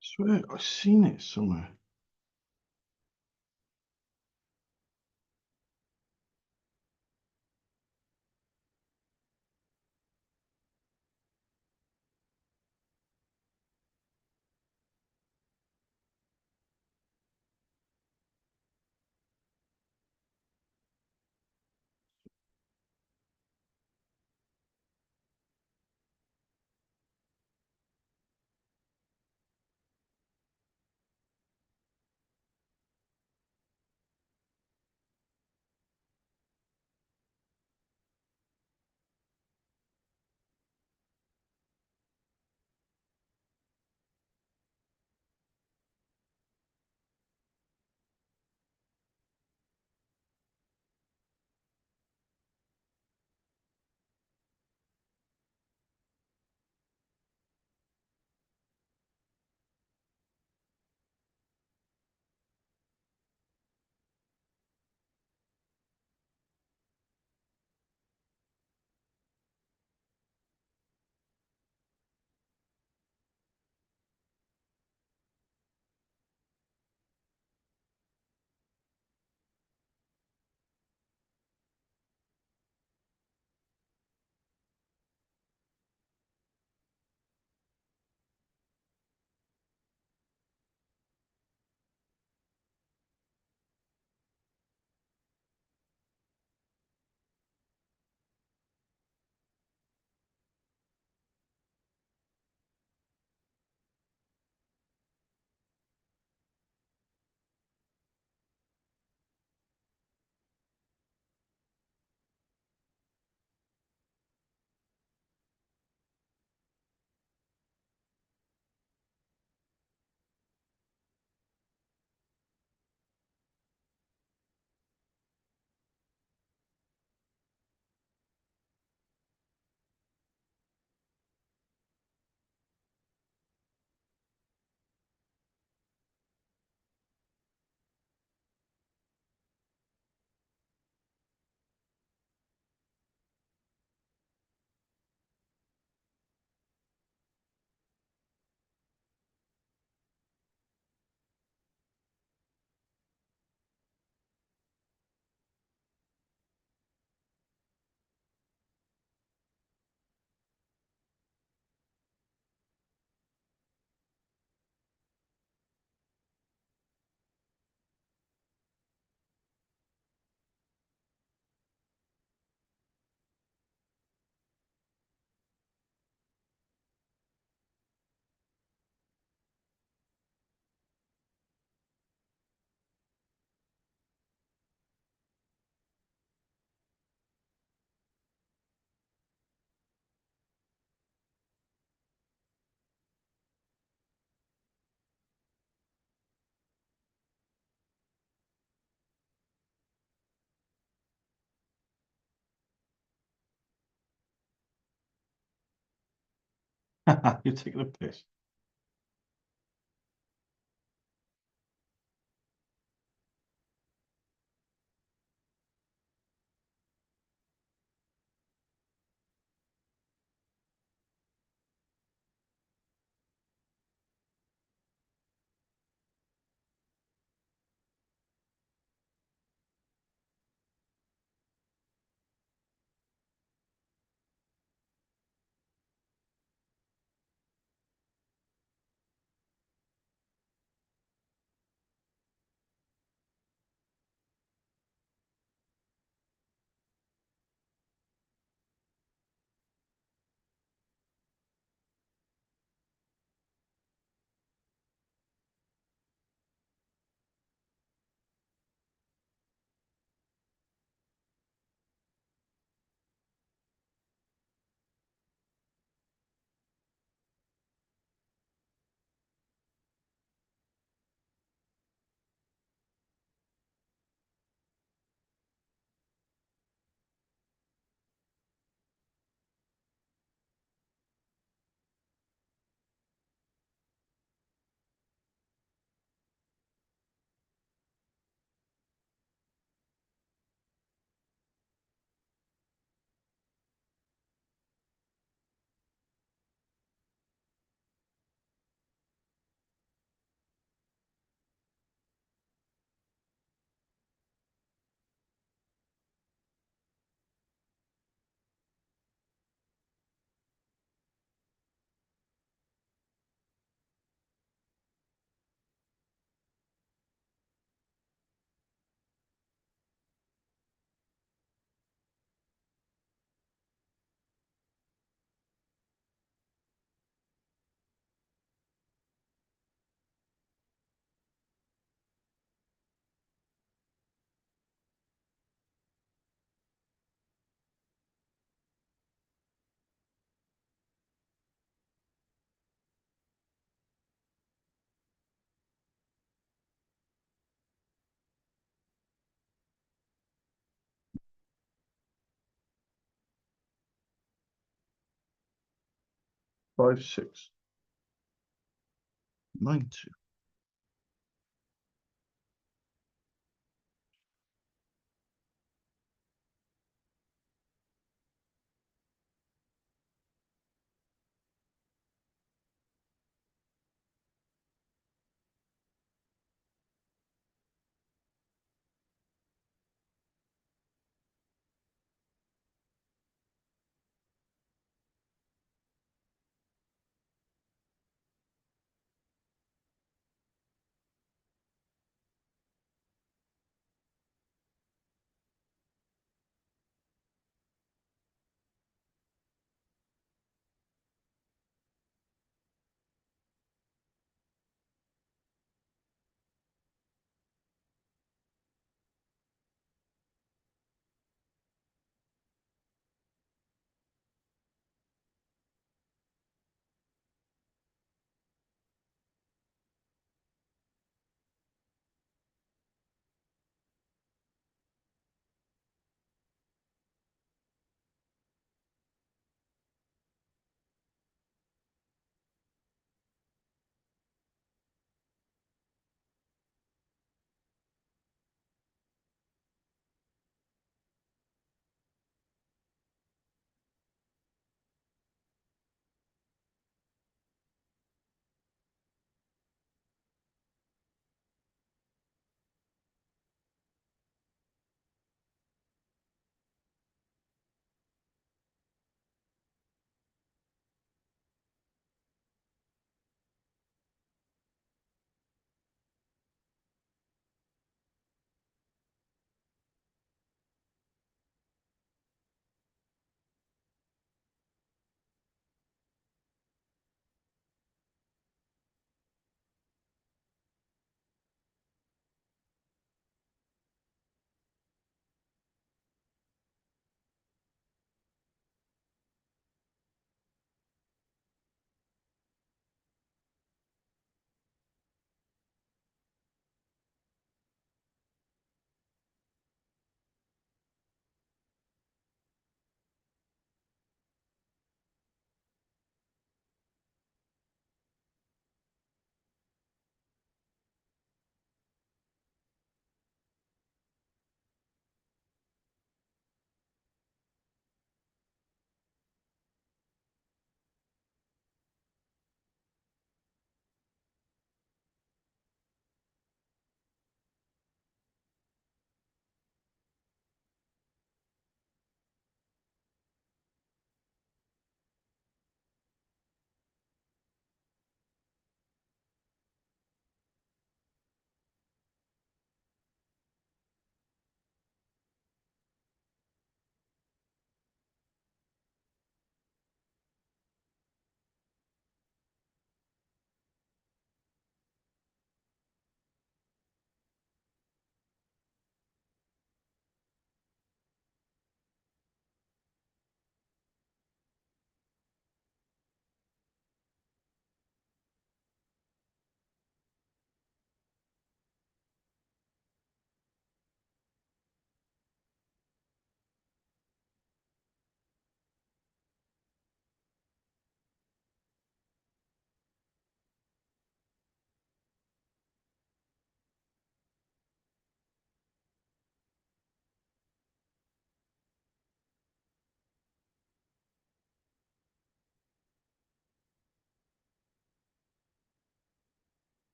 Swear, I've seen it somewhere. You're taking a piss. 5692.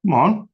Come on.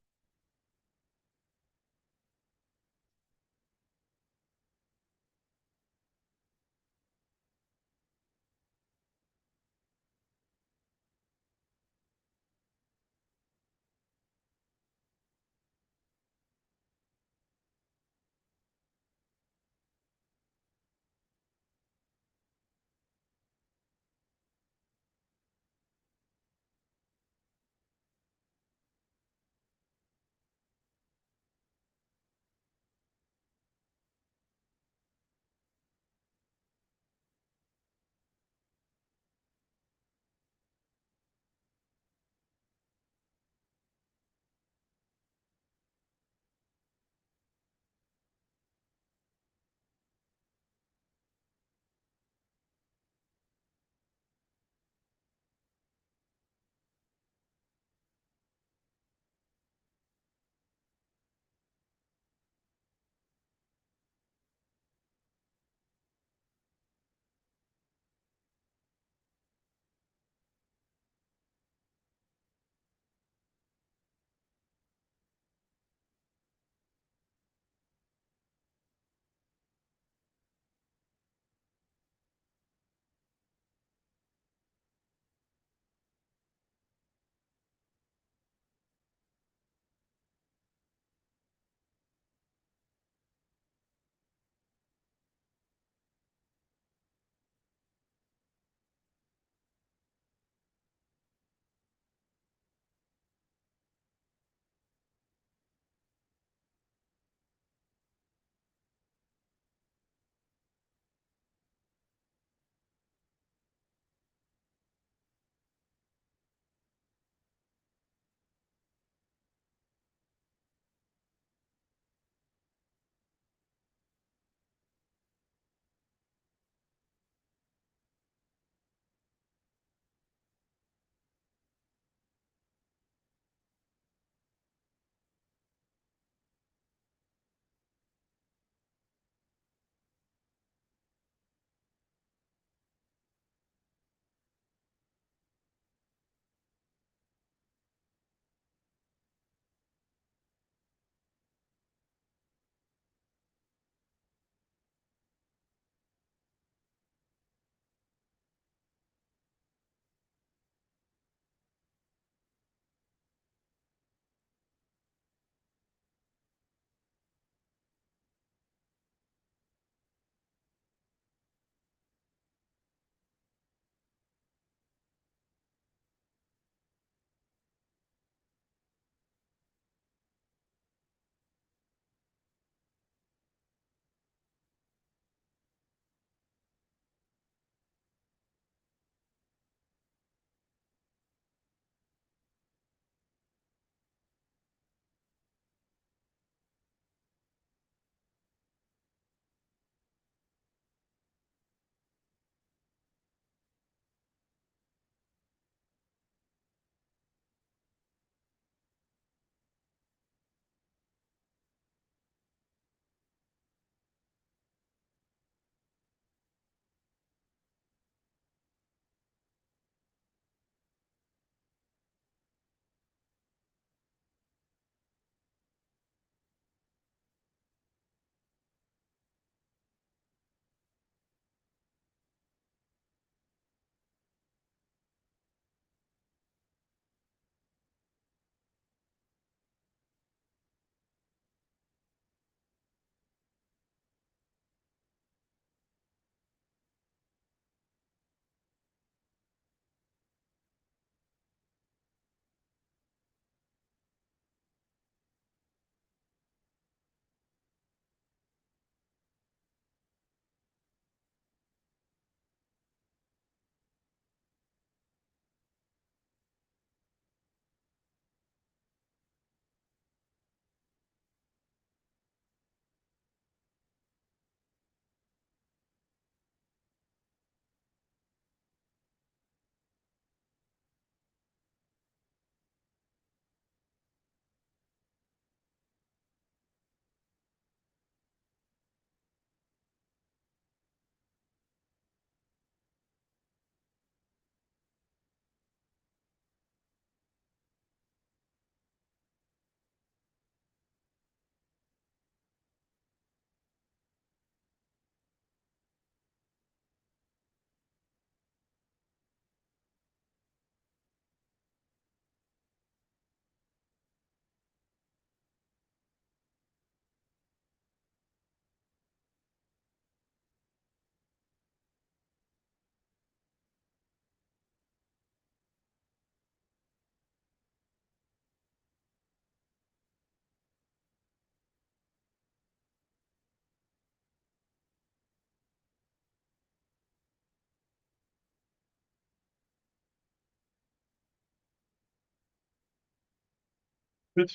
Good.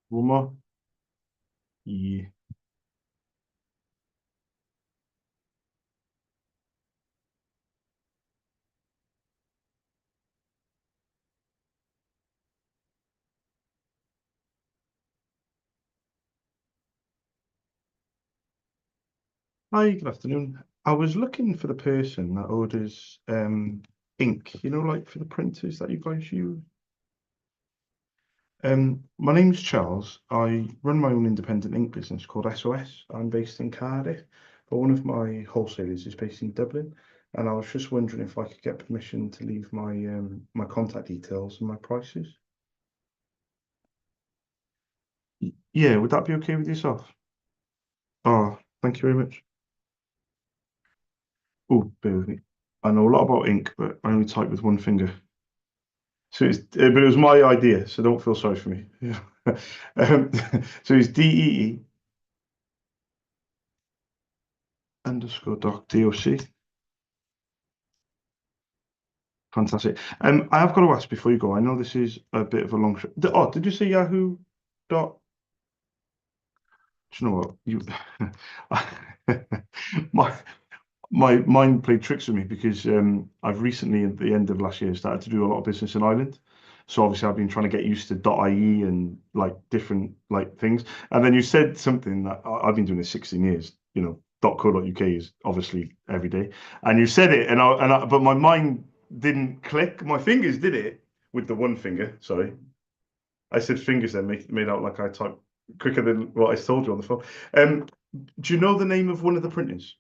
One more. Yeah. Hi, good afternoon. I was looking for the person that orders ink, like for the printers that you guys use. My name's Charles. I run my own independent ink business called SOS. I'm based in Cardiff, but one of my wholesalers is based in Dublin, and I was just wondering if I could get permission to leave my contact details and my prices. Yeah, would that be okay with yourself? Oh, thank you very much. Oh, bear with me. I know a lot about ink, but I only type with one finger. But it was my idea, so don't feel sorry for me. Yeah. Um, so it's DEE underscore doc. Fantastic. I have got to ask before you go. I know this is a bit of a long shot. Oh, did you say Yahoo dot? Do you know what? My my mind played tricks with me because I've recently, at the end of last year, started to do a lot of business in Ireland. So obviously, I've been trying to get used to .ie and like different like things. And then you said something that I've been doing this 16 years. .co.uk is obviously every day. And you said it, but my mind didn't click. My fingers did it with the one finger. Sorry, I said fingers then, made out like I typed quicker than what I told you on the phone. Um, do you know the name of one of the printers?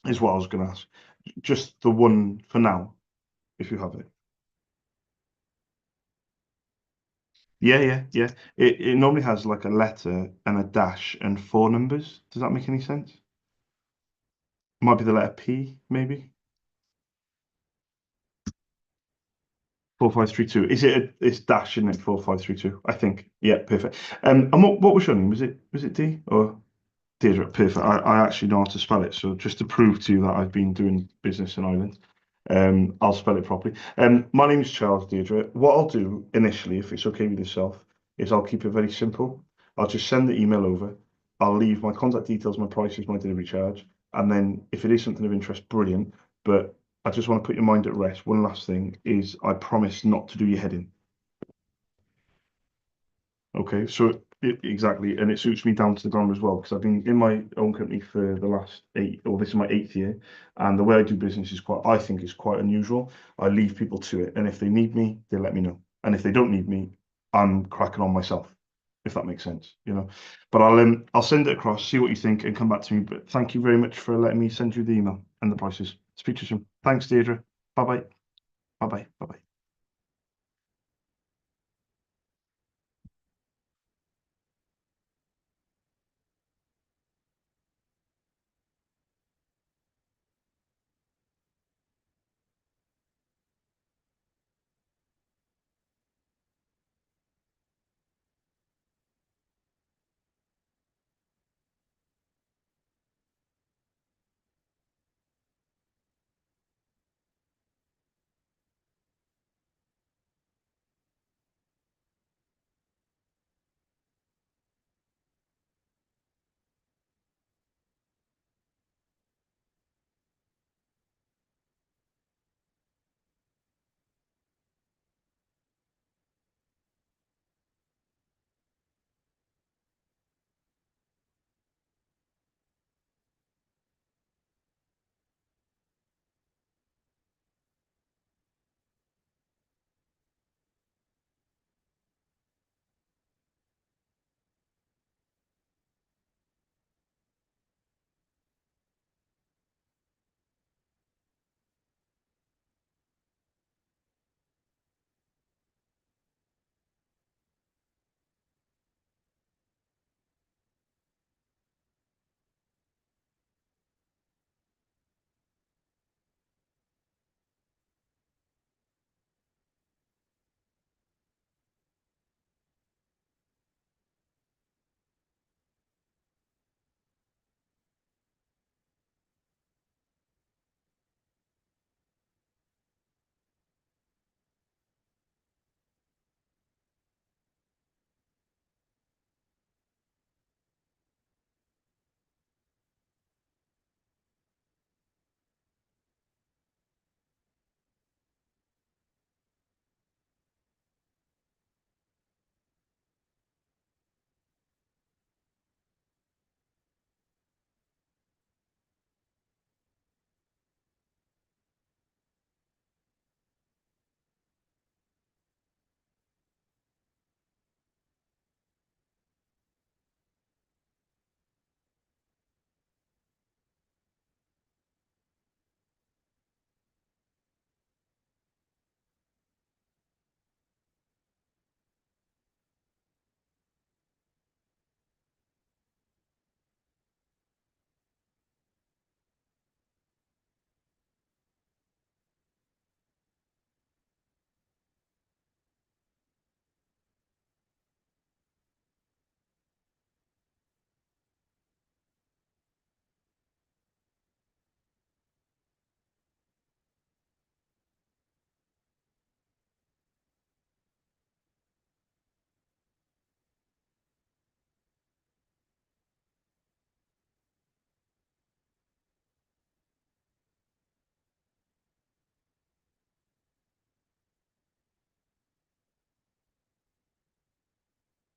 Is what I was going to ask. Just the one for now, if you have it. Yeah, yeah, yeah. It normally has like a letter and a dash and four numbers. Does that make any sense? Might be the letter P, maybe. 4532. Is it it's dash, isn't it? 4532, I think. Yeah, perfect. And what was your name? Was it D or Deirdre? Perfect. I actually know how to spell it. So just to prove to you that I've been doing business in Ireland, I'll spell it properly. My name's Charles, Deirdre. What I'll do initially, if it's okay with yourself, is I'll keep it very simple. I'll just send the email over. I'll leave my contact details, my prices, my delivery charge, and then if it is something of interest, brilliant. But I just want to put your mind at rest. One last thing is I promise not to do your head in. Okay, so exactly, and it suits me down to the ground as well because I've been in my own company for the last eight, or this is my eighth year, and the way I do business is I think, is quite unusual. I leave people to it, and if they need me, they let me know, and if they don't need me, I'm cracking on myself, if that makes sense. But I'll send it across, see what you think, and come back to me. But thank you very much for letting me send you the email and the prices. Speak to you soon. Thanks, Deirdre. Bye bye. Bye bye. Bye bye.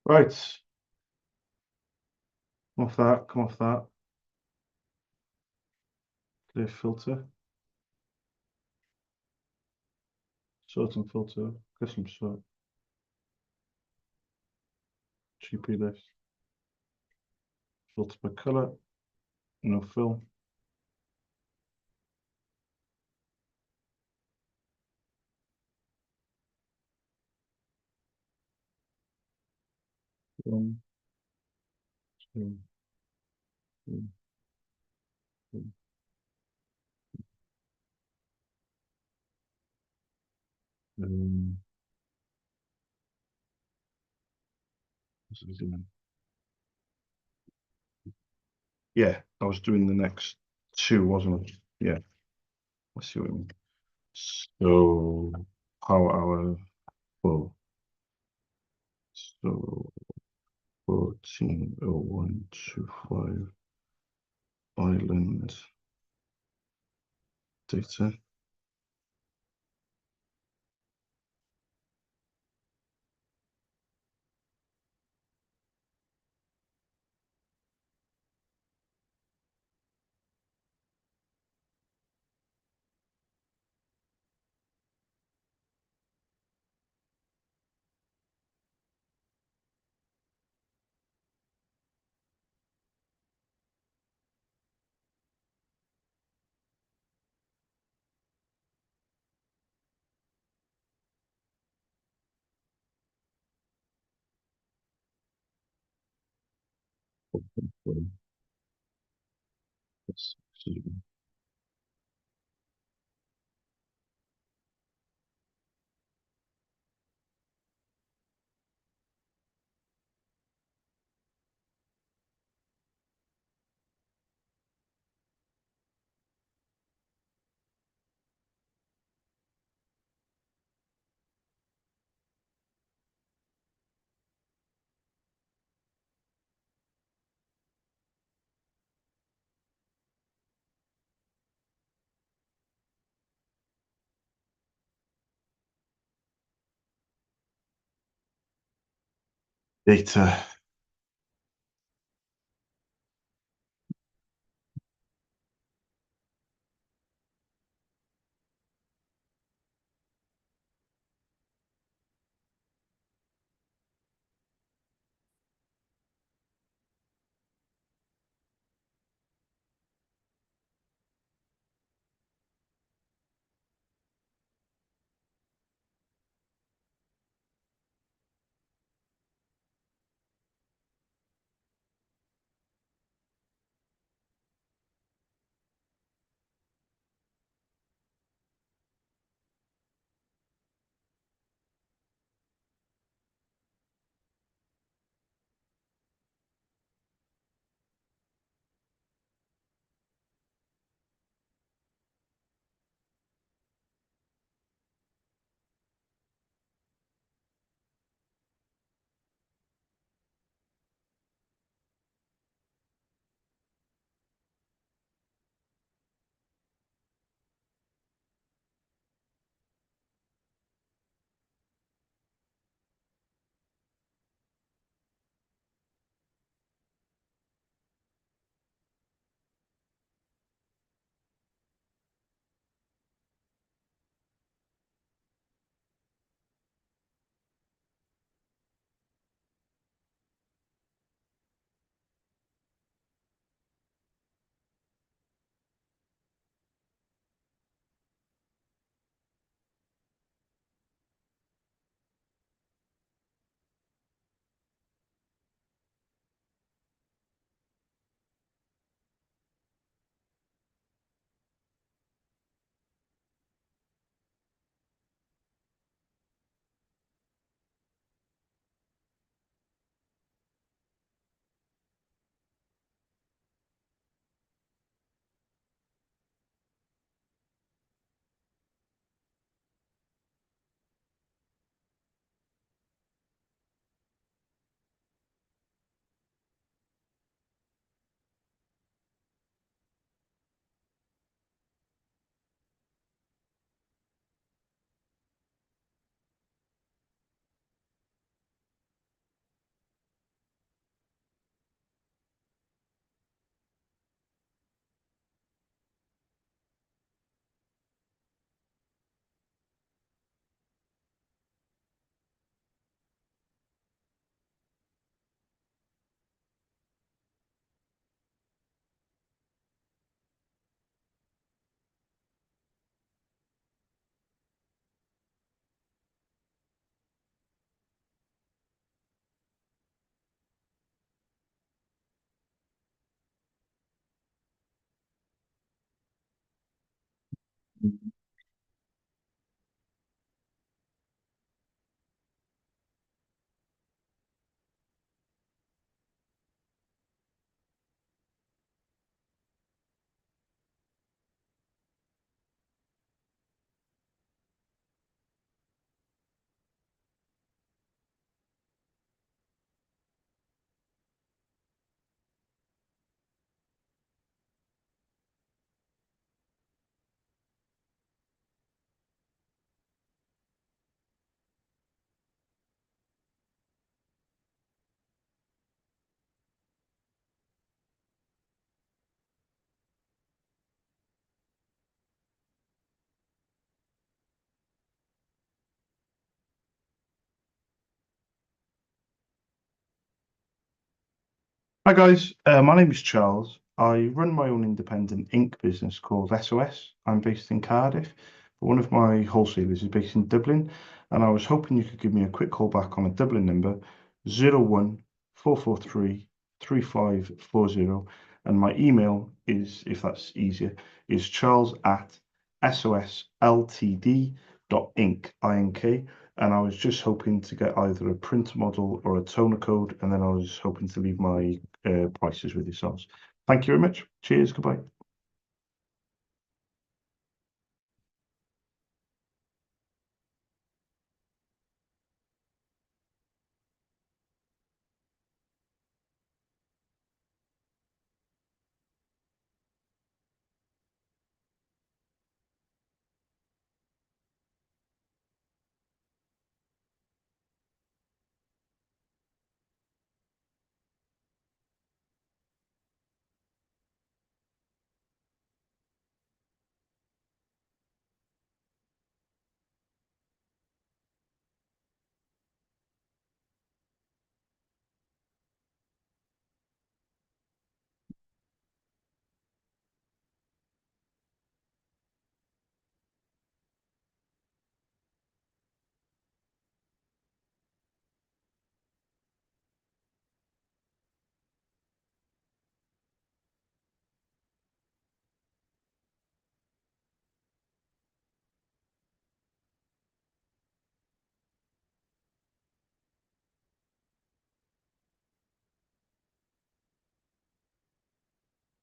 Right, come off that, come off that. Clear filter, sort and filter, custom sort, GP list, filter by color, no fill. One, two, three, four. Um, what's it doing? Yeah, I was doing the next two, wasn't it? Yeah, I see what you mean. So, power hour, full. So, 140125 island data. Data. Hi guys, my name is Charles. I run my own independent ink business called SOS. I'm based in Cardiff. One of my wholesalers is based in Dublin, and I was hoping you could give me a quick call back on a Dublin number 014433540. And my email is, if that's easier, is charles at sosltd.ink, INK. And I was just hoping to get either a printer model or a toner code, and then I was hoping to leave my prices with yourselves. Thank you very much. Cheers. Goodbye.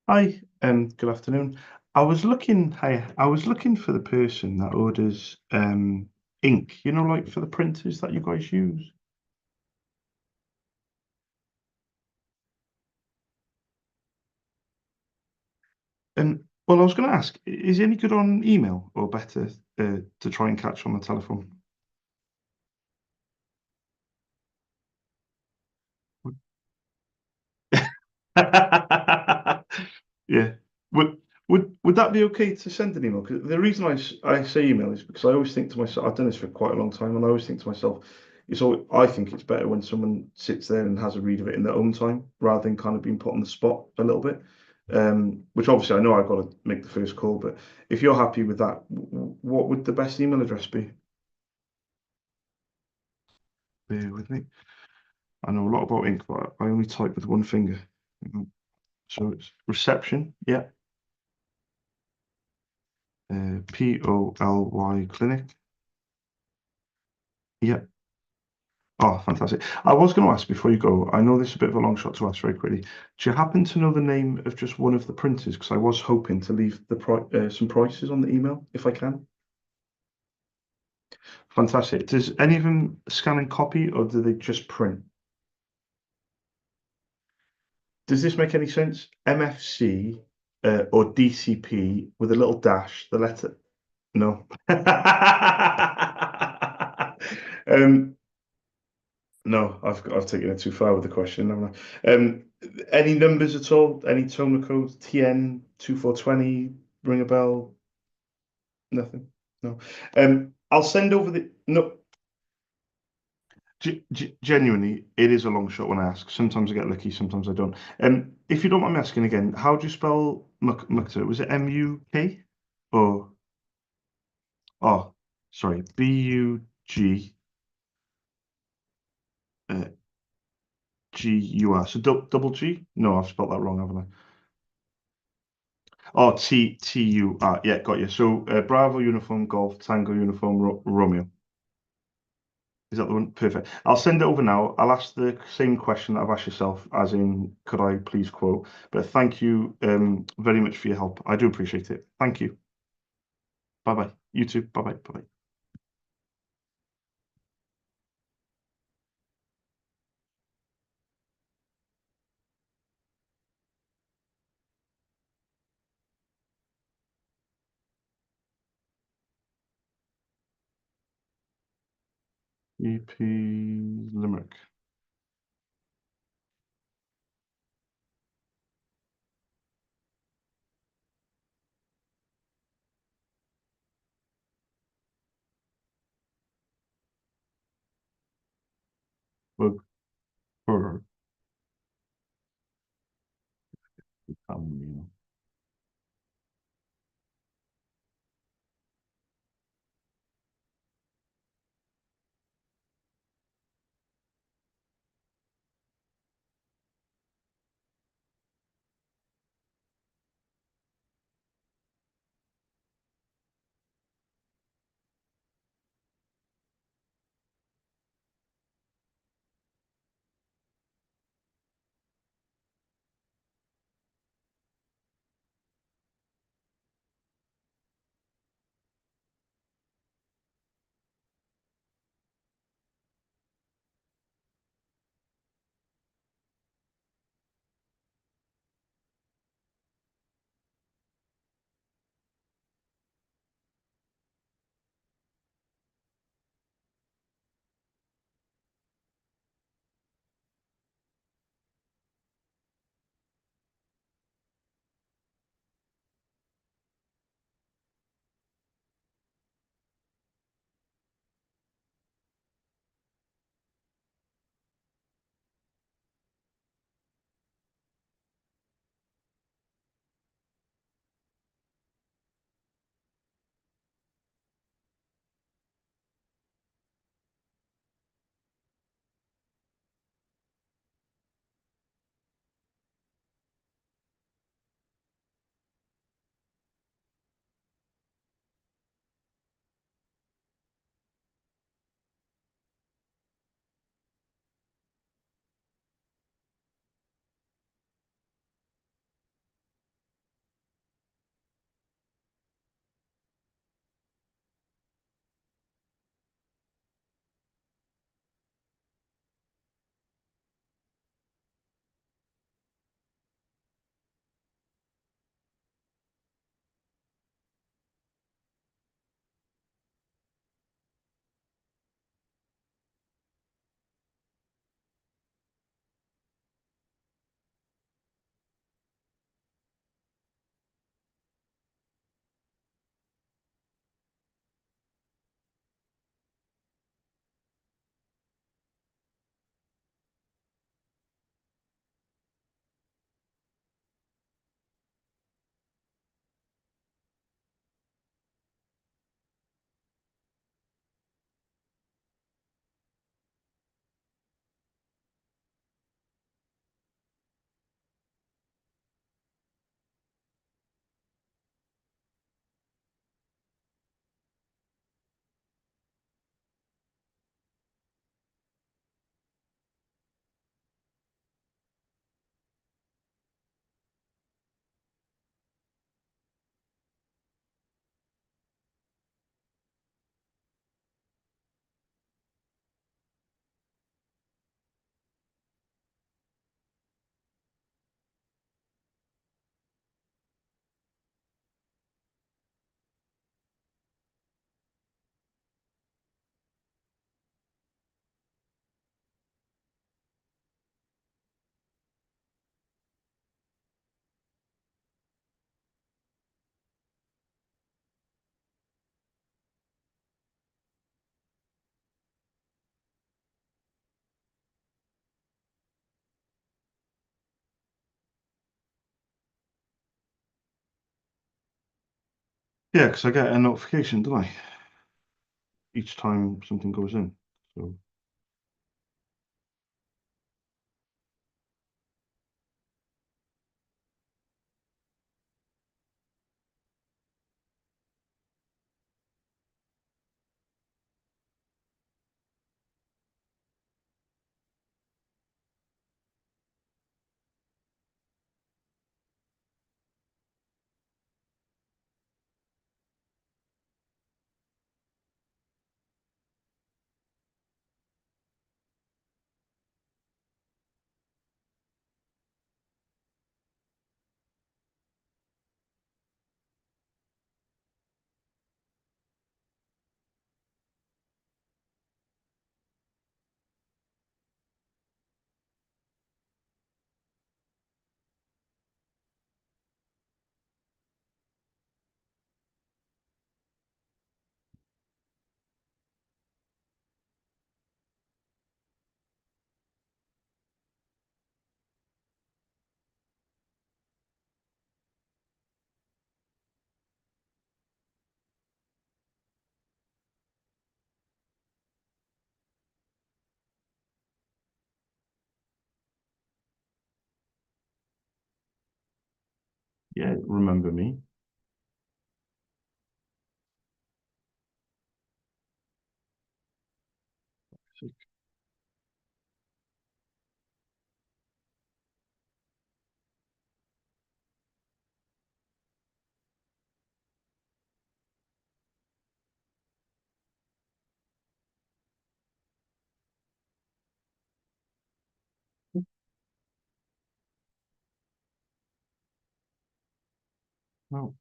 Hi, good afternoon. I was looking for the person that orders ink, like for the printers that you guys use. And well, I was going to ask, is it any good on email or better to try and catch on the telephone? Yeah. Would would that be okay to send an email? Because the reason I say email is because I always think to myself, I've done this for quite a long time, and I always think to myself, I think it's better when someone sits there and has a read of it in their own time rather than kind of being put on the spot a little bit. Which obviously I know I've got to make the first call, but if you're happy with that, what would the best email address be? Bear with me. I know a lot about ink, but I only type with one finger. So it's reception, yeah, POLY clinic. Yeah. Oh, fantastic. I was going to ask before you go, I know this is a bit of a long shot to ask very quickly. Do you happen to know the name of just one of the printers? Because I was hoping to leave some prices on the email if I can. Fantastic. Does any of them scan and copy or do they just print? Does this make any sense? MFC or DCP with a little dash, the letter. No. Um, No, I've taken it too far with the question, haven't I? Any numbers at all? Any toner code? TN 2420, ring a bell? Nothing. No. I'll send over the no. Genuinely, it is a long shot when I ask. Sometimes I get lucky, sometimes I don't. If you don't mind me asking again, how do you spell Mukta? Was it MUK or oh, sorry, BUG uh, GUR? So double G? No, I've spelled that wrong, haven't I? Oh, TUR. Yeah, got you. So Bravo uniform Golf Tango uniform Romeo. Is that the one? Perfect. I'll send it over now. I'll ask the same question that I've asked yourself, as in, could I please quote? But thank you very much for your help. I do appreciate it. Thank you. Bye bye. You too. Bye bye. Bye bye. EP Limerick. Bug. Burr. Um, Yeah, because I get a notification, don't I? Each time something goes in. So Yeah, remember me. No.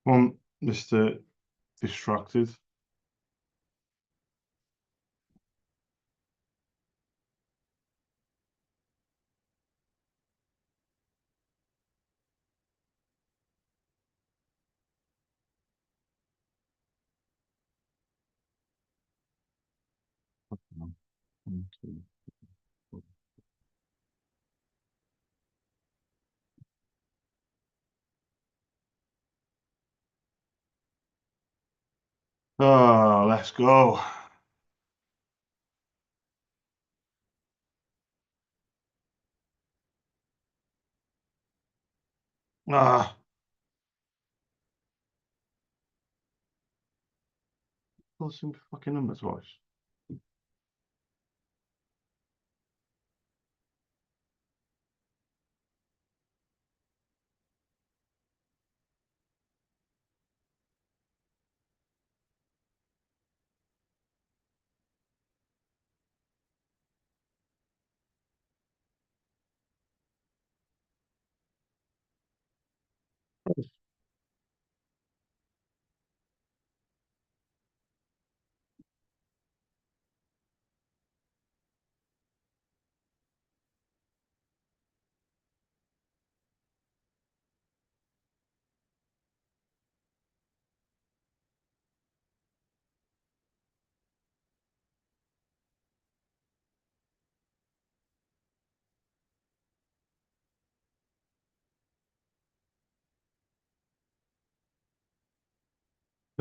One, Mr. Distracted. One, two, four. Oh, let's go. Ah, those some fucking numbers twice.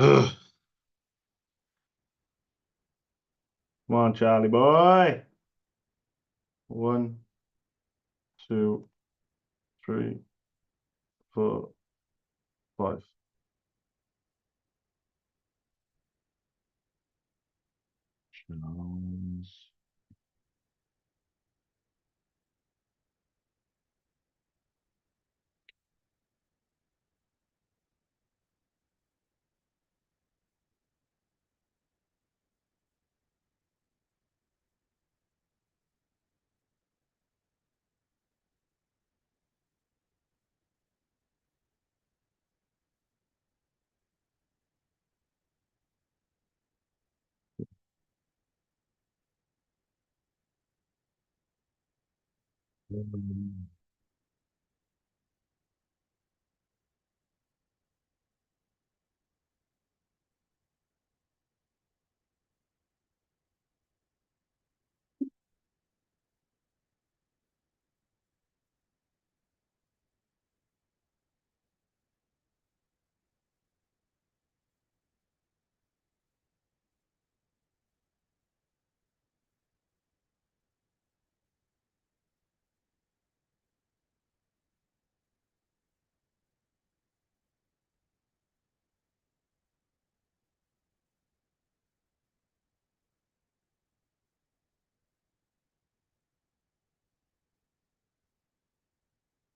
Ugh. Come on, Charlie boy. One, two, three, 4, 5. Jones.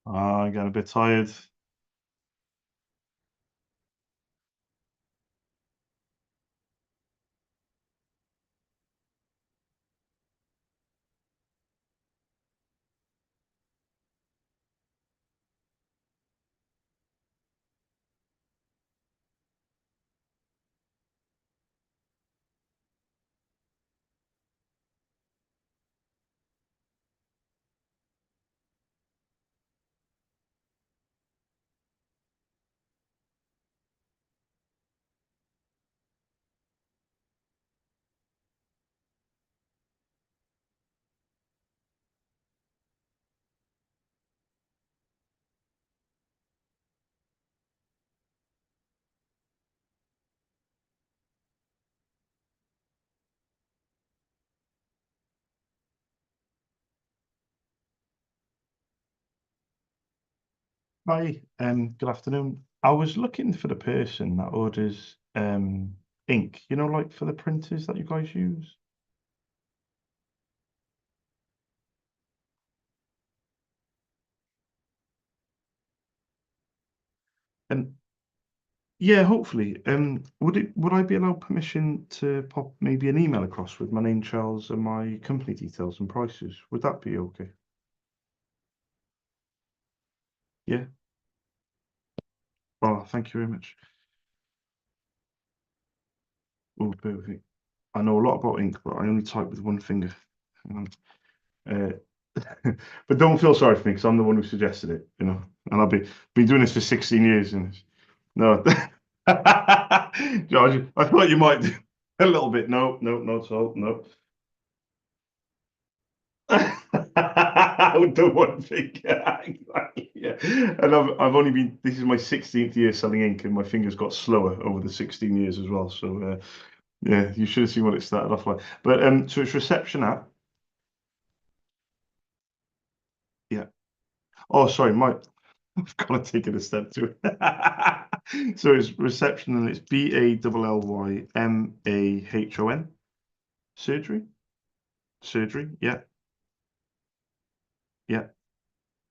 I get a bit tired. Hi, good afternoon. I was looking for the person that orders ink, like for the printers that you guys use. And yeah, hopefully. Would I be allowed permission to pop maybe an email across with my name, Charles, and my company details and prices? Would that be okay? Yeah. Oh, thank you very much. Oh, bear with me. I know a lot about ink, but I only type with one finger. Hang on. But don't feel sorry for me because I'm the one who suggested it. And I've been doing this for 16 years. And no, George, I thought you might do a little bit. No, no, not at all. No. With the one finger, exactly. Yeah, and I've only been. This is my 16th year selling ink, and my fingers got slower over the 16 years as well. So yeah, you should have seen what it started off like. But so it's reception at. Yeah. Oh, sorry, I've got to take it a step too. So it's reception and it's BALLYMAHON. Surgery? Surgery, yeah, yeah.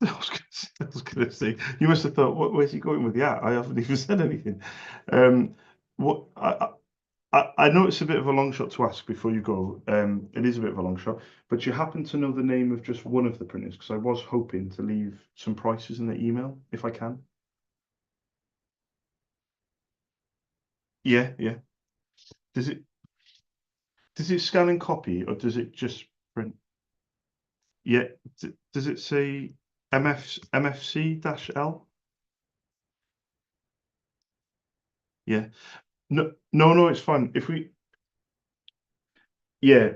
I was gonna say, you must have thought, where's he going with that? I haven't even said anything. Um, what I know it's a bit of a long shot to ask before you go. It is a bit of a long shot, but you happen to know the name of just one of the printers? Because I was hoping to leave some prices in the email if I can. Yeah, yeah. Does it does it scan and copy or does it just print? Yeah. Does it say MFC-L? Yeah. No, no, no, it's fine. Yeah,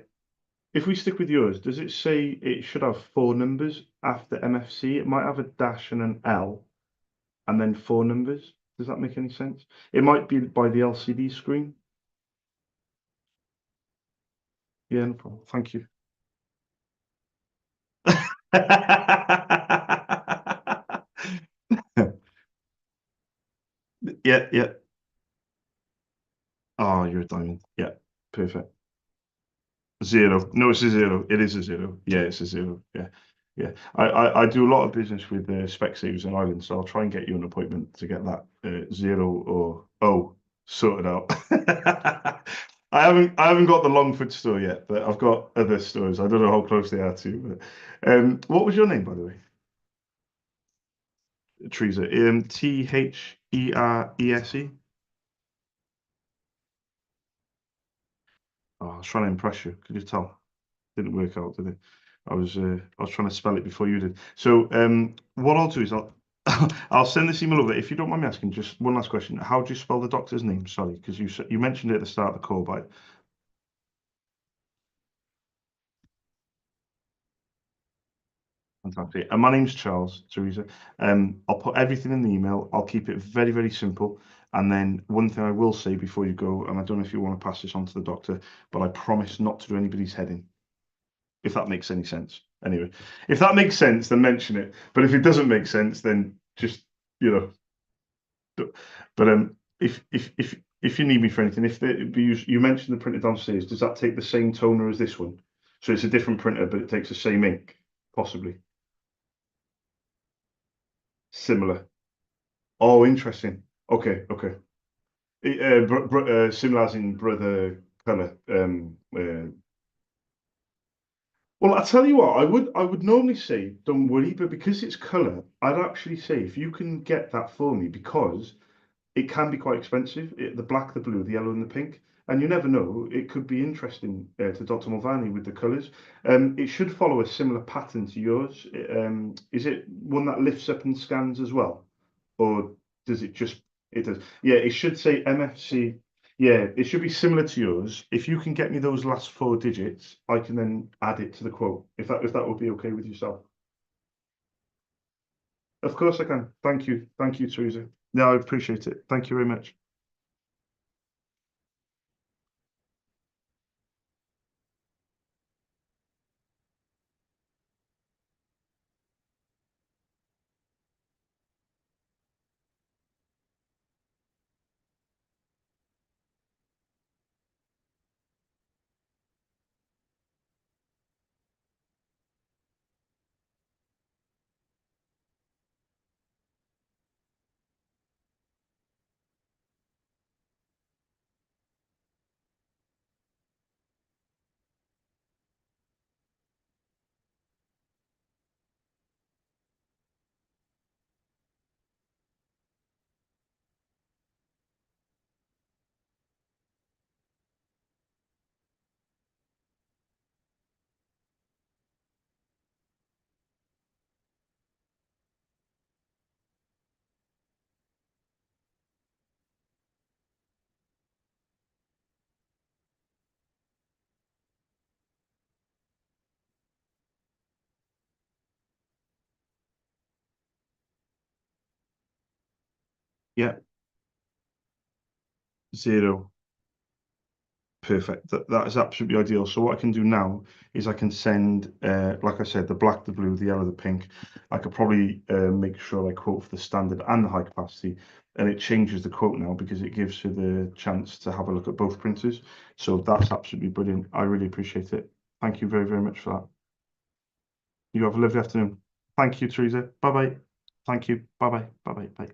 if we stick with yours, does it say it should have 4 numbers after MFC? It might have a dash and an L and then 4 numbers. Does that make any sense? It might be by the LCD screen. Yeah, no problem. Thank you. Yeah, yeah. Oh, you're a diamond. Yeah, perfect. Zero. No, it's a zero. It is a zero. Yeah, it's a zero. Yeah, yeah. I do a lot of business with Specsavers in Ireland, so I'll try and get you an appointment to get that zero or O sorted out. I haven't got the Longford store yet, but I've got other stores. I don't know how close they are to. But what was your name, by the way? Teresa. Terese. Oh, I was trying to impress you. Could you tell? Didn't work out, did it? I was trying to spell it before you did. So what I'll do is I'll I'll send this email over. If you don't mind me asking, just one last question. How do you spell the doctor's name? Sorry, because you mentioned it at the start of the call, but fantastic. And my name's Charles, Teresa. I'll put everything in the email. I'll keep it very, very simple. And then one thing I will say before you go, and I don't know if you want to pass this on to the doctor, but I promise not to do anybody's head in, if that makes any sense. Anyway, if that makes sense, then mention it. But if it doesn't make sense, then just you know. But if you need me for anything, you mentioned the printer downstairs, does that take the same toner as this one? So it's a different printer, but it takes the same ink, possibly similar. Oh, interesting. Okay, okay. Similar as in brother color. Well, I tell you what, I would normally say don't worry, but because it's color, I'd actually say if you can get that for me, because it can be quite expensive. The black, the blue, the yellow, and the pink. And you never know, it could be interesting to Dr. Mulvaney with the colours. It should follow a similar pattern to yours. Is it one that lifts up and scans as well? Or does it just, it does. Yeah, it should say MFC. Yeah, it should be similar to yours. If you can get me those last four digits, I can then add it to the quote. If that would be okay with yourself. Of course I can. Thank you. Thank you, Teresa. No, I appreciate it. Thank you very much. Yeah, zero. Perfect. That is absolutely ideal. So what I can do now is I can send, like I said, the black, the blue, the yellow, the pink. I could probably make sure I quote for the standard and the high capacity, and it changes the quote now because it gives you the chance to have a look at both printers. So that's absolutely brilliant. I really appreciate it. Thank you very, very much for that. You have a lovely afternoon. Thank you, Teresa. Bye bye. Thank you. Bye bye. Bye bye. Bye.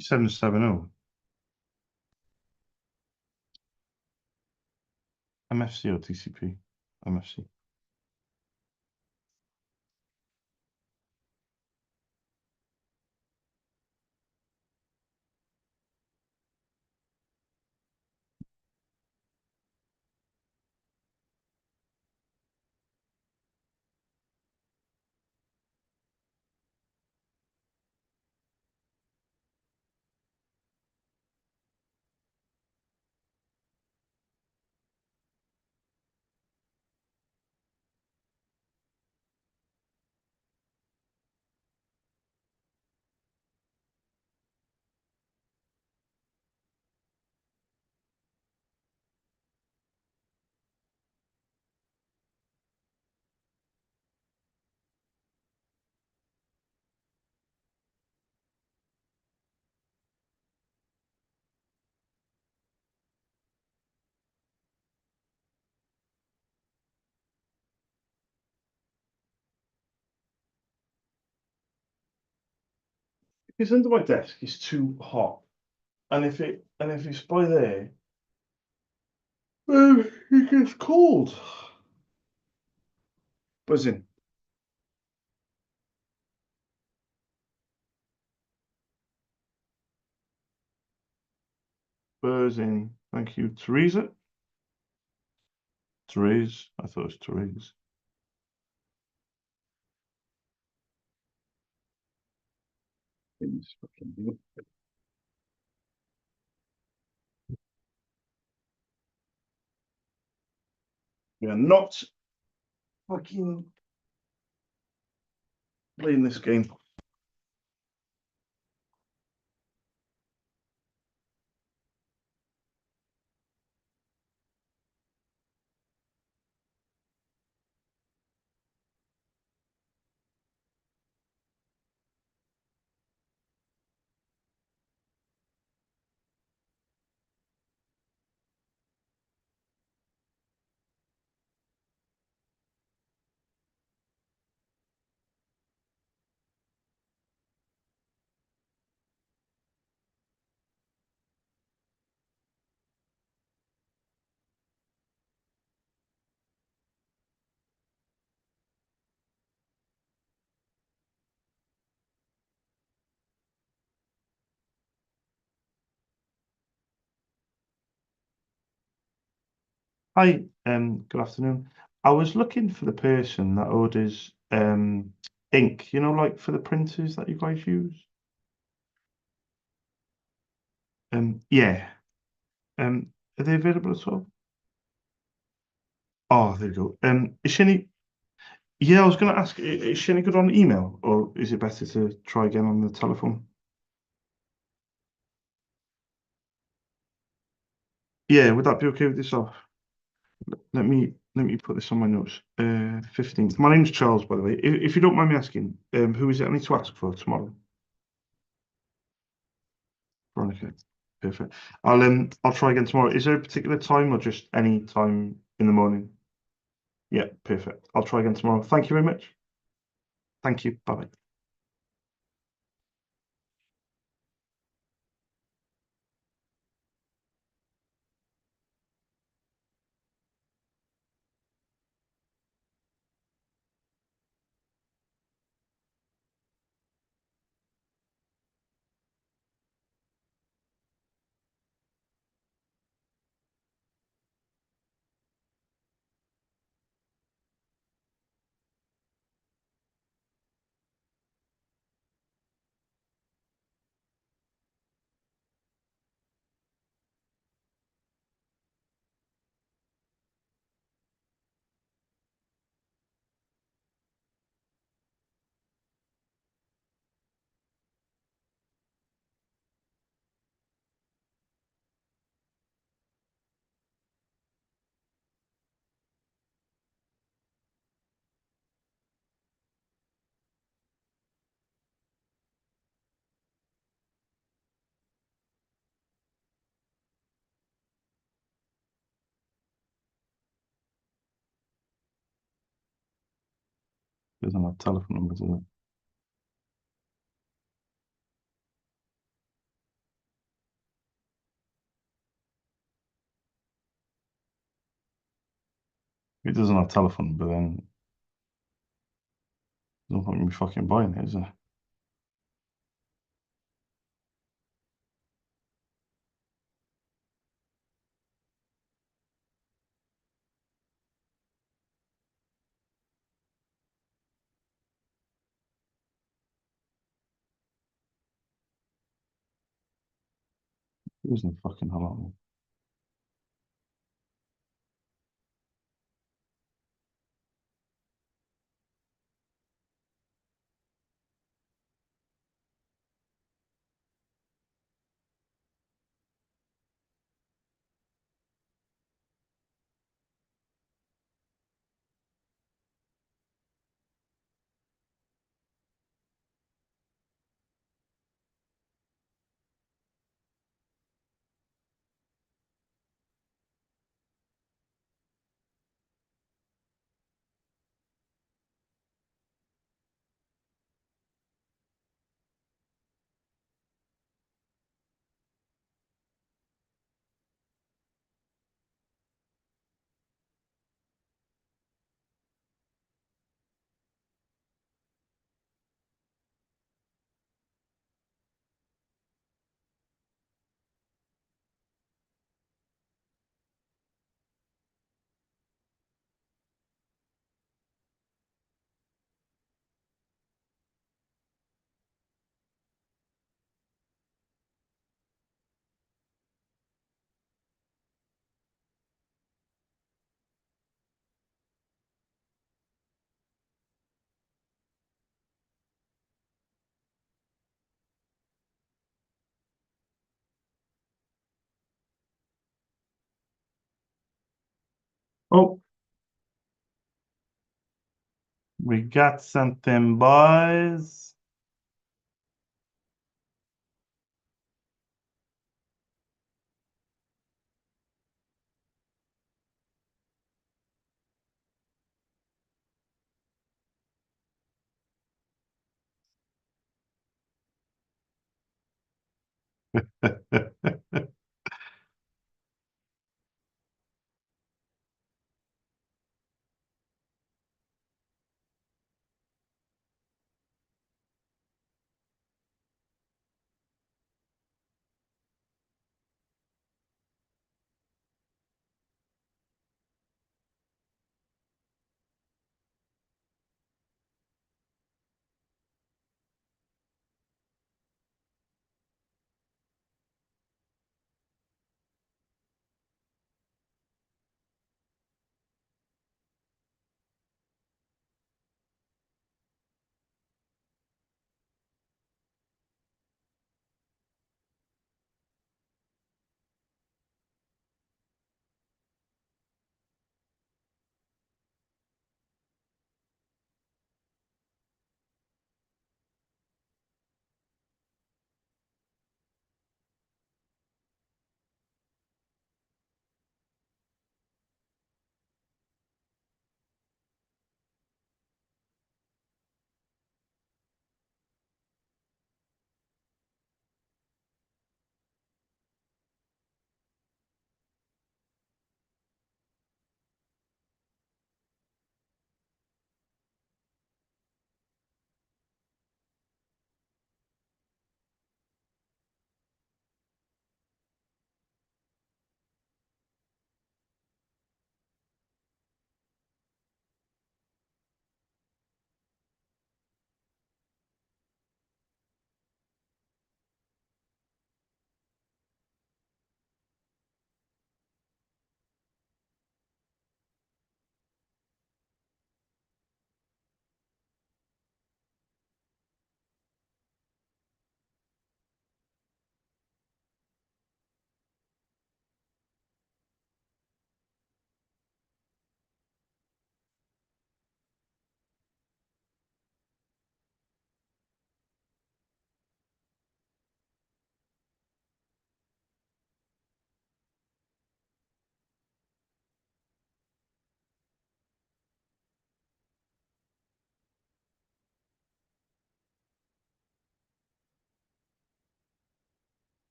770. MFC or TCP? MFC. If it's under my desk, it's too hot. And if it's by there, it gets cold. Buzzing. Buzzing. Thank you. Teresa? Therese. I thought it was Therese. We are not fucking playing this game. Hi, good afternoon. I was looking for the person that orders ink, like for the printers that you guys use. Yeah. Are they available at all? Oh, there you go. Is she any? Yeah, I was going to ask, is she any good on email, or is it better to try again on the telephone? Yeah, would that be okay with yourself? Let me put this on my notes. 15th. My name's Charles, by the way. If you don't mind me asking, who is it I need to ask for tomorrow? Veronica. Perfect. I'll try again tomorrow. Is there a particular time or just any time in the morning? Yeah, perfect. I'll try again tomorrow. Thank you very much. Thank you. Bye bye. Doesn't have telephone numbers, does it? It doesn't have telephone, but then there's no point in me fucking buying it, is there? There's no fucking hell out of Oh, we got something, boys.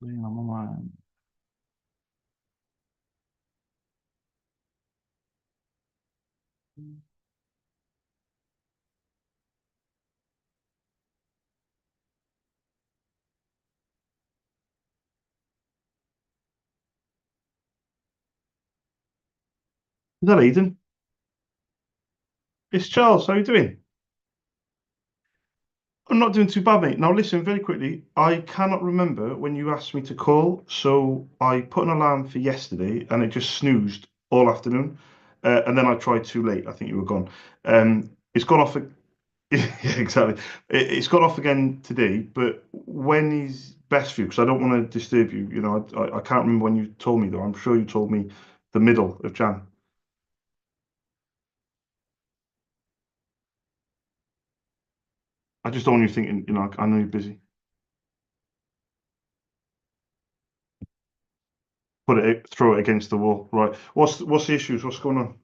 I'm on my. Is that Aidan? It's Charles. How are you doing? I'm not doing too bad, mate. Now, listen, very quickly. I cannot remember when you asked me to call, so I put an alarm for yesterday, and it just snoozed all afternoon. And then I tried too late. I think you were gone. It's gone off. Yeah, exactly. It's gone off again today. But when is best for you? Because I don't want to disturb you. You know, I can't remember when you told me though. I'm sure you told me the middle of Jan. I just don't want you thinking. You know, I know you're busy. Throw it against the wall. Right. What's the issues? What's going on?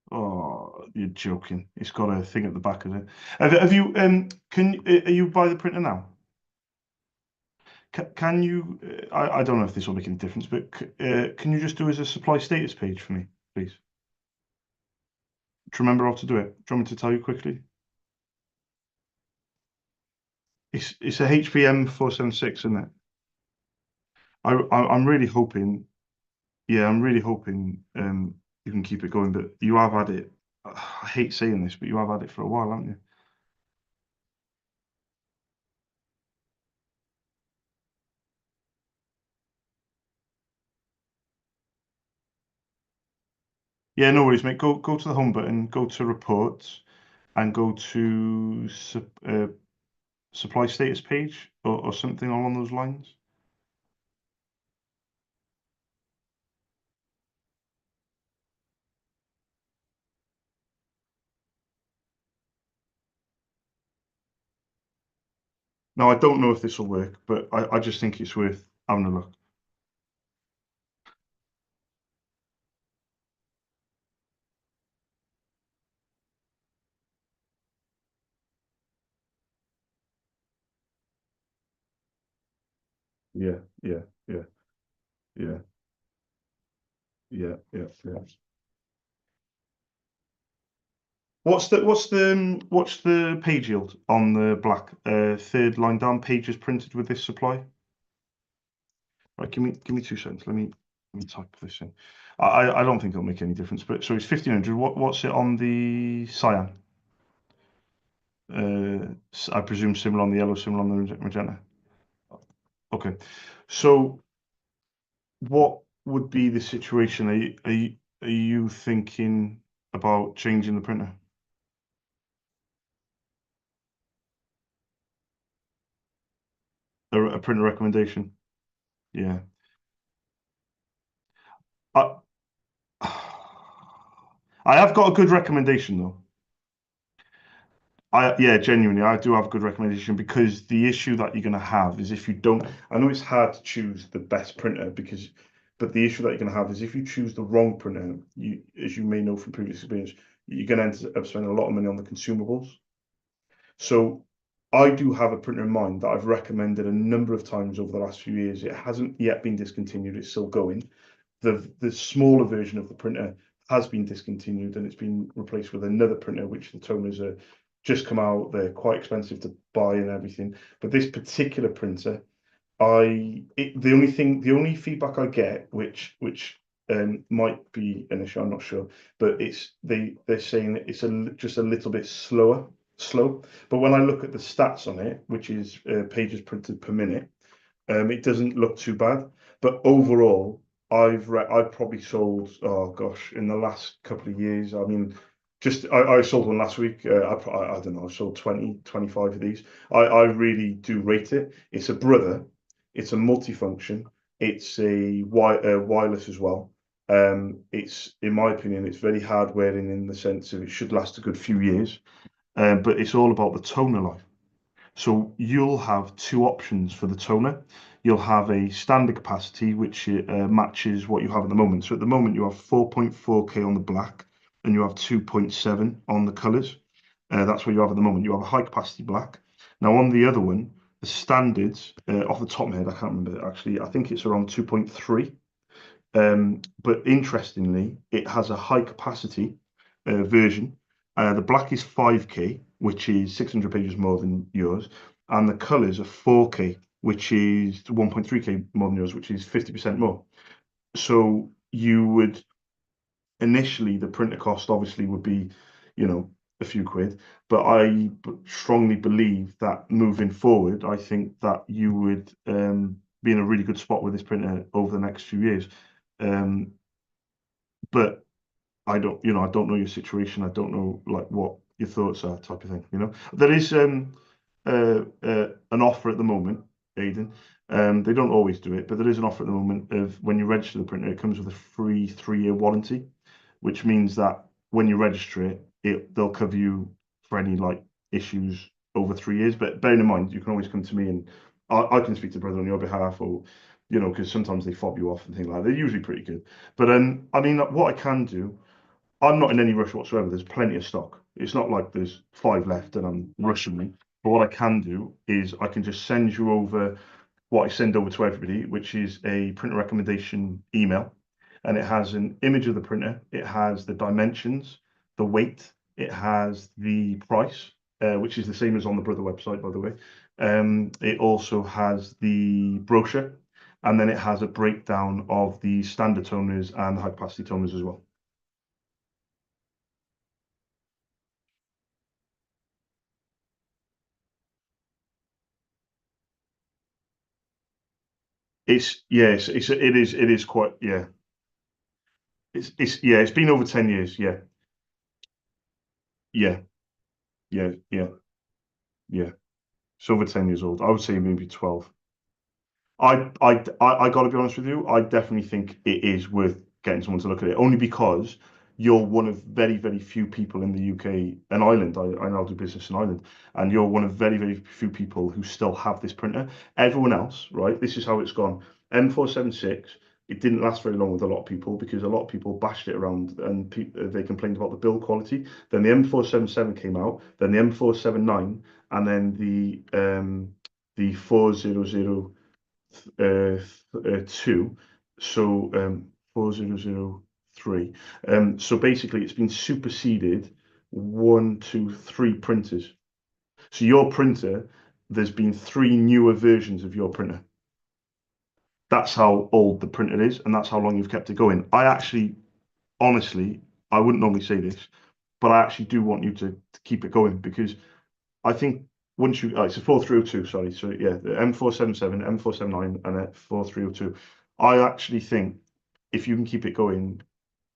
Oh, you're joking. It's got a thing at the back of it. Have you are you by the printer now? Can you I don't know if this will make any difference, but can you just do as a supply status page for me, please? Do you remember how to do it? Do you want me to tell you quickly? It's a HPM 476, isn't it? I'm really hoping, yeah, I'm really hoping you can keep it going, but you have had it. I hate saying this, but you have had it for a while, haven't you? Yeah, no worries, mate. Go to the home button, go to reports, and go to supply status page or something along those lines. Now, I don't know if this will work, but I just think it's worth having a look. Yeah, yeah, yeah, yeah, yeah. What's the page yield on the black third line down? Pages printed with this supply. Right, give me 2 seconds. Let me type this in. I don't think it'll make any difference. But so it's 1500. What's it on the cyan? I presume similar on the yellow, similar on the magenta. Okay. So what would be the situation? Are you thinking about changing the printer? A printer recommendation? Yeah. I I have got a good recommendation though. Yeah, genuinely, I do have a good recommendation because the issue that you're going to have is if you don't. I know it's hard to choose the best printer but the issue that you're going to have is if you choose the wrong printer, as you may know from previous experience, you're going to end up spending a lot of money on the consumables. So I do have a printer in mind that I've recommended a number of times over the last few years. It hasn't yet been discontinued; it's still going. The smaller version of the printer has been discontinued and it's been replaced with another printer, which the toners are just come out. They're quite expensive to buy and everything. But this particular printer, the only feedback I get, which might be an issue, I'm not sure, but they're saying that it's just a little bit slow. But when I look at the stats on it, which is pages printed per minute, it doesn't look too bad, but overall, I've probably sold, oh gosh, in the last couple of years. I mean, I sold one last week. I don't know. I've sold 20, 25 of these. I really do rate it. It's a brother. It's a multifunction. It's wireless as well. It's in my opinion, it's very hard wearing in the sense of it should last a good few years. But it's all about the toner life. So you'll have two options for the toner. You'll have a standard capacity, which matches what you have at the moment. So at the moment, you have 4.4K on the black and you have 2.7 on the colors. That's what you have at the moment. You have a high capacity black. Now on the other one, the standards, off the top of my head, I can't remember actually. I think it's around 2.3. But interestingly, it has a high capacity version. The black is 5K, which is 600 pages more than yours, and the colors are 4K, which is 1.3K more than yours, which is 50% more. So you would initially the printer cost obviously would be, a few quid, but I strongly believe that moving forward, I think that you would be in a really good spot with this printer over the next few years. Um, but I don't know your situation. I don't know like what your thoughts are, type of thing. There is an offer at the moment, Aidan. They don't always do it, but there is an offer at the moment of when you register the printer, it comes with a free 3-year warranty, which means that when you register they'll cover you for any like issues over 3 years. But bearing in mind, you can always come to me and I can speak to the brother on your behalf, or because sometimes they fob you off and things like that. They're usually pretty good. But I mean, what I can do, I'm not in any rush whatsoever. There's plenty of stock. It's not like there's 5 left and I'm rushing me. But what I can do is I can just send you over what I send over to everybody, which is a printer recommendation email. And it has an image of the printer, it has the dimensions, the weight, it has the price, which is the same as on the Brother website, by the way. It also has the brochure, and then it has a breakdown of the standard toners and the high capacity toners as well. It's yes, it is quite yeah. It's yeah, it's been over 10 years. Yeah, yeah, yeah, yeah, yeah. It's over 10 years old. I would say maybe 12. I got to be honest with you. I definitely think it is worth getting someone to look at it, only because you're one of very, very few people in the UK and Ireland. I now do business in Ireland, and you're one of very, very few people who still have this printer. Everyone else, right? This is how it's gone. M476. It didn't last very long with a lot of people because a lot of people bashed it around and they complained about the build quality. Then the M477 came out, then the M479, and then the 4002, so 4003. So basically, it's been superseded 1, 2, 3 printers. So your printer, there's been 3 newer versions of your printer. That's how old the printer is, and that's how long you've kept it going. I actually, honestly, I wouldn't normally say this, but I actually do want you to keep it going because I think once you, it's a 4302, sorry. So yeah, the M477, M479, and a 4302. I actually think if you can keep it going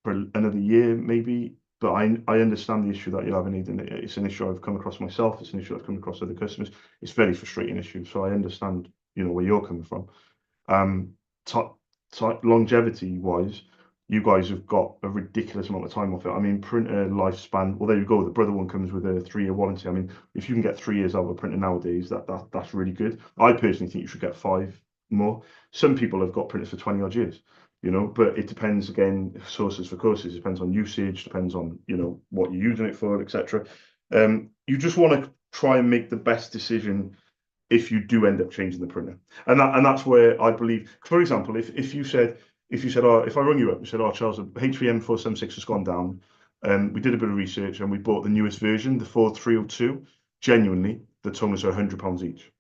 for another year, maybe, but I understand the issue that you're having, Ethan. It's an issue I've come across myself. It's an issue I've come across other customers. It's a very frustrating issue. So I understand, where you're coming from. Um, t Longevity wise, you guys have got a ridiculous amount of time off it. I mean, printer lifespan. Well, there you go. The brother one comes with a 3-year warranty. I mean, if you can get 3 years out of a printer nowadays, that's really good. I personally think you should get 5 more. Some people have got printers for 20 odd years, but it depends again, sources for courses, it depends on usage, depends on, what you're using it for, etc. You just want to try and make the best decision if you do end up changing the printer. And that's where I believe, for example, if you said, oh, if I rung you up and said, oh, Charles, the HVM 476 has gone down, we did a bit of research and we bought the newest version, the 4302. Genuinely, the toners are £100 each.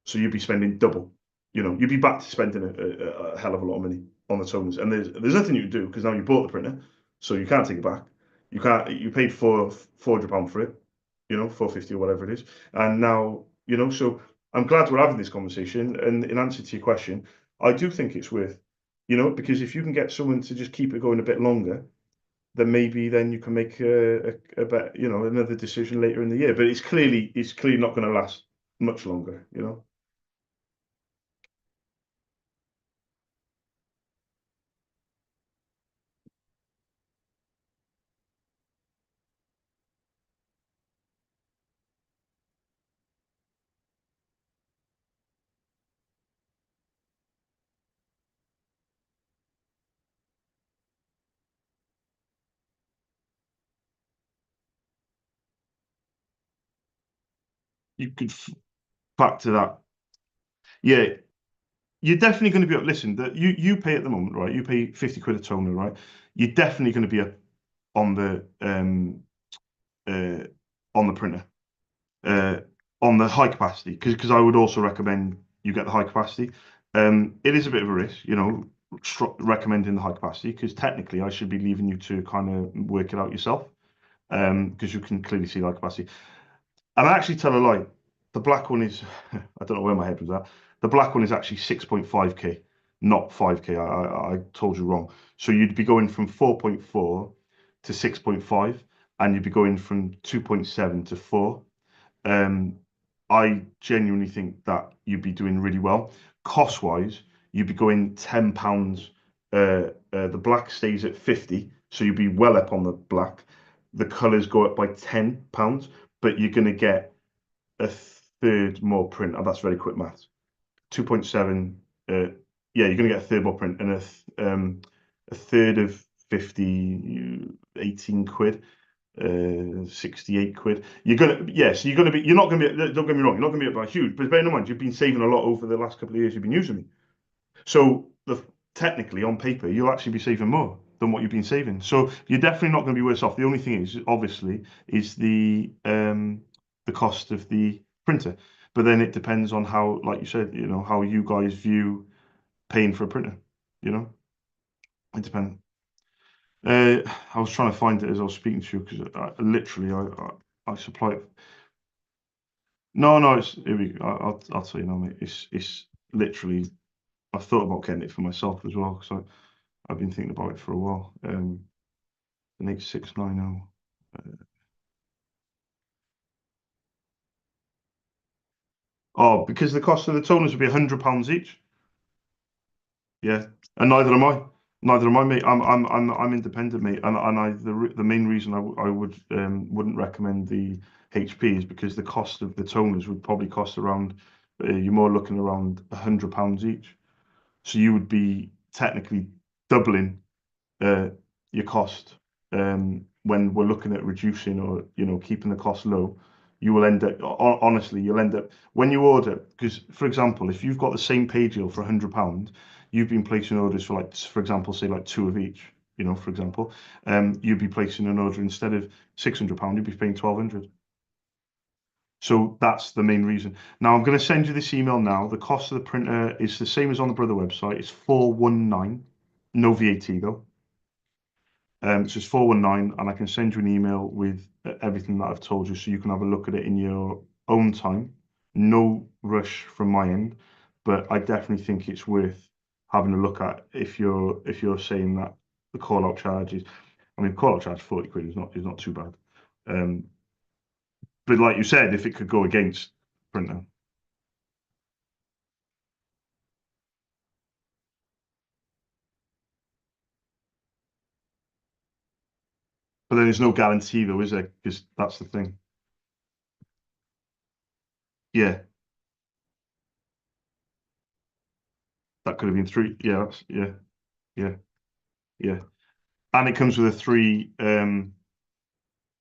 So you'd be spending double. You'd be back to spending a hell of a lot of money on the toners. And there's nothing you can do because now you bought the printer, so you can't take it back. You can't. You paid £400 for it, 450 or whatever it is, and now So I'm glad we're having this conversation. And in answer to your question, I do think it's worth, because if you can get someone to just keep it going a bit longer, then maybe then you can make a bet, another decision later in the year. But it's clearly not going to last much longer. you could factor that. Yeah, you're definitely going to be up. Listen, that you pay at the moment, right? You pay 50 quid a toner, right? You're definitely going to be up on the uh on the printer, uh on the high capacity, because I would also recommend you get the high capacity. It is a bit of a risk, recommending the high capacity, because technically I should be leaving you to kind of work it out yourself, because you can clearly see the high capacity. And I actually tell a lie. The black one is, I don't know where my head was at. The black one is actually 6.5K, not 5K. I told you wrong. So you'd be going from 4.4 to 6.5, and you'd be going from 2.7 to 4. Um, I genuinely think that you'd be doing really well. Cost wise, you'd be going £10. The black stays at 50, so you'd be well up on the black. The colours go up by £10, but you're going to get a third more print. Oh, that's very quick maths. 2.7. Yeah, you're going to get a third more print, and a third of 50, 18 quid. 68 quid. You're not gonna be, don't get me wrong, you're not gonna be up by huge, but bear in mind, you've been saving a lot over the last couple of years you've been using me. So technically, on paper, you'll actually be saving more than what you've been saving. So you're definitely not going to be worse off. The only thing is, obviously, is the cost of the printer. But then it depends on how, like you said, how you guys view paying for a printer. You know, it depends. I was trying to find it as I was speaking to you, because I supply it. No, no, it's here we go. I'll tell you now, mate. It's literally. I thought about getting it for myself as well, because I've been thinking about it for a while. An 8690. Oh, because the cost of the toners would be £100 each. Yeah, and neither am I. Neither am I, mate. I'm independent, mate. And the main reason I wouldn't recommend the HP is because the cost of the toners would probably cost around. You're more looking around £100 each. So you would be technically doubling uh, your cost, when we're looking at reducing, or keeping the cost low. You will end up, honestly, you'll end up when you order, because for example, if you've got the same page deal for £100, you've been placing orders for, like, for example, say like two of each. For example, you'd be placing an order, instead of £600, you'd be paying 1200. So that's the main reason. Now I'm going to send you this email now. The cost of the printer is the same as on the Brother website. It's 419, no VAT though. So it's 419, and I can send you an email with everything that I've told you, so you can have a look at it in your own time. No rush from my end, but I definitely think it's worth having a look at, if you're saying that the call out charge is. I mean, call out charge 40 quid is not too bad. Um, but like you said, if it could go against printer, but then there's no guarantee though, is there? Because that's the thing. Yeah, that could have been three. Yeah, yeah, yeah, yeah. And it comes with a three.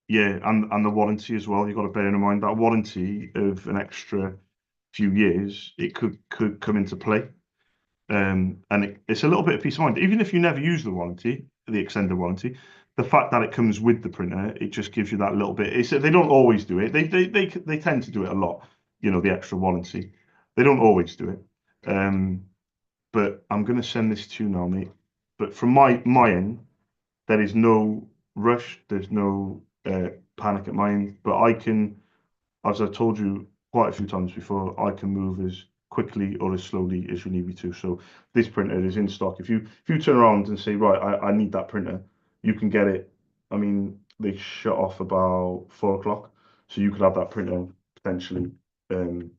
Yeah, and the warranty as well. You've got to bear in mind that warranty of an extra few years, it could come into play. And it's a little bit of peace of mind. Even if you never use the warranty, the extended warranty, the fact that it comes with the printer, it just gives you that little bit. They don't always do it. They tend to do it a lot. The extra warranty. They don't always do it. But I'm going to send this to you now, mate. But from my end, there is no rush. There's no panic at my end. But I can, as I've told you quite a few times before, I can move as quickly or as slowly as you need me to. So this printer is in stock. If you turn around and say, right, I need that printer, you can get it. I mean, they shut off about 4 o'clock, so you could have that printer potentially. Um,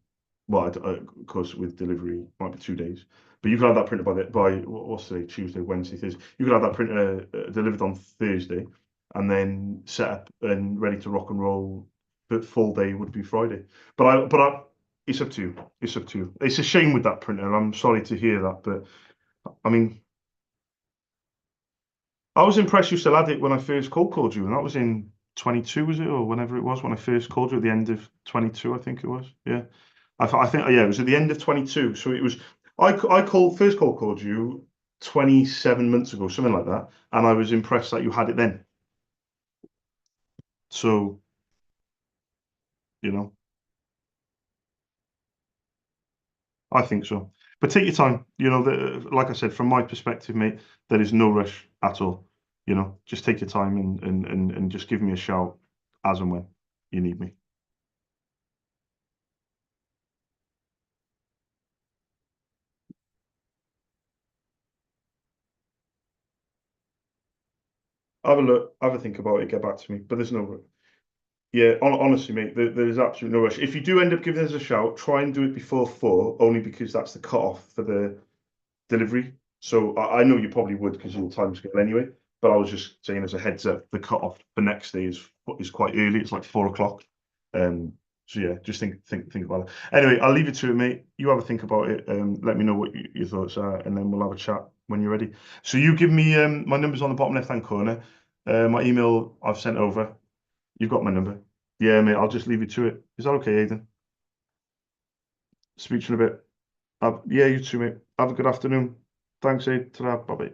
well, of course, with delivery, it might be 2 days. But you could have that printer by what's today, Tuesday, Wednesday, Thursday. You could have that printer delivered on Thursday, and then set up and ready to rock and roll. The full day would be Friday. It's up to you. It's up to you. It's a shame with that printer. I'm sorry to hear that, but I mean, I was impressed you still had it when I first cold called you, and that was in 22, was it, or whenever it was when I first called you at the end of 22, I think it was. Yeah, I think yeah, it was at the end of 22. So it was I called first called you 27 months ago, something like that, and I was impressed that you had it then. So you know, I think so. But take your time. Like I said, from my perspective, mate, there is no rush at all. Just take your time and just give me a shout as and when you need me. Have a look, have a think about it, get back to me. But there's no rush. Yeah, honestly, mate, there's absolutely no rush. If you do end up giving us a shout, try and do it before 4, only because that's the cut-off for the delivery. So I know you probably would because of your time scale anyway. But I was just saying as a heads up, the cut-off for next day is quite early. It's like 4 o'clock. Um, so yeah, just think about it. Anyway, I'll leave you to it, mate. You have a think about it. Let me know what your thoughts are, and then we'll have a chat when you're ready. So you give me my number's on the bottom left hand corner. My email I've sent over. You've got my number. Yeah, mate. I'll just leave you to it. Is that okay, Aidan? Speak to you in a bit. Yeah, you too, mate. Have a good afternoon. Thanks, Aid. Ta-ra. Bye-bye.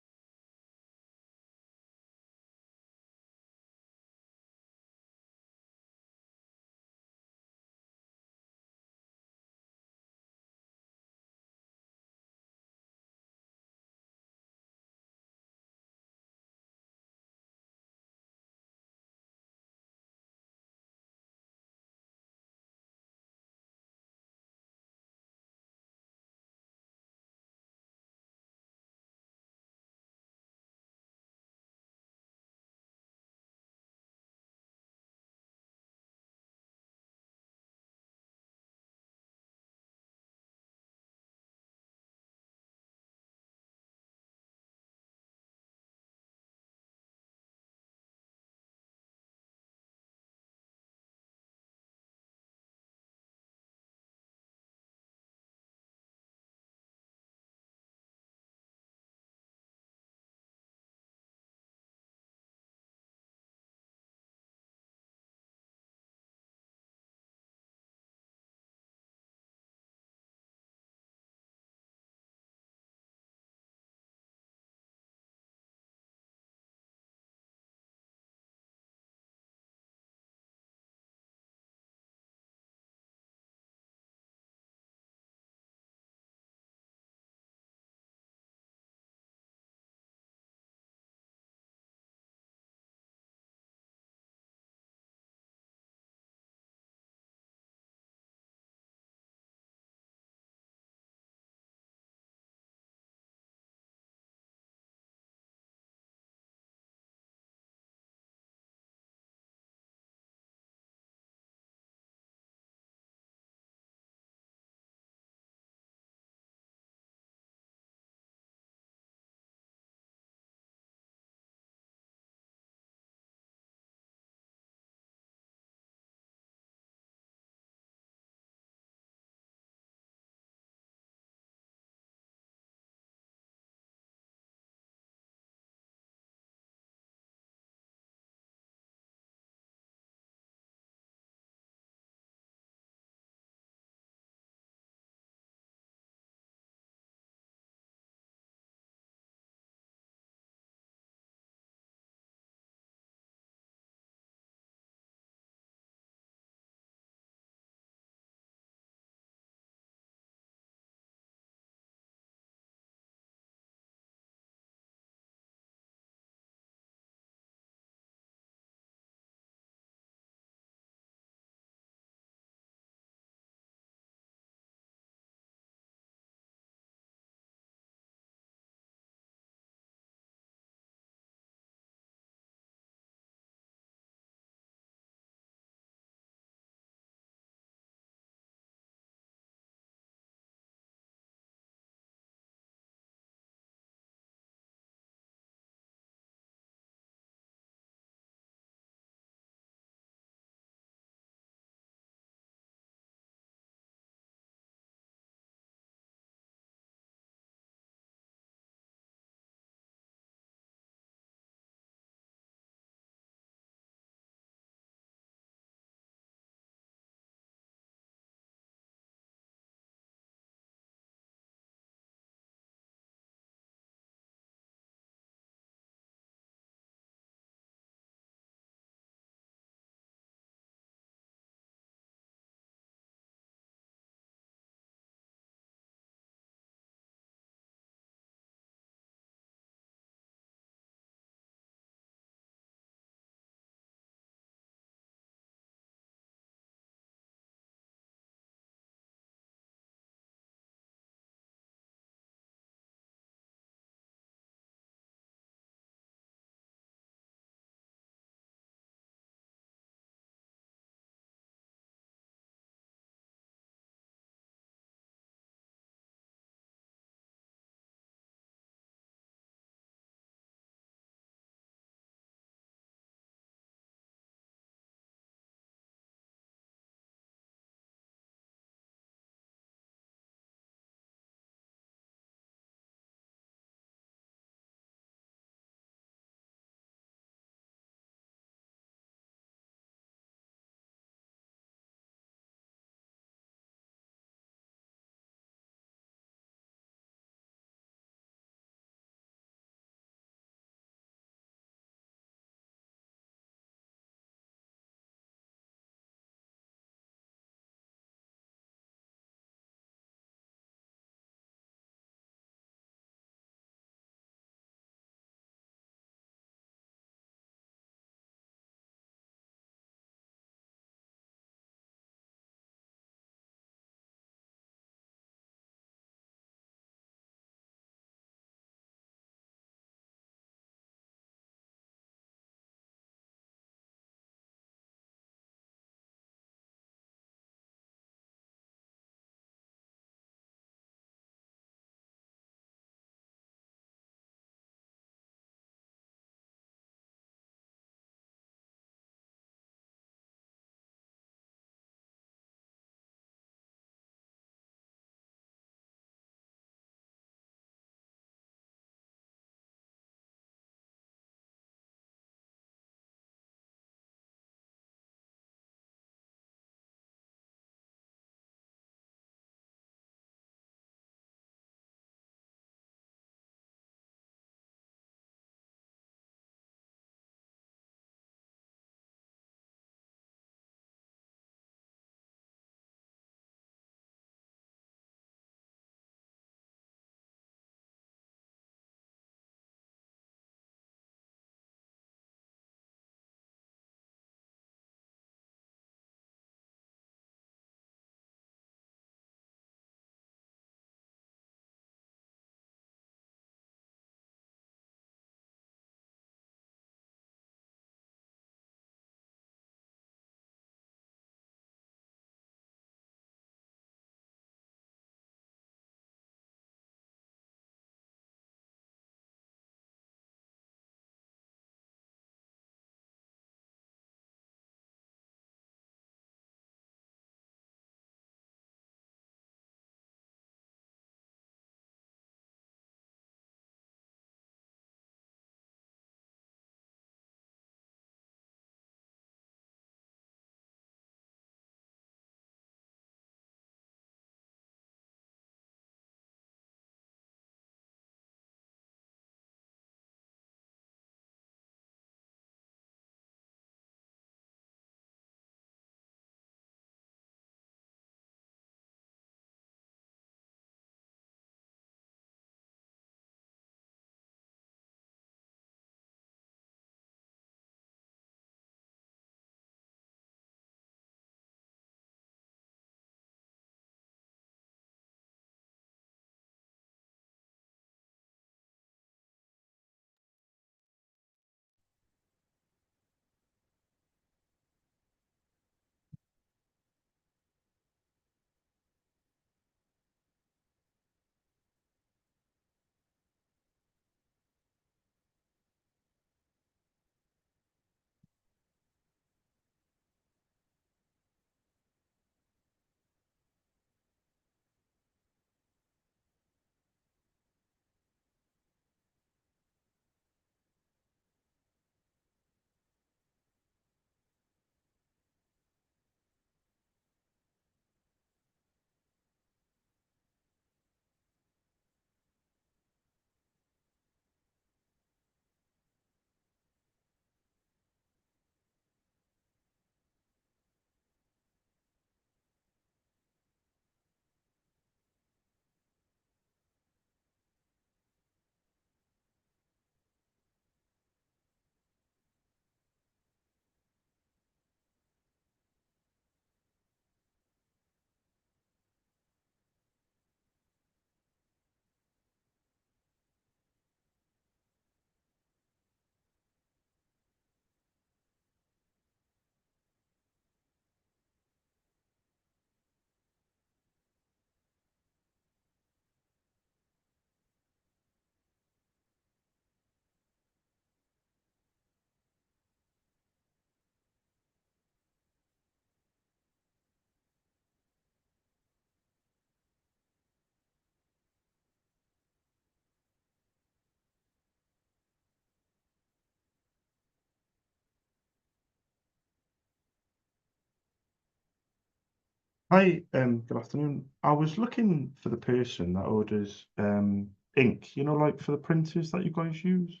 Hi, good afternoon. I was looking for the person that orders ink, like for the printers that you guys use.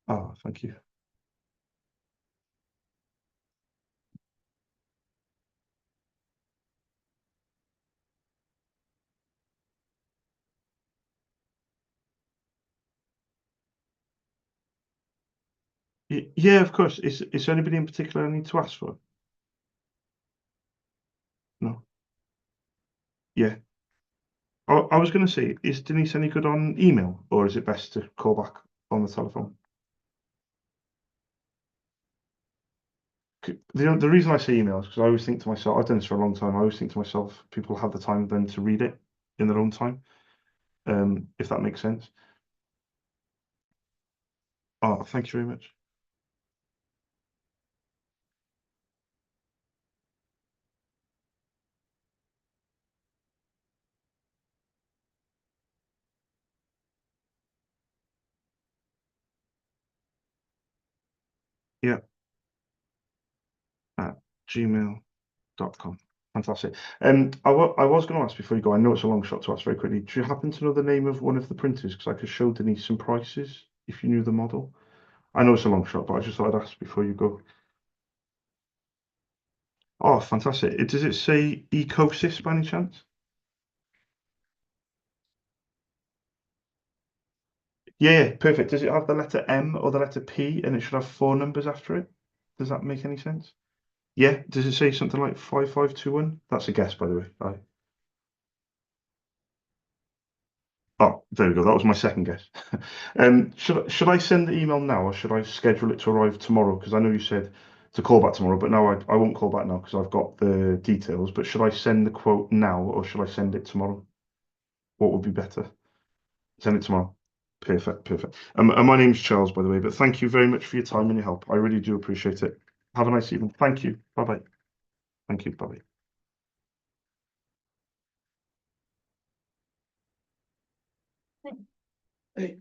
Oh, thank you. Yeah, of course. Is there anybody in particular I need to ask for? No. Yeah. I was going to say, is Denise any good on email, or is it best to call back on the telephone? The reason I say email is because I always think to myself, I've done this for a long time. I always think to myself, people have the time then to read it in their own time, if that makes sense. Oh, thank you very much. Yeah, at gmail.com. Fantastic. I was going to ask before you go, I know it's a long shot to ask very quickly. Do you happen to know the name of one of the printers? Because I could show Denise some prices if you knew the model. I know it's a long shot, but I just thought I'd ask before you go. Oh, fantastic. Does it say Ecosys by any chance? Yeah, yeah, perfect. Does it have the letter M or the letter P and it should have four numbers after it? Does that make any sense? Yeah. Does it say something like 5521? That's a guess, by the way. Oh, there we go. That was my second guess. Should I send the email now or should I schedule it to arrive tomorrow? Because I know you said to call back tomorrow, but no, I won't call back now because I've got the details. But should I send the quote now or should I send it tomorrow? What would be better? Send it tomorrow. Perfect, perfect. And my name's Charles, by the way. But thank you very much for your time and your help. I really do appreciate it. Have a nice evening. Thank you. Bye bye. Thank you. Bye bye. Hey.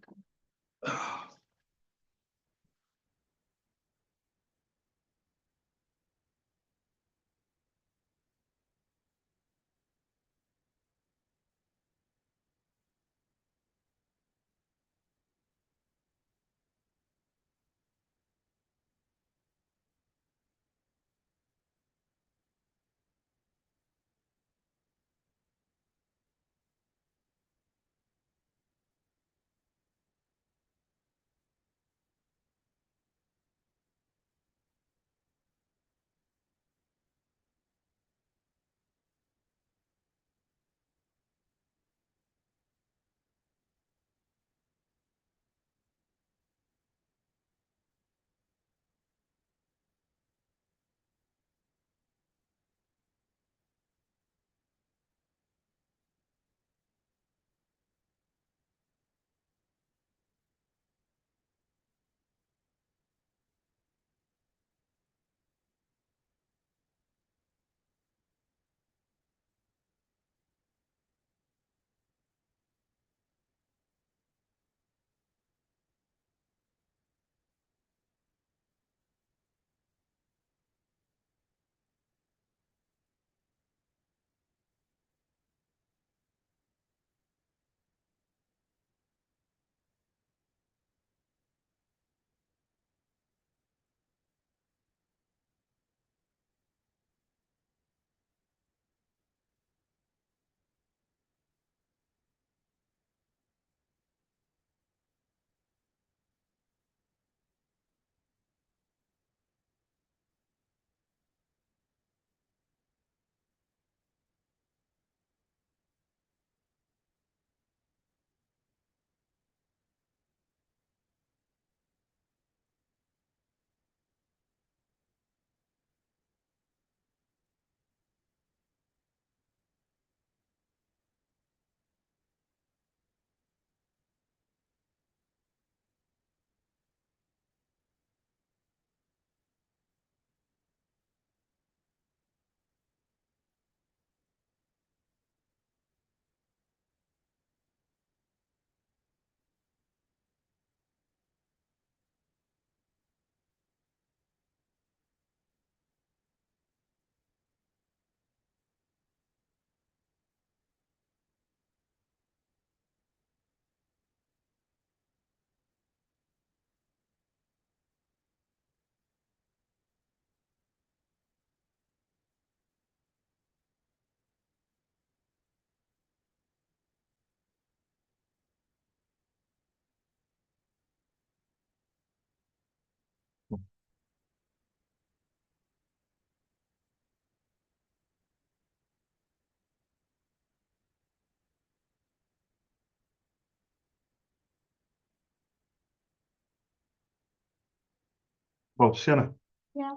Well, Sienna, Yeah.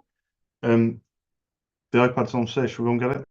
the iPad's on sale. Should we go and get it?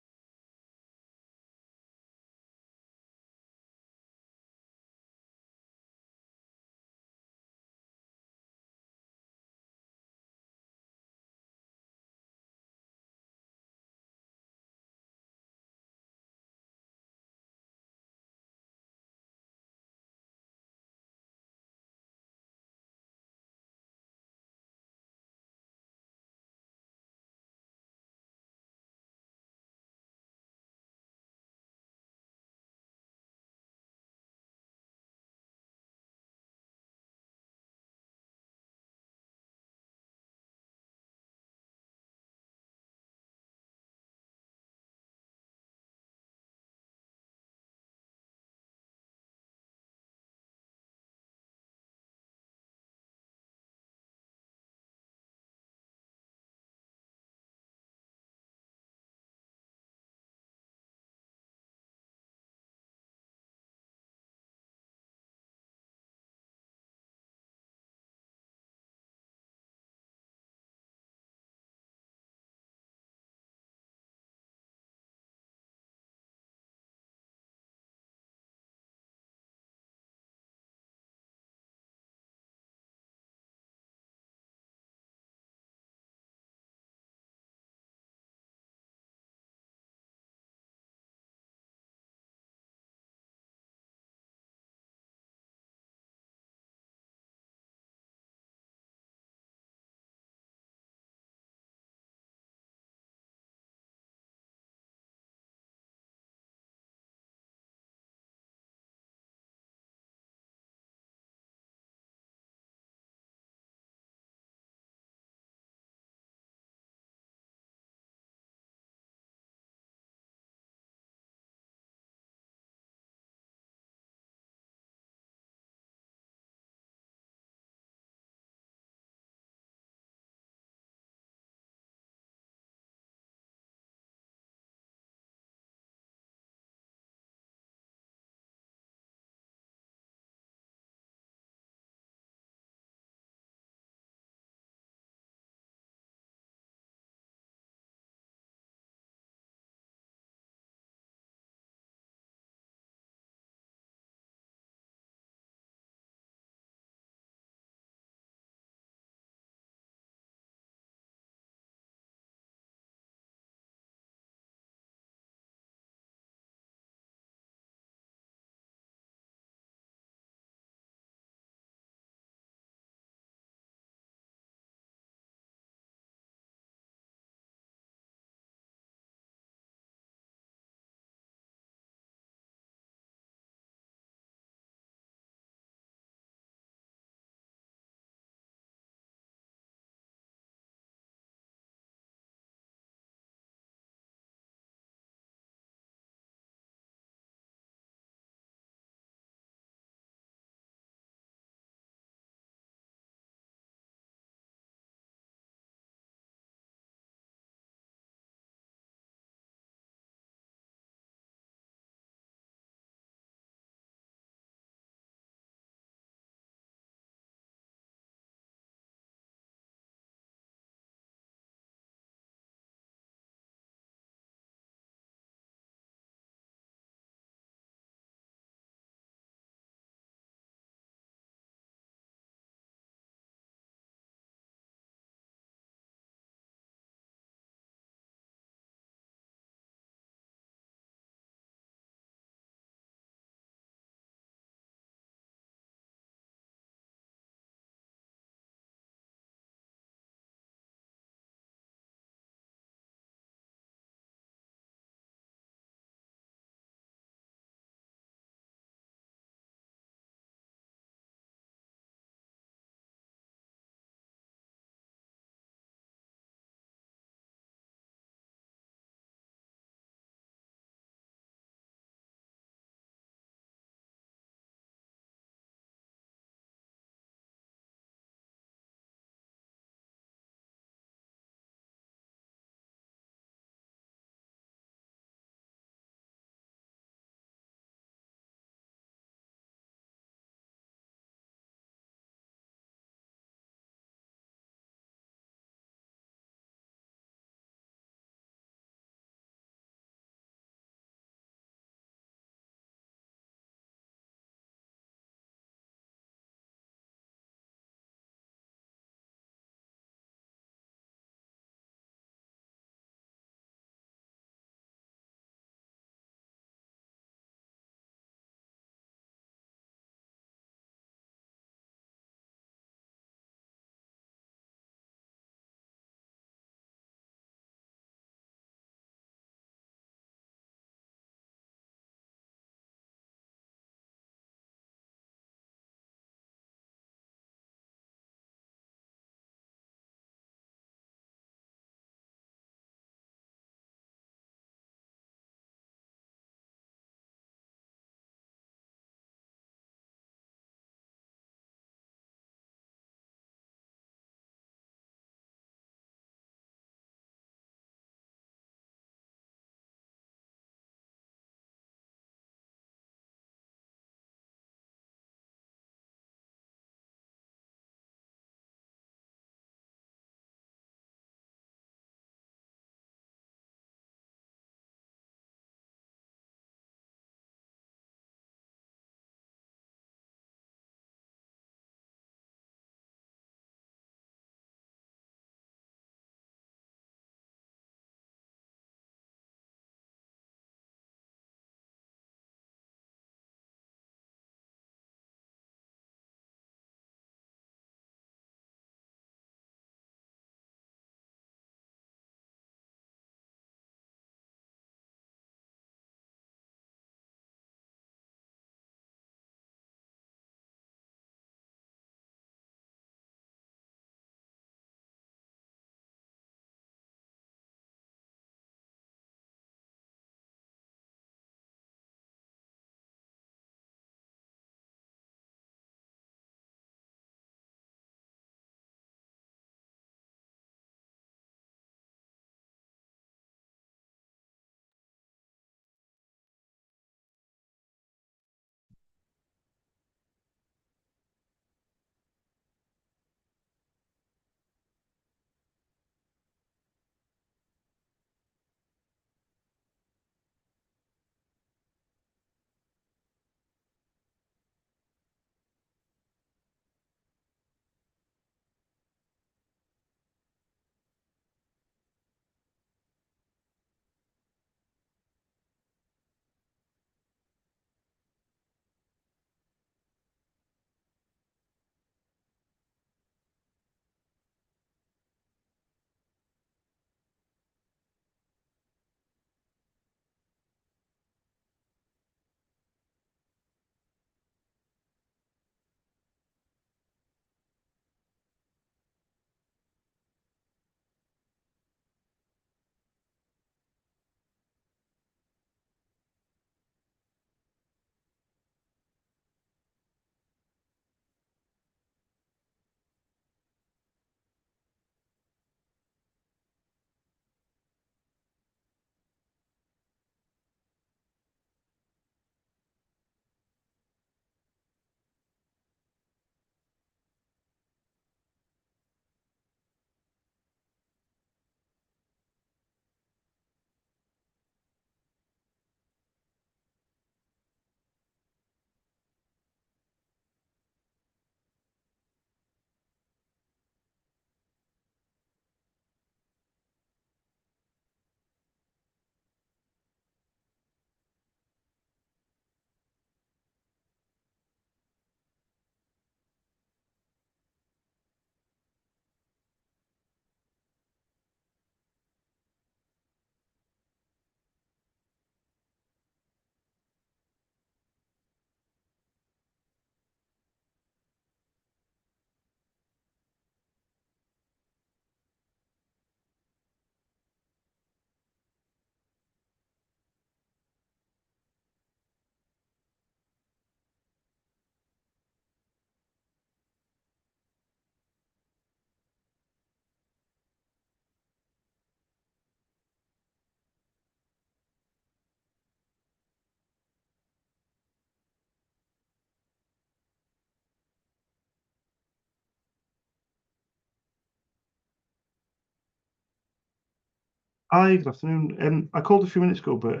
Hi, good afternoon. I called a few minutes ago, but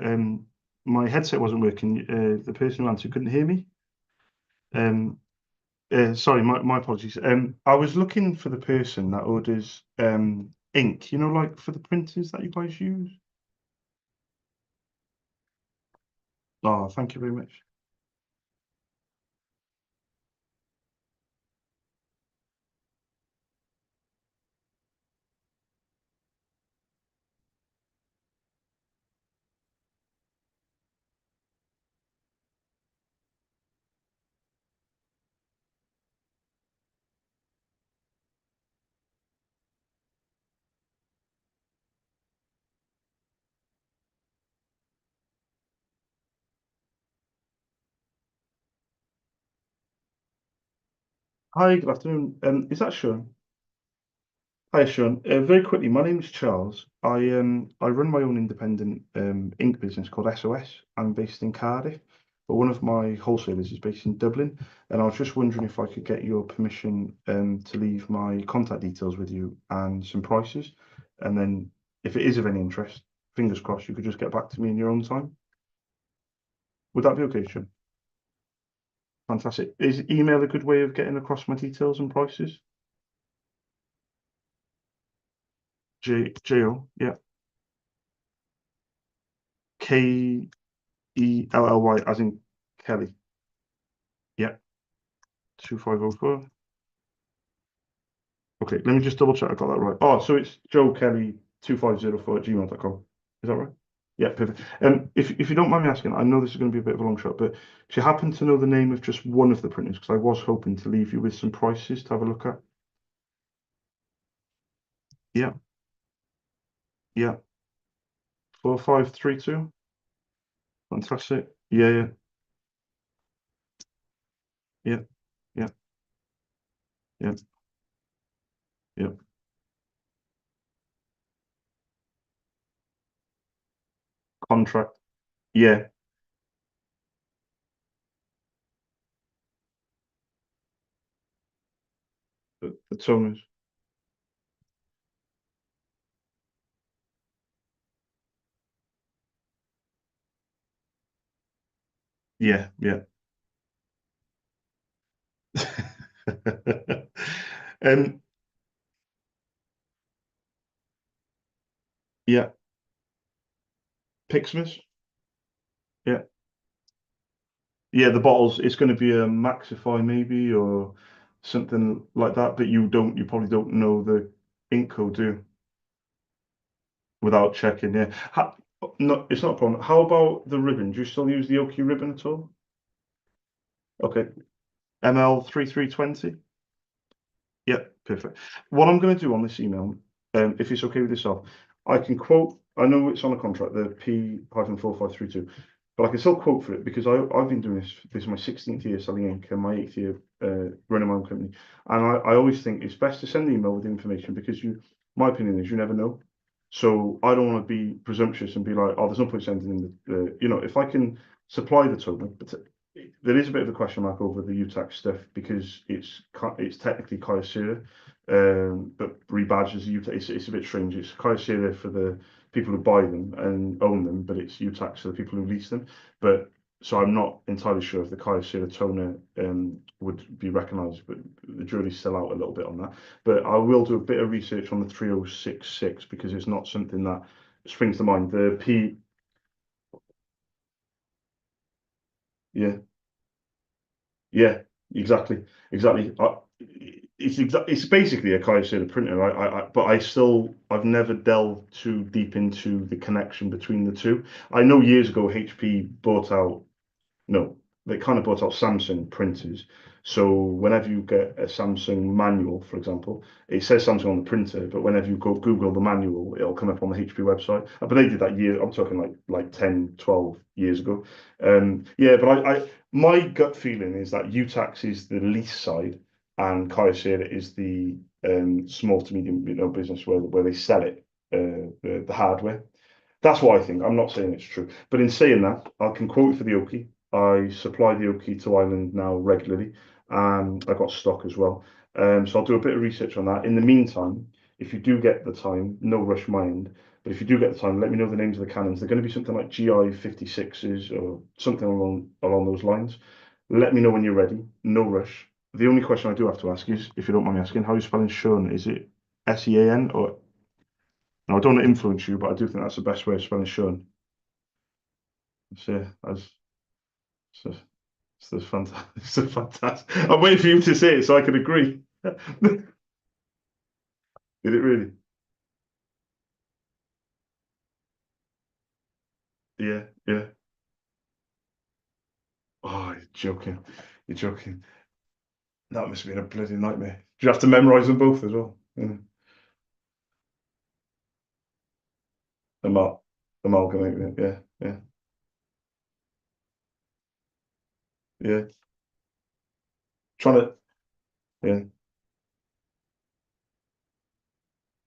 my headset wasn't working. The person who answered couldn't hear me. Um, Sorry, my apologies. I was looking for the person that orders ink, like for the printers that you guys use. Oh, thank you very much. Hi, good afternoon. Is that Sean? Hi, Sean. Very quickly, my name is Charles. I run my own independent ink business called SOS. I'm based in Cardiff, but one of my wholesalers is based in Dublin, and I was just wondering if I could get your permission to leave my contact details with you and some prices, and then if it is of any interest, fingers crossed, you could just get back to me in your own time. Would that be okay, Sean? Fantastic. Is email a good way of getting across my details and prices? J O, yeah. Kelly, as in Kelly. Yeah, 2504. Okay, let me just double check I got that right. Oh, so it's Joe Kelly 2504 at gmail.com. Is that right? Yeah, perfect. If you don't mind me asking, I know this is going to be a bit of a long shot, but do you happen to know the name of just one of the printers? Because I was hoping to leave you with some prices to have a look at. Yeah, yeah. 4532. Fantastic. Yeah, yeah, yeah, yeah, yeah, yeah. Contract. Yeah, the toners. Yeah, yeah. Um, yeah, Pixmas. Yeah. Yeah, the bottles, it's going to be a Maxify maybe or something like that, but you probably don't know the ink code, do you? Without checking, yeah. No, it's not a problem. How about the ribbon? Do you still use the Oki ribbon at all? Okay. ML 3320? Yeah, perfect. What I'm going to do on this email, if it's okay with yourself, I can quote, I know it's on a contract, the P-4532, but I can still quote for it because I've been doing this is my 16th year selling ink and my 8th year running my own company. And I always think it's best to send an email with information because my opinion is you never know. So I don't want to be presumptuous and be like, oh, there's no point sending in if I can supply the toner, but there is a bit of a question mark over the UTAC stuff because it's technically Kyocera, but rebadged as a UTAC. It's a bit strange. It's Kyocera for the people who buy them and own them, but it's UTAC for the people who lease them. But so I'm not entirely sure if the Kyocera toner would be recognised, but the jury's still out a little bit on that. But I will do a bit of research on the 3066 because it's not something that springs to mind. The P, yeah. Yeah, exactly, exactly. It's basically a Kyocera printer. But I've never delved too deep into the connection between the two. I know years ago HP bought out no, they kind of bought out Samsung printers. So whenever you get a Samsung manual, for example, it says Samsung on the printer, but whenever you go Google the manual, it'll come up on the HP website. But they did that year, I'm talking like 10, 12 years ago. Yeah, but my gut feeling is that UTAX is the lease side and Kyocera is the small to medium, business where they sell it, the hardware. That's what I think. I'm not saying it's true. But in saying that, I can quote for the Oki. I supply the Oki to Ireland now regularly. I've got stock as well. So I'll do a bit of research on that. In the meantime, if you do get the time, no rush mind, But if you do get the time, let me know the names of the cannons. They're going to be something like GI 56s or something along those lines. Let me know when you're ready. No rush. The only question I do have to ask is, if you don't mind me asking, how are you spelling Sean? Is it Sean or? No, I don't want to influence you, but I do think that's the best way of spelling Sean. So, that's, that's fantastic. It's fantastic. I'm waiting for you to say it so I can agree. Did it really? Yeah, yeah. Oh, you're joking. You're joking. That must have been a bloody nightmare. Do you have to memorize them both as well? Yeah. Amal Amalgamate it. Yeah, yeah, yeah. Trying to, yeah,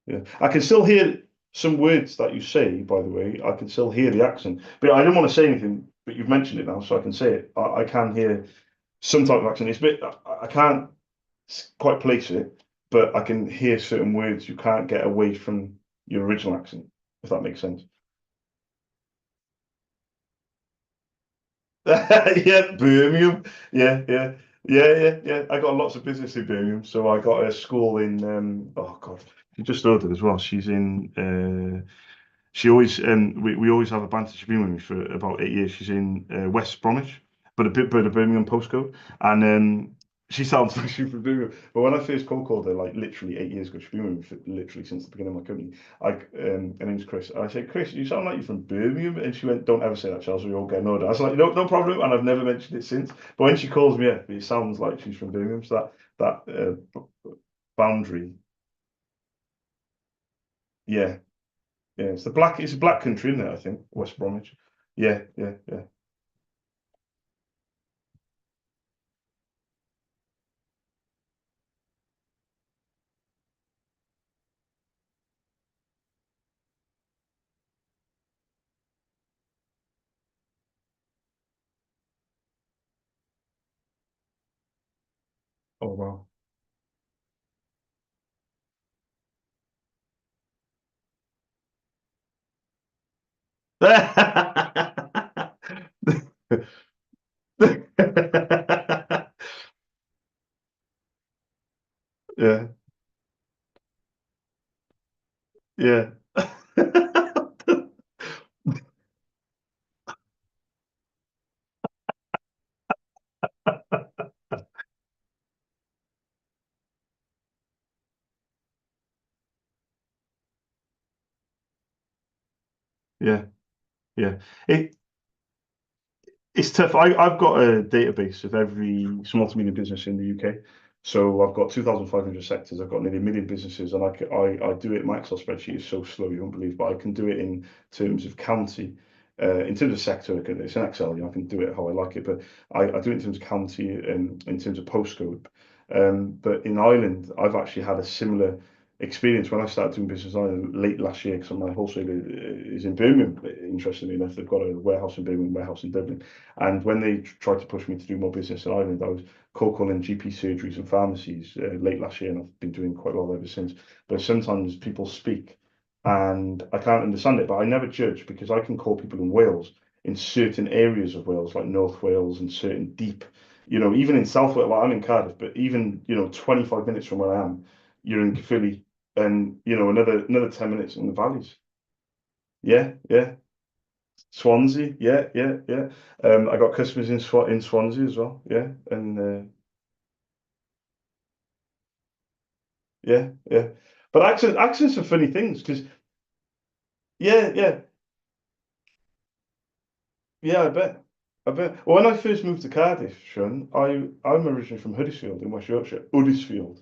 yeah. I can still hear some words that you say, by the way. I can still hear the accent, but I don't want to say anything. But you've mentioned it now, so I can say it. I can hear some type of accent. It's a bit. I can't quite place it, but I can hear certain words you can't get away from your original accent, if that makes sense. Yeah, Birmingham. Yeah, yeah, yeah. I got lots of business in Birmingham, so I got a school in. Oh God, she just ordered as well. She's in. She always we always have a banter. She's been with me for about 8 years. She's in West Bromwich, but a Birmingham postcode, and she sounds like she's from Birmingham. But when I first called her, like literally 8 years ago, she's been with me for literally since the beginning of my company. Her name's Chris. I said, Chris, you sound like you're from Birmingham, and she went, "Don't ever say that, Charles. We all get annoyed." I was like, "No, no problem," and I've never mentioned it since. But when she calls me, yeah, it sounds like she's from Birmingham. So that boundary, yeah. Yeah, it's a black country, isn't it? I think West Bromwich. Yeah, yeah, yeah. Oh wow. Yeah, yeah. Yeah, yeah. It's tough. I've got a database of every small to medium business in the UK. So I've got 2,500 sectors. I've got nearly a million businesses, and I do it. My Excel spreadsheet is so slow, you won't believe, but I can do it in terms of county. In terms of sector, it's an Excel, I can do it how I like it, but I do it in terms of county and in terms of postcode. But in Ireland, I've actually had a similar experience when I started doing business in Ireland late last year, because my wholesaler is in Birmingham, interestingly enough. They've got a warehouse in Birmingham, warehouse in Dublin. And when they tried to push me to do more business in Ireland, I was cold calling GP surgeries and pharmacies late last year, and I've been doing quite well ever since. But sometimes people speak and I can't understand it, but I never judge because I can call people in Wales, in certain areas of Wales, like North Wales and certain deep, even in South Wales, like I'm in Cardiff, but even, 25 minutes from where I am, you're in Philly, and, another 10 minutes in the valleys. Yeah, yeah. Swansea, yeah, yeah, yeah. I got customers in Swansea as well, yeah, and yeah, yeah. But accents are funny things because yeah, yeah, yeah. I bet. Well, when I first moved to Cardiff, Sean, I'm originally from Huddersfield in West Yorkshire, Huddersfield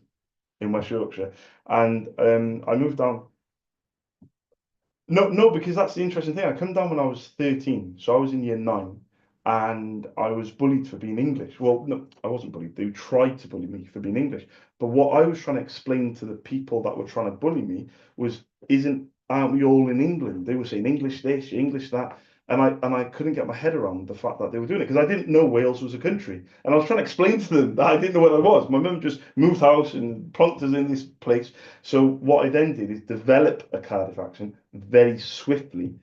in West Yorkshire, and I moved down. No, no, because that's the interesting thing. I come down when I was 13, so I was in year nine, and I was bullied for being English. Well, no, I wasn't bullied. They tried to bully me for being English. But what I was trying to explain to the people that were trying to bully me was, aren't we all in England? They were saying English this, English that. and I couldn't get my head around the fact that they were doing it because I didn't know Wales was a country, and I was trying to explain to them that I didn't know what I was. My mum just moved house and plonked us in this place. So what I then did is develop a Cardiff accent very swiftly,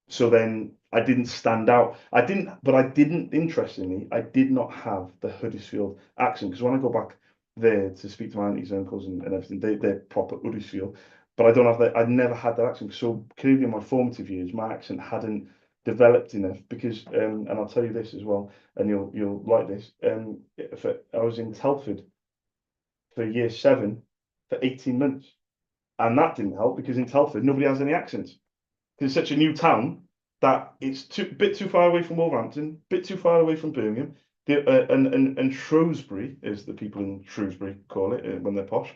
so then I didn't stand out. I didn't, interestingly, I did not have the Huddersfield accent because when I go back there to speak to my aunties and uncles and everything, they're proper Huddersfield. But I don't have that, I'd never had that accent. So clearly in my formative years, my accent hadn't developed enough because, and I'll tell you this as well, and you'll like this. I was in Telford for year seven for 18 months. And that didn't help because in Telford, nobody has any accents. It's such a new town that it's bit too far away from Wolverhampton, bit too far away from Birmingham. And Shrewsbury, as the people in Shrewsbury call it when they're posh,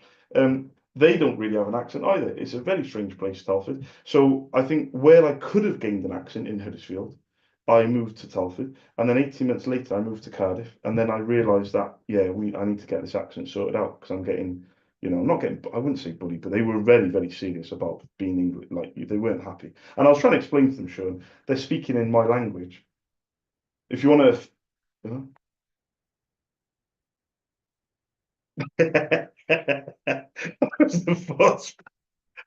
they don't really have an accent either. It's a very strange place, Telford. So I think where I could have gained an accent in Huddersfield, I moved to Telford, and then 18 months later I moved to Cardiff, and then I realised that yeah, I need to get this accent sorted out because I'm getting, I'm not getting, I wouldn't say bullied, but they were very, very serious about being English. Like they weren't happy. And I was trying to explain to them, Sean, they're speaking in my language. If you want to, you know, that was the first.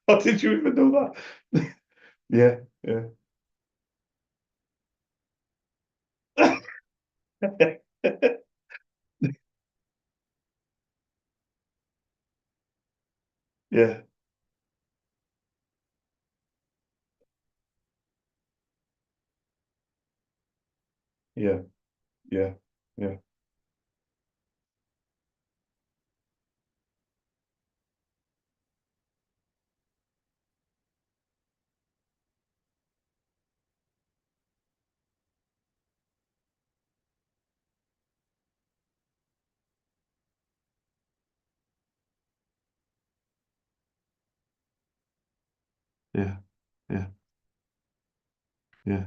How did you even know that? Yeah, yeah, yeah, yeah, yeah, yeah, yeah, yeah,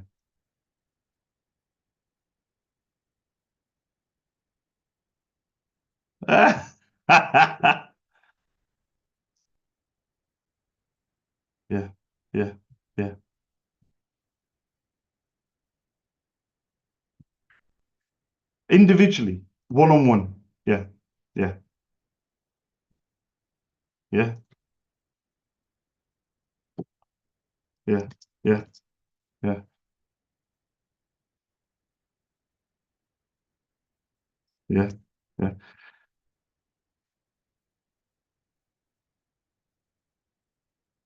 yeah. Yeah, yeah, yeah. Individually, one on one. Yeah, yeah, yeah, yeah, yeah, yeah, yeah, yeah.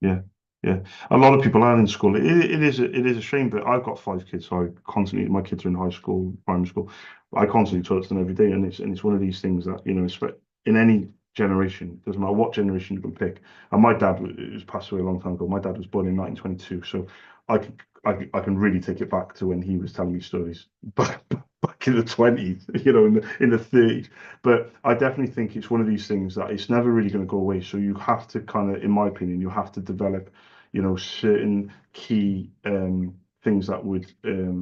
Yeah, yeah. A lot of people are in school. It is a shame, but I've got five kids, so I constantly my kids are in high school, primary school. I constantly talk to them every day, and it's one of these things that in any generation, doesn't matter what generation you can pick. And my dad was passed away a long time ago. My dad was born in 1922, so I can really take it back to when he was telling me stories back in the 20s, in the 30s. But I definitely think it's one of these things that it's never really going to go away. So you have to kind of, in my opinion, you have to develop, certain key things that would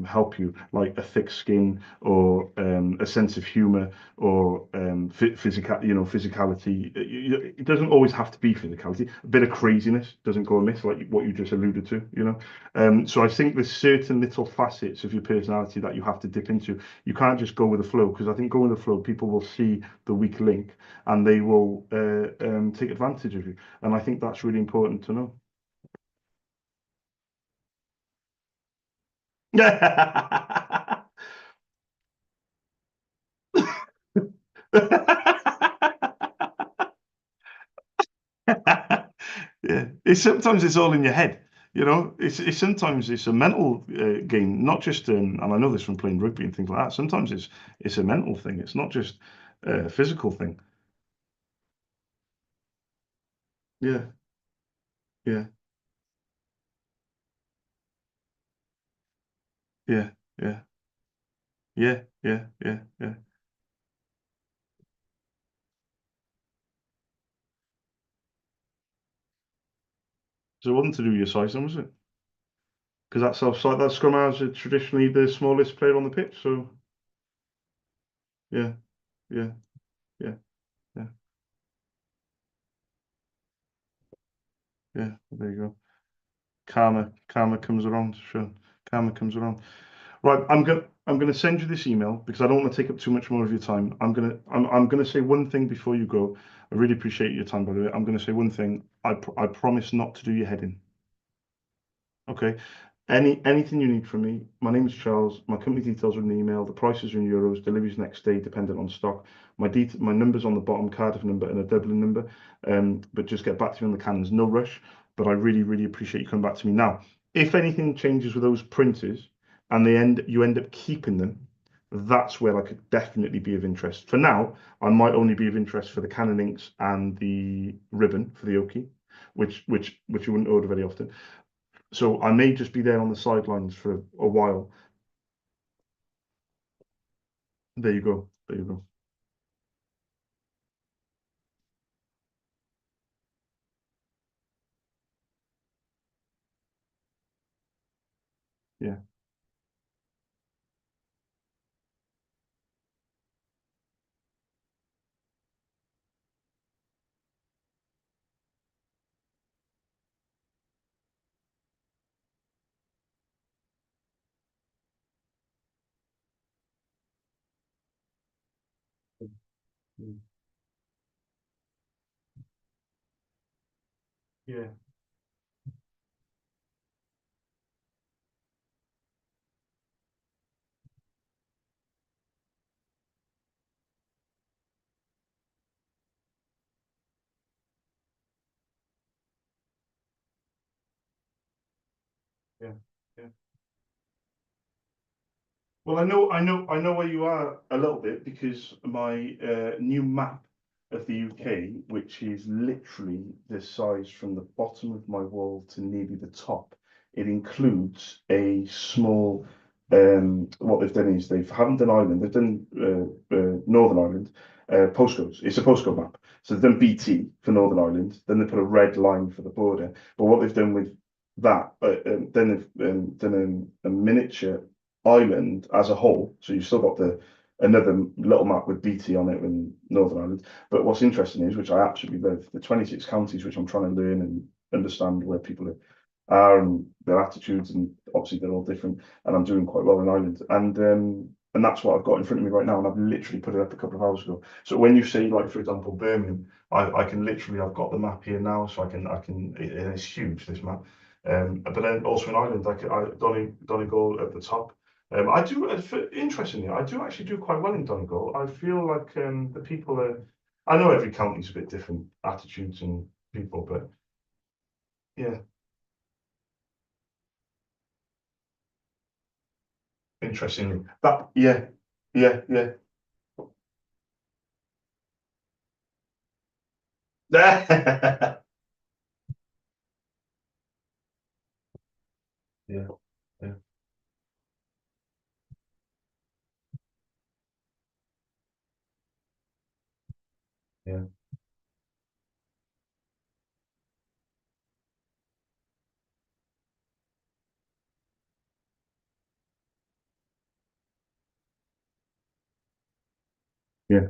help you, like a thick skin or a sense of humor or physicality. It doesn't always have to be physicality. A bit of craziness doesn't go amiss, like what you just alluded to. So I think there's certain little facets of your personality that you have to dip into. You can't just go with the flow because I think going with the flow, people will see the weak link and they will take advantage of you. And I think that's really important to know. Yeah, sometimes it's all in your head. It's sometimes it's a mental game, not just. And I know this from playing rugby and things like that. Sometimes it's a mental thing. It's not just a physical thing. Yeah, yeah, yeah, yeah, yeah, yeah, yeah, yeah. So it wasn't to do with your size, then, was it? Because that scrum halves are traditionally the smallest player on the pitch. So yeah, yeah, yeah, yeah, yeah. There you go. Karma comes around. Sure. Karma comes around. Right, I'm gonna send you this email because I don't want to take up too much more of your time. I'm gonna say one thing before you go. I really appreciate your time, by the way. I'm gonna say one thing. I promise not to do your head in. Okay. Anything you need from me. My name is Charles. My company details are in the email. The prices are in euros. Deliveries next day, dependent on stock. My number's on the bottom, Cardiff number and a Dublin number. But just get back to me on the cannons. No rush. But I really, really appreciate you coming back to me. Now, if anything changes with those printers and you end up keeping them, that's where I could definitely be of interest. For now, I might only be of interest for the Canon inks and the ribbon for the Oki, which you wouldn't order very often. So I may just be there on the sidelines for a while. There you go. There you go. Yeah. Mm. Yeah. Yeah. Yeah. Well, I know where you are a little bit because my new map of the UK, which is literally the size from the bottom of my wall to nearly the top, it includes a small. What they've done is they haven't done Ireland, they've done Northern Ireland postcodes. It's a postcode map, so they've done BT for Northern Ireland. Then they put a red line for the border. But what they've done with that, then they've done a miniature Ireland as a whole. So you've still got the another little map with BT on it in Northern Ireland. But what's interesting is, which I absolutely love, the 26 counties, which I'm trying to learn and understand where people are and their attitudes, and obviously they're all different. And I'm doing quite well in Ireland, and that's what I've got in front of me right now. And I've literally put it up a couple of hours ago. So when you say, like, for example, Birmingham, I can literally, I've got the map here now, so I can, and it's huge, this map. But then also in Ireland, Donegal at the top. I do, interestingly, I do actually do quite well in Donegal. I feel like the people are, I know every county's a bit different attitudes and people, but yeah, interestingly, yeah, yeah, yeah. Yeah, yeah, yeah, yeah,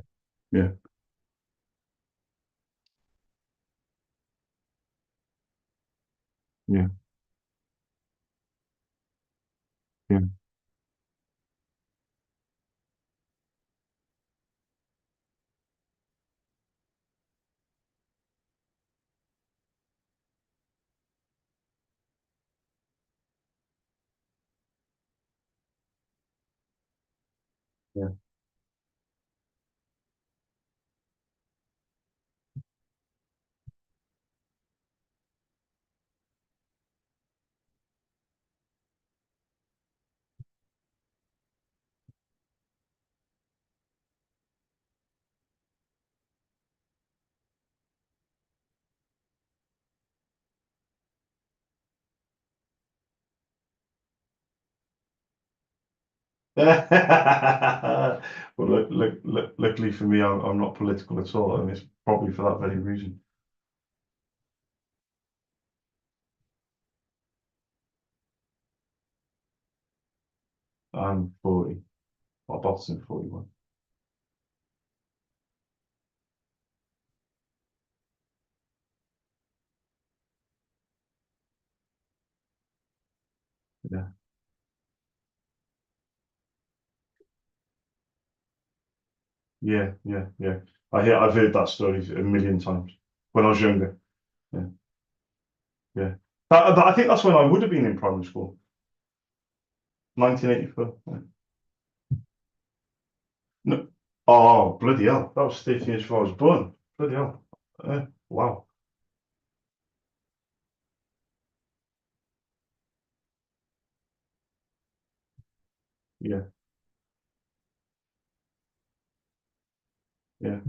yeah, yeah, yeah, yeah. Well, luckily for me, I'm not political at all, and it's probably for that very reason. I'm 40. My boss in 41. Yeah. yeah. I've heard that story a million times when I was younger. Yeah, yeah. But I think that's when I would have been in primary school, 1984. Yeah. No, oh bloody hell! That was 13 years before I was born. Bloody hell! Wow. Yeah, yeah,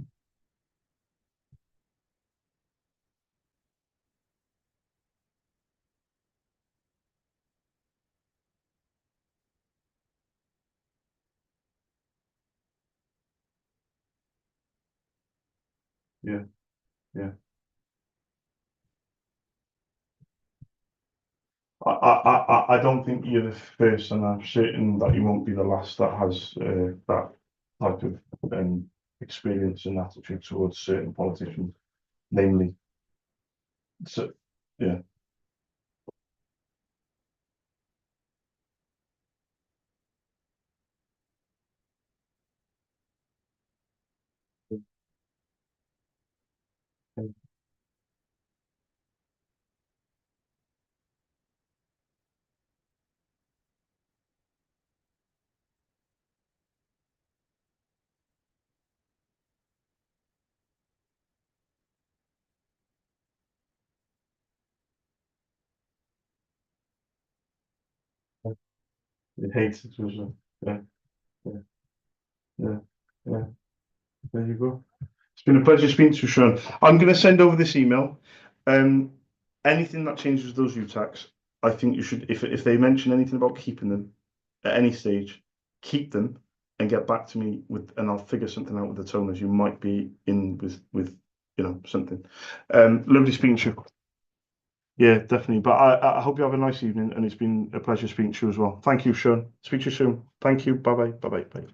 yeah, yeah. I don't think you're the first, and I'm certain that you won't be the last that has that type of experience and attitude towards certain politicians, namely. So, yeah, it hates it, doesn't it? Yeah, yeah, yeah, yeah. There you go. It's been a pleasure speaking to you, Sean. I'm going to send over this email. Um, Anything that changes those UTACs, I think you should, if they mention anything about keeping them at any stage, keep them and get back to me with, and I'll figure something out with the toners. You might be in with something. Lovely speaking to you. Yeah, definitely. But I hope you have a nice evening, and it's been a pleasure speaking to you as well. Thank you, Sean. Speak to you soon. Thank you. Bye bye. Bye bye. Bye.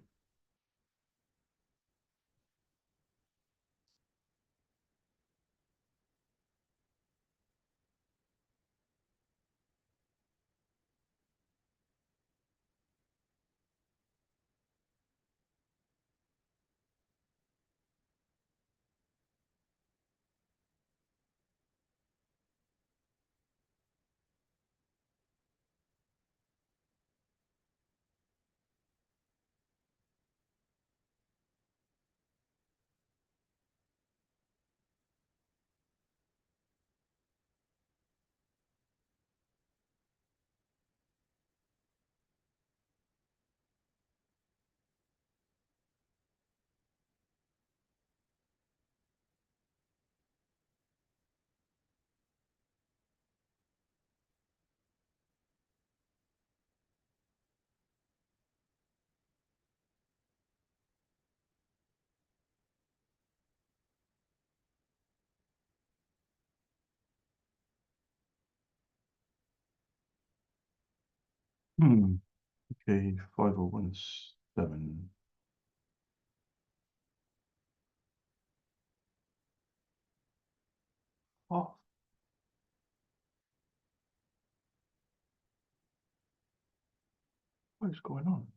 5017. Oh, what is going on?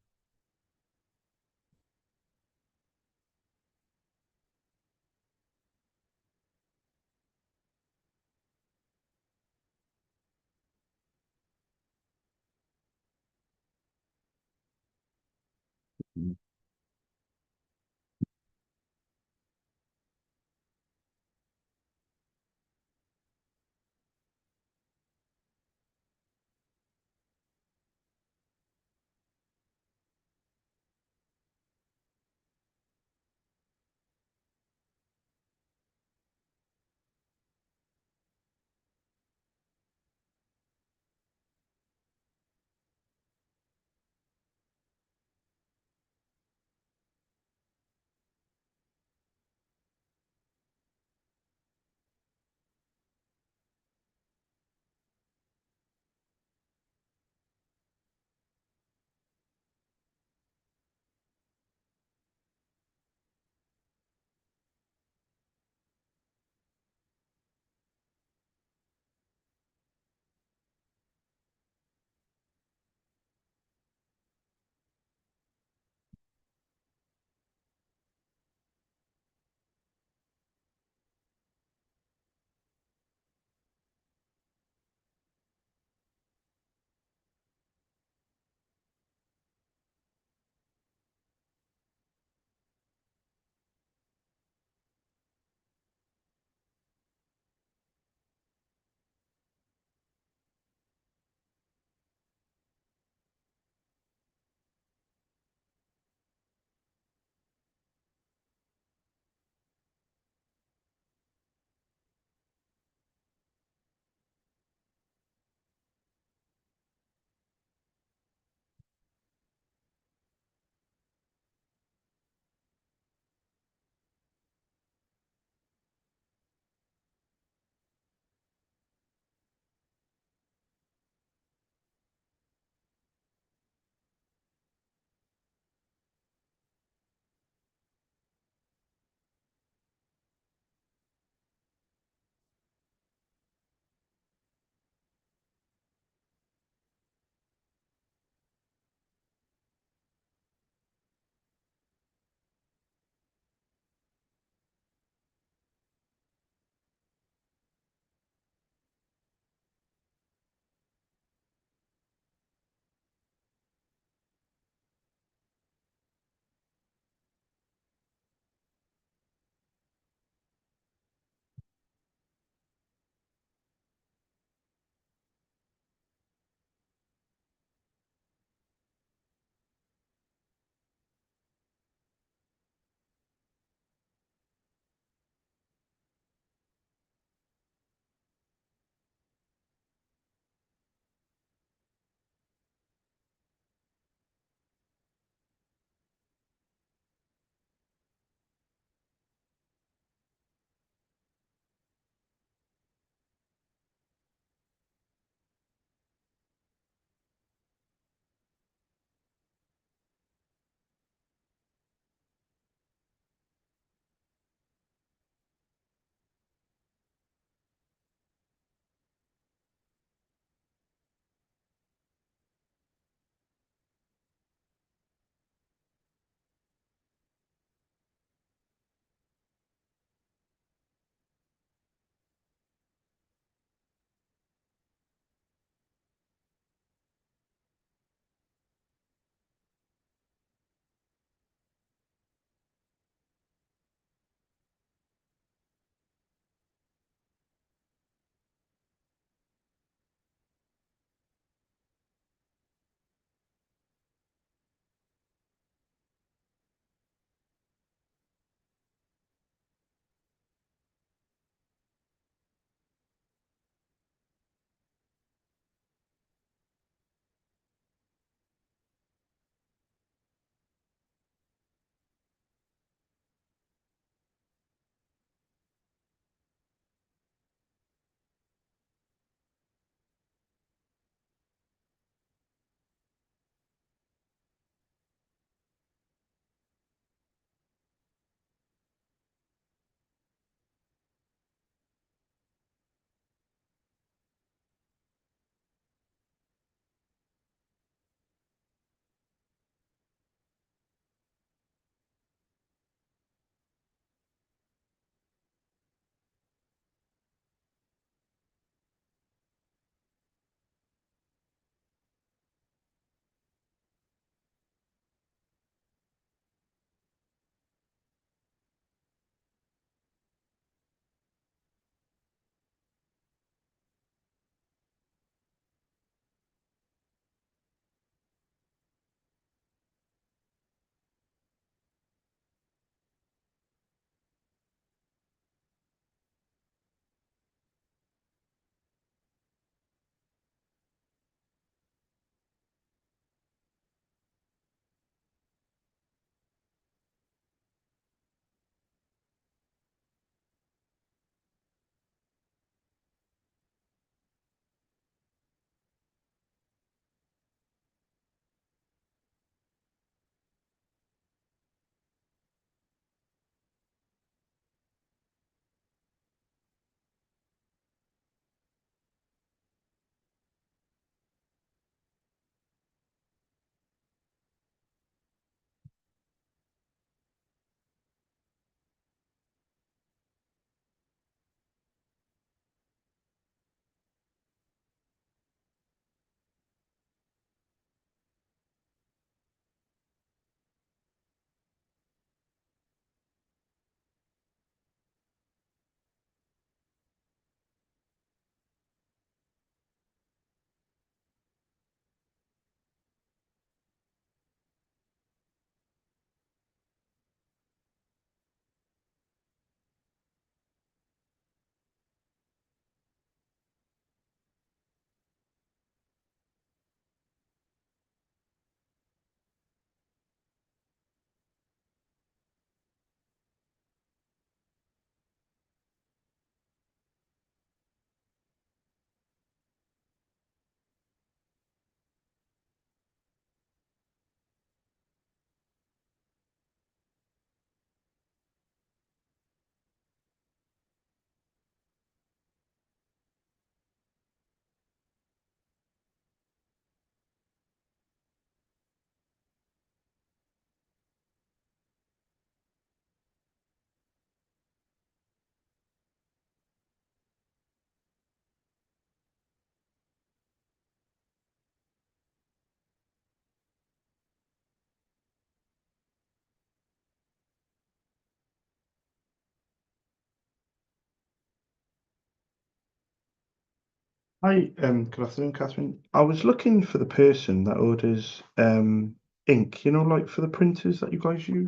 Hi, good afternoon, Catherine. I was looking for the person that orders ink, like for the printers that you guys use.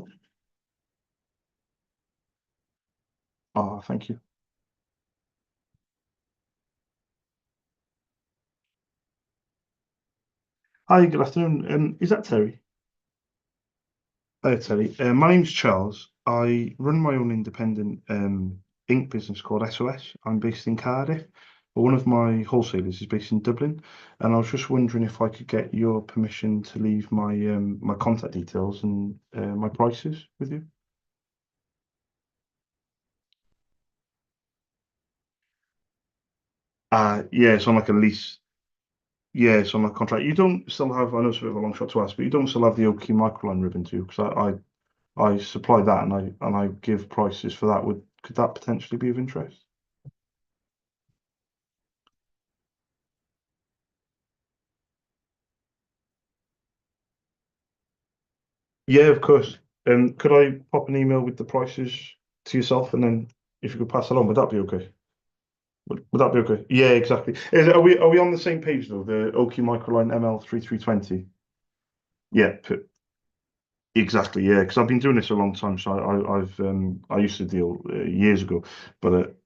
Oh, thank you. Hi, good afternoon. Is that Terry? Hi, Terry. My name's Charles. I run my own independent ink business called SOS. I'm based in Cardiff, but one of my wholesalers is based in Dublin, and I was just wondering if I could get your permission to leave my contact details and my prices with you. Yeah, it's on like a lease. Yeah, it's on my contract. You don't still have, I know it's a bit of a long shot to ask, but you don't still have the Oakley microline ribbon too, because I supply that and I give prices for that. Could that potentially be of interest? Yeah, of course. Could I pop an email with the prices to yourself, and then if you could pass it on, would that be okay? Would that be okay? Yeah, exactly. Are we on the same page though? The Oakley microline ML3320. Yeah, exactly, yeah, because I've been doing this a long time, so I used to deal years ago, but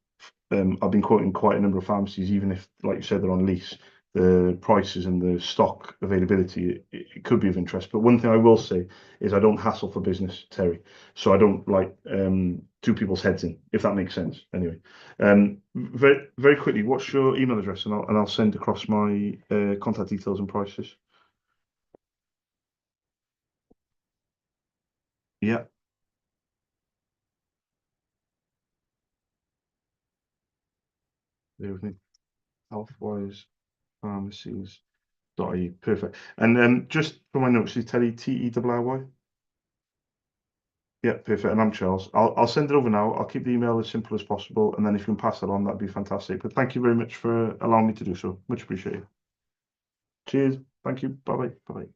I've been quoting quite a number of pharmacies, even if, like you said, they're on lease. The prices and the stock availability, it could be of interest. But one thing I will say is I don't hassle for business, Terry. So I don't like two people's heads in, if that makes sense. Anyway, very very quickly, what's your email address, and I'll send across my contact details and prices. Yeah, there with me. Healthwise Pharmacies. .ie. Perfect. And just for my notes, is Terry Terry? Yeah, perfect. And I'm Charles. I'll send it over now. I'll keep the email as simple as possible, and then if you can pass that on, that'd be fantastic. But thank you very much for allowing me to do so. Much appreciated. Cheers. Thank you. Bye bye. Bye bye.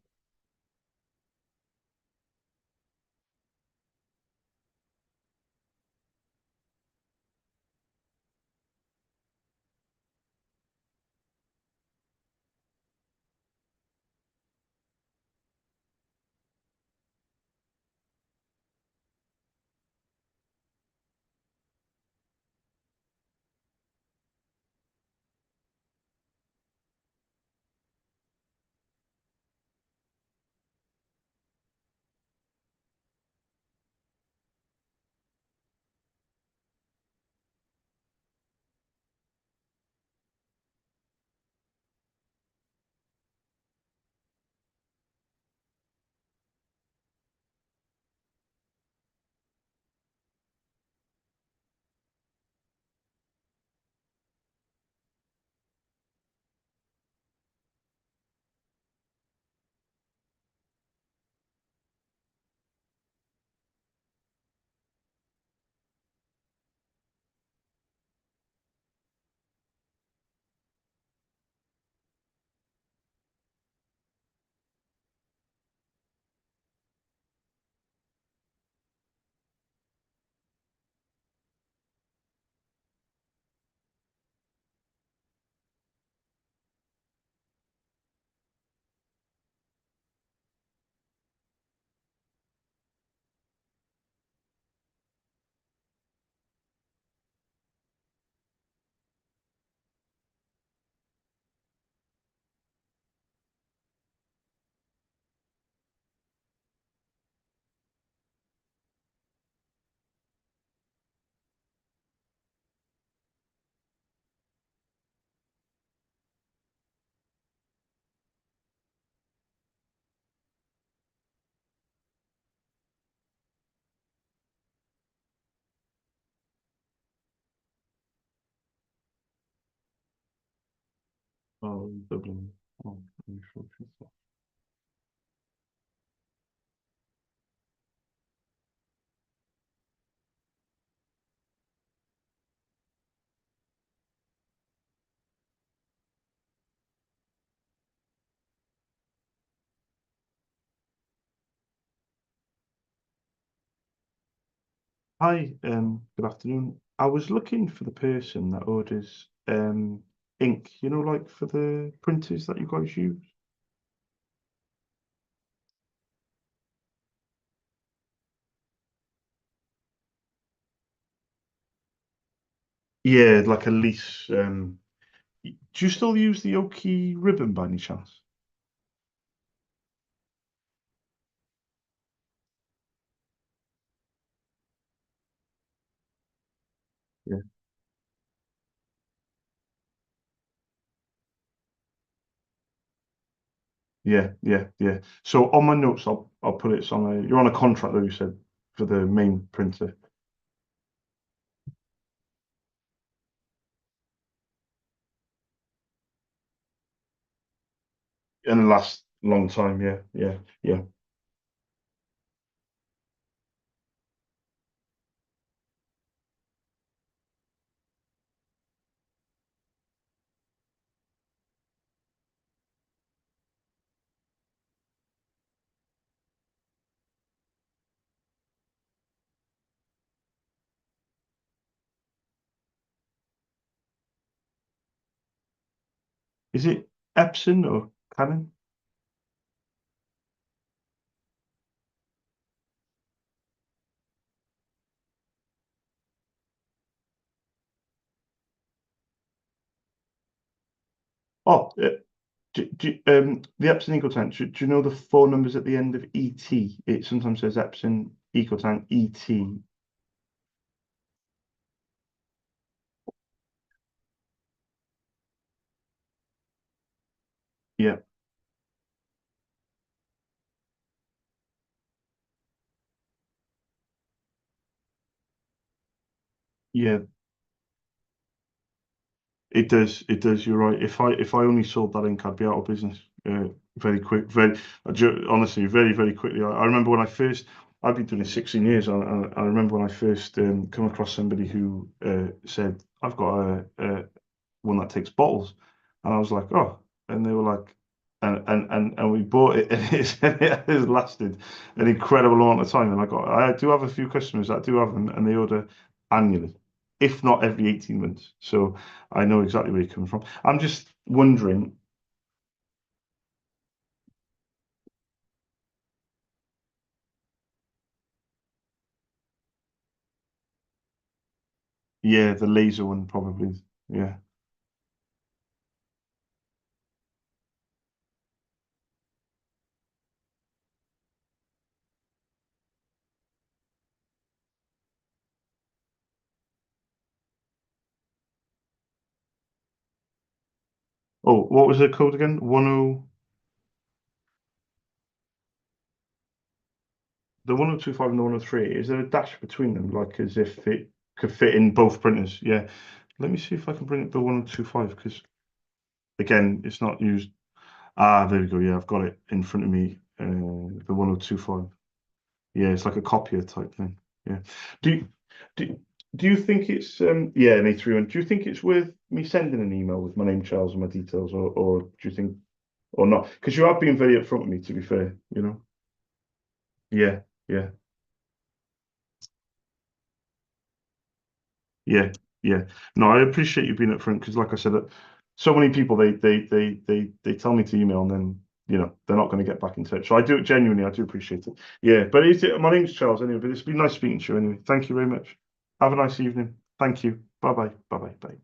Oh, Dublin. Oh, I'm sure. Hi, good afternoon. I was looking for the person that orders ink, like for the printers that you guys use? Yeah, like a lease. Do you still use the Oki ribbon by any chance? Yeah, yeah, yeah, yeah. So on my notes, I'll put it on a. You're on a contract, though, you said, for the main printer in the last long time. Yeah, yeah, yeah. Is it Epson or Canon? Oh, the Epson EcoTank. Do you know the four numbers at the end of ET? It sometimes says Epson EcoTank ET. Yeah, yeah. It does. It does. You're right. If I only sold that ink, I'd be out of business very quick. Honestly, very very quickly. I remember when I first. I've been doing it 16 years. I remember when I first come across somebody who said, "I've got a one that takes bottles," and I was like, "Oh," and they were like, and we bought it, and it has lasted an incredible amount of time. And I do have a few customers that do have them, and they order annually, if not every 18 months. So I know exactly where you're coming from. I'm just wondering, yeah, the laser one probably, yeah. Oh, what was the code again? 10, the 1025 and the 103. Is there a dash between them, like as if it could fit in both printers? Yeah. Let me see if I can bring up the 1025 because again, it's not used. Ah, there we go. Yeah, I've got it in front of me. The 1025. Yeah, it's like a copier type thing. Yeah. Do you, do, do you think it's yeah, an A31. Do you think it's worth me sending an email with my name, Charles, and my details, or do you think or not? Because you have been very upfront with me, to be fair. Yeah, yeah. Yeah, yeah. No, I appreciate you being upfront because, like I said, so many people they tell me to email and then they're not going to get back in touch. So I do it genuinely. I do appreciate it. Yeah, but my name's Charles anyway. But it's been nice speaking to you anyway. Thank you very much. Have a nice evening. Thank you. Bye bye. Bye bye. Bye.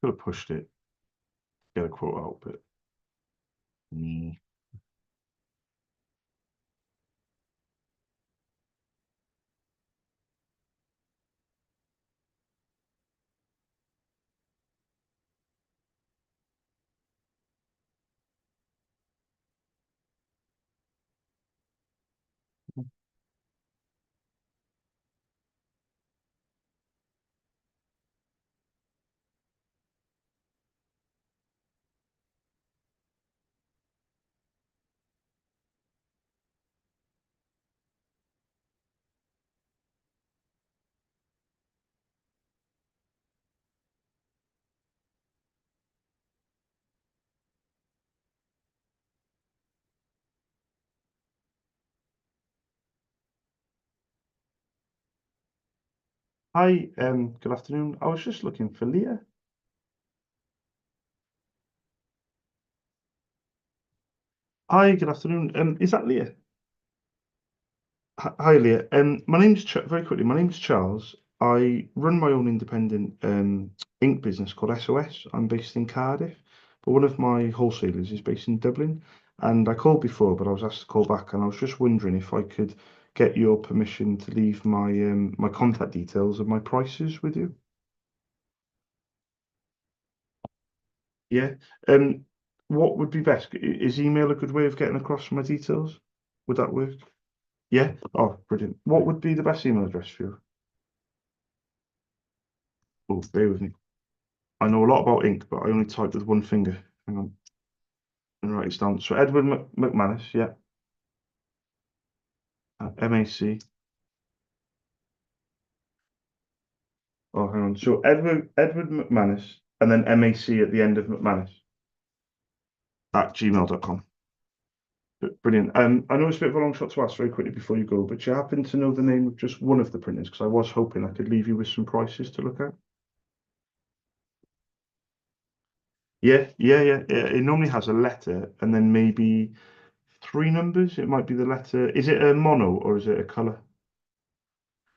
Could have pushed it, get a quote out, but mm, Hi, good afternoon. I was just looking for Leah. Hi, good afternoon. Is that Leah? Hi, Leah. My name's very quickly. My name's Charles. I run my own independent ink business called SOS. I'm based in Cardiff, but one of my wholesalers is based in Dublin. And I called before, but I was asked to call back, and I was just wondering if I could get your permission to leave my contact details and my prices with you. Yeah. Um, what would be best? Is email a good way of getting across my details? Would that work? Yeah. Oh, brilliant. What would be the best email address for you? Oh, bear with me. I know a lot about ink, but I only type with one finger. Hang on, and write it down. So Edward McManus, yeah, MAC. Oh, hang on. So Edward McManus, and then MAC at the end of McManus at gmail.com. Brilliant. I know it's a bit of a long shot to ask very quickly before you go, but do you happen to know the name of just one of the printers? Because I was hoping I could leave you with some prices to look at. Yeah. It normally has a letter and then maybe three numbers. It might be the letter. Is it a mono or is it a color?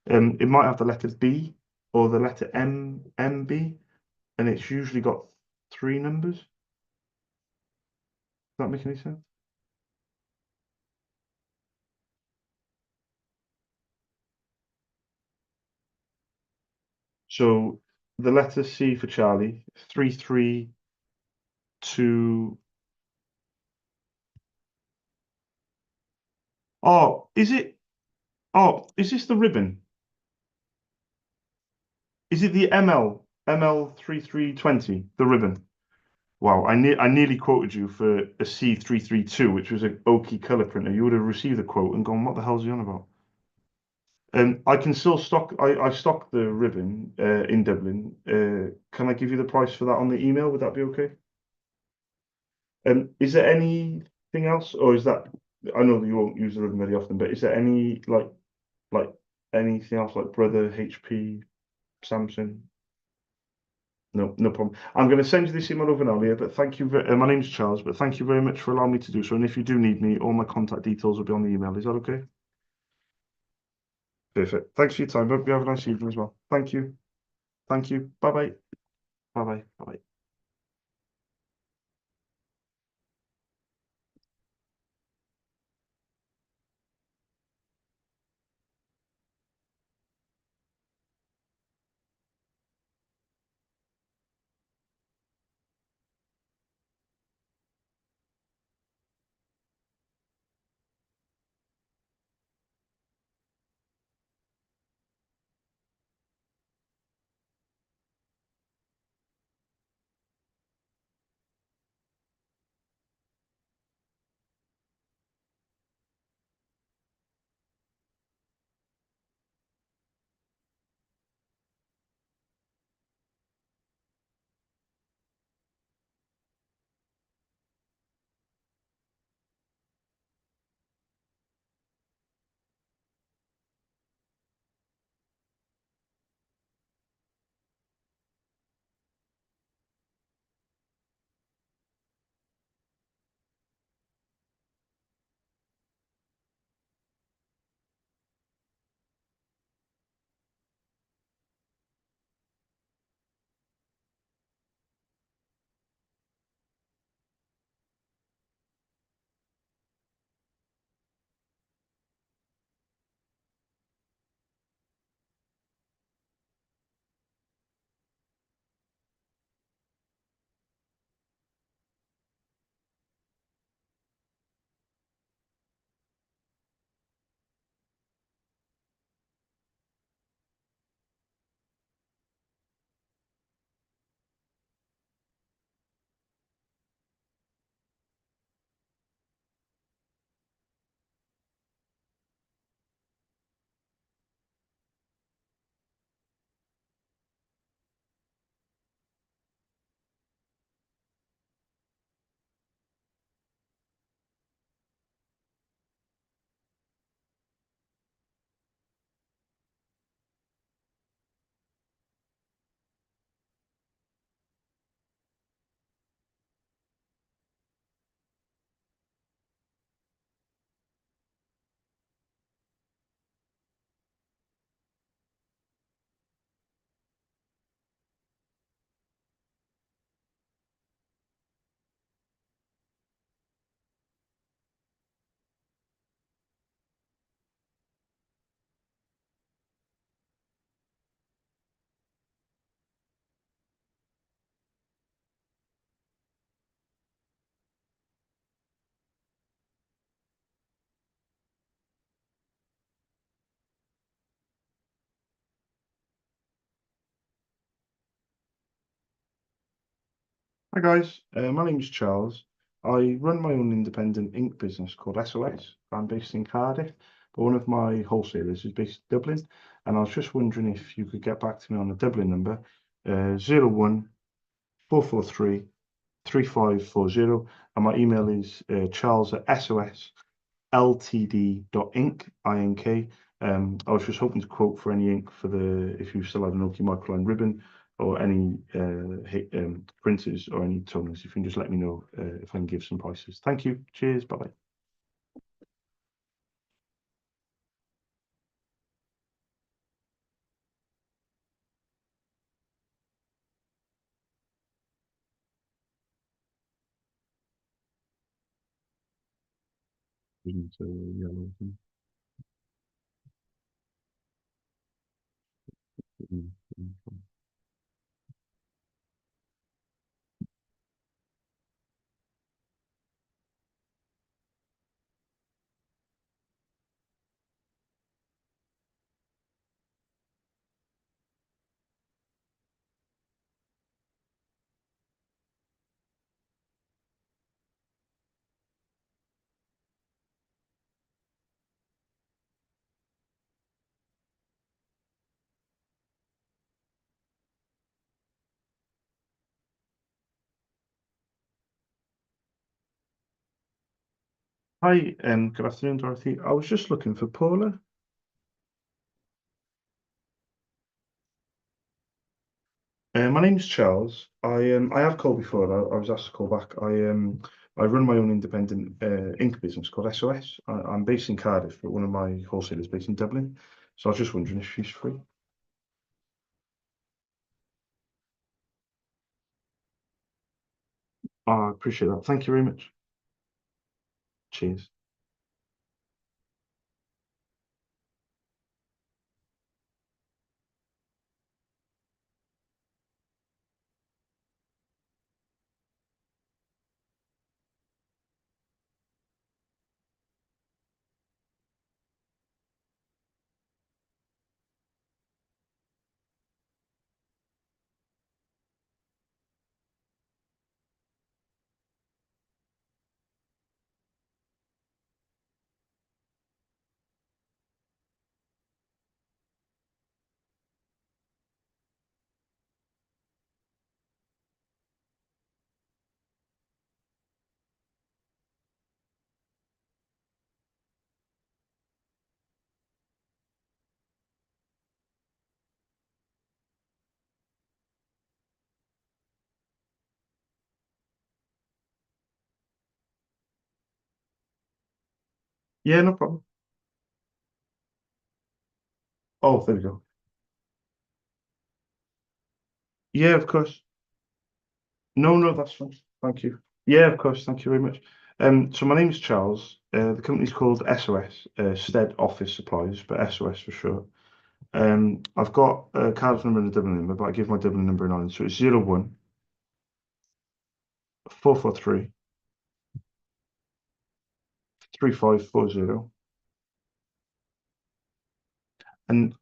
It might have the letter B or the letter MB, and it's usually got three numbers. Does that make any sense? So the letter C for Charlie, 332. Oh, is it? Oh, is this the ribbon? Is it the ML 3320? The ribbon. Wow, I nearly quoted you for a C332, which was an oaky color printer. You would have received the quote and gone, "What the hell's he on about?" I can still stock. I stock the ribbon in Dublin. Can I give you the price for that on the email? Would that be okay? Is there anything else, or is that? I know that you won't use the ribbon very often, but is there any like anything else like Brother, HP, Samsung? No, no problem. I'm going to send you this email over now, Leah. But thank you. My name's Charles, but thank you very much for allowing me to do so. And if you do need me, all my contact details will be on the email. Is that okay? Perfect. Thanks for your time. Hope you have a nice evening as well. Thank you. Thank you. Bye bye. Bye bye. Bye bye. Hi guys, my name's Charles. I run my own independent ink business called SOS. I'm based in Cardiff, but one of my wholesalers is based in Dublin, and I was just wondering if you could get back to me on the Dublin number, 01443 3540, and my email is charles at sosltd.ink. I was just hoping to quote for any ink for if you still had an Oakley microline ribbon or any printers or any toners. If you can just let me know if I can give some prices. Thank you. Cheers. Bye bye. Yellow. Hi, good afternoon, Dorothy. I was just looking for Paula. My name's Charles. I have called before. I was asked to call back. I run my own independent ink business called SOS. I'm based in Cardiff, but one of my wholesalers based in Dublin. So I was just wondering if she's free. I appreciate that. Thank you very much. Cheers. Yeah, no problem. Oh, there we go. Yeah, of course. No, no, that's fine. Thank you. Yeah, of course. Thank you very much. So my name's Charles. The company's called SOS, Stead Office Supplies, but SOS for short. I've got a card number and a Dublin number, but I give my Dublin number in. So it's 01443 3540. And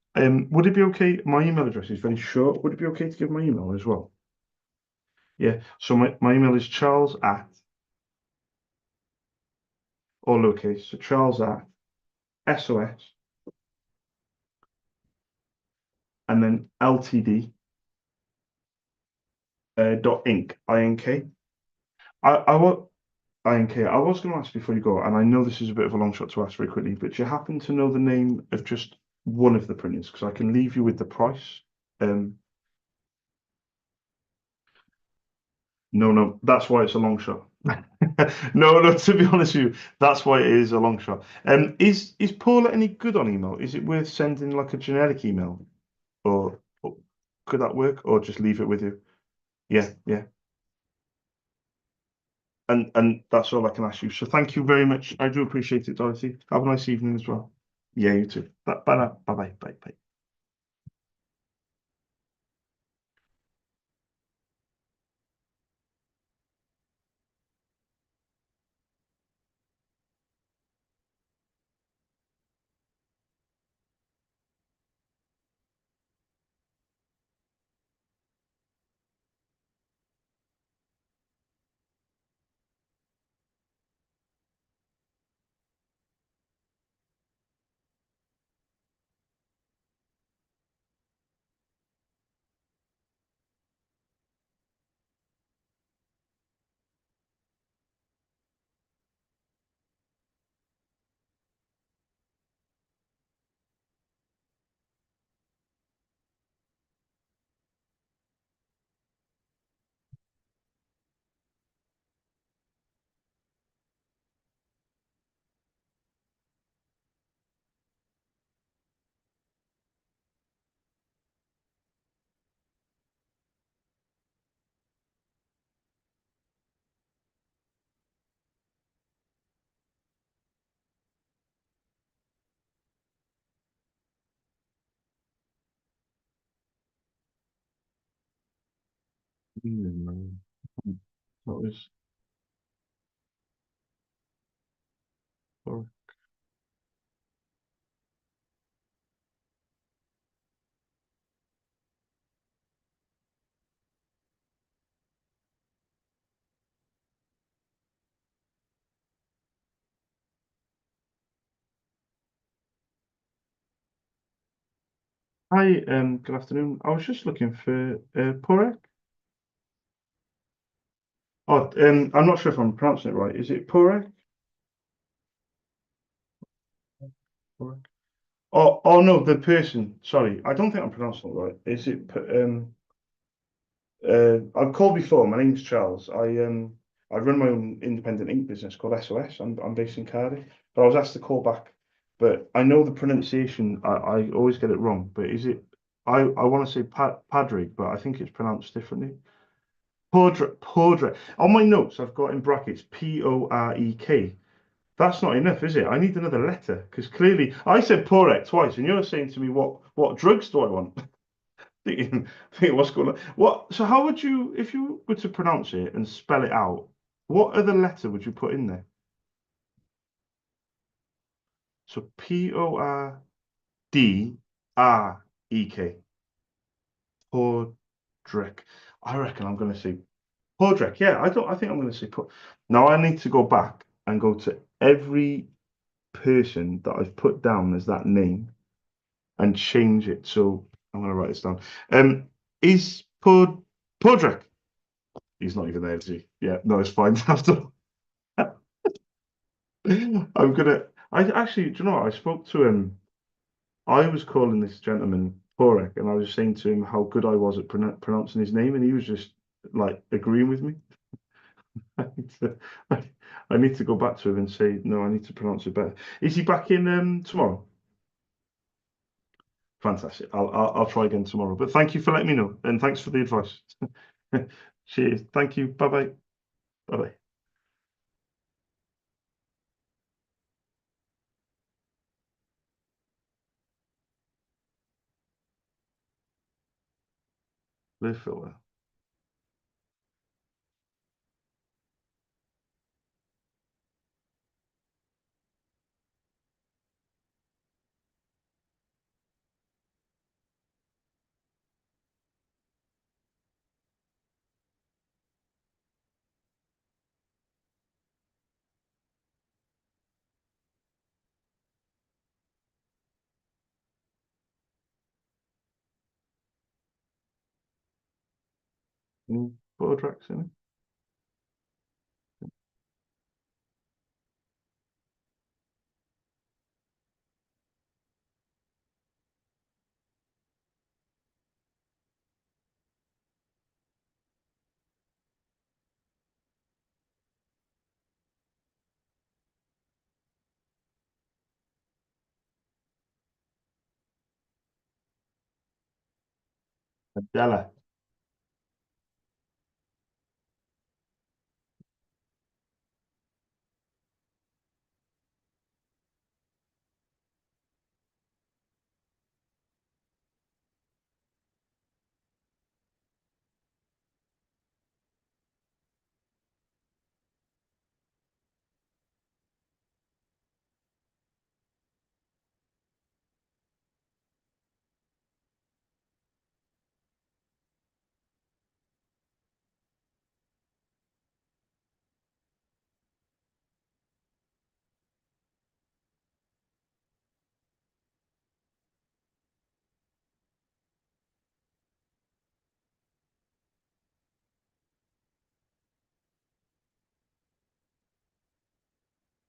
would it be okay? My email address is very short. Would it be okay to give my email as well? Yeah. So my email is charles at, all lowercase, so charles at SOS and then LTD dot ink, INK. I was INK. I was going to ask before you go, and I know this is a bit of a long shot to ask very quickly, but do you happen to know the name of just one of the printers? Because I can leave you with the price. Um, no, no, that's why it's a long shot. No, no, to be honest with you, that's why it is a long shot. Is Paula any good on email? Is it worth sending like a generic email, or could that work, or just leave it with you? Yeah, yeah. And that's all I can ask you. So thank you very much. I do appreciate it, Dorothy. Have a nice evening as well. Yeah, you too. Bye bye now. Bye bye. Bye bye. Mm, That was. Hi, good afternoon. I was just looking for Porek. Oh, I'm not sure if I'm pronouncing it right. Is it Porek? Porek? Oh no, the person. Sorry, I don't think I'm pronouncing it right. Is it? I've called before. My name's Charles. I run my own independent ink business called SOS. I'm based in Cardiff, but I was asked to call back. But I know the pronunciation. I always get it wrong. But is it? I want to say Padraig, but I think it's pronounced differently. Podrek. On my notes, I've got in brackets Porek. That's not enough, is it? I need another letter because clearly I said Porek twice, and you're saying to me what drugs do I want? thinking what's going on? What? So how would you, if you were to pronounce it and spell it out, what other letter would you put in there? So Pordrek. Podrek. I reckon I'm going to say Podrek. Yeah, I don't. I think I'm going to say Pod. Now I need to go back and go to every person that I've put down as that name and change it. So I'm going to write this down. Is Podrek? He's not even there, is he? Yeah, no, it's fine. I'm gonna. I actually, do you know what? I spoke to him. I was calling this gentleman Porek, and I was saying to him how good I was at pronouncing his name, and he was just like agreeing with me. I need to, I need to go back to him and say, no, I need to pronounce it better. Is he back in tomorrow? Fantastic. I'll try again tomorrow. But thank you for letting me know, and thanks for the advice. Cheers. Thank you. Bye bye. Bye bye. Live filter. Any photo tracks in it? Della.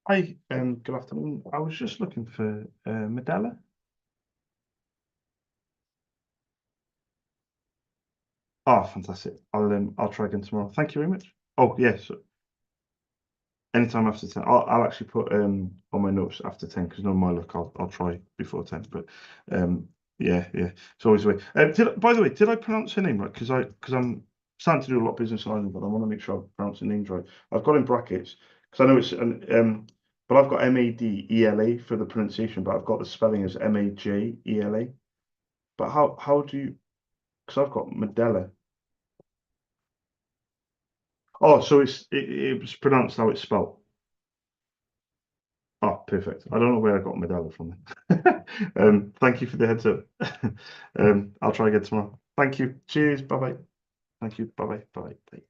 Hi, good afternoon. I was just looking for Medela. Oh, fantastic. I'll try again tomorrow. Thank you very much. Oh, yes. Anytime after 10. I'll actually put on my notes after 10 because no my luck I'll try before 10. But um yeah. It's always the way. By the way, did I pronounce her name right? Because I'm starting to do a lot of business on Ireland, but I want to make sure I pronounce the names right. I've got in brackets because I know it's an but I've got Madela for the pronunciation, but I've got the spelling as Majela. But how do you, because I've got Medela. Oh, so it was pronounced how it's spelled. Oh, perfect. I don't know where I got medalla from then. Thank you for the heads up. I'll try again tomorrow. Thank you. Cheers. Bye bye. Thank you. Bye bye. Bye bye.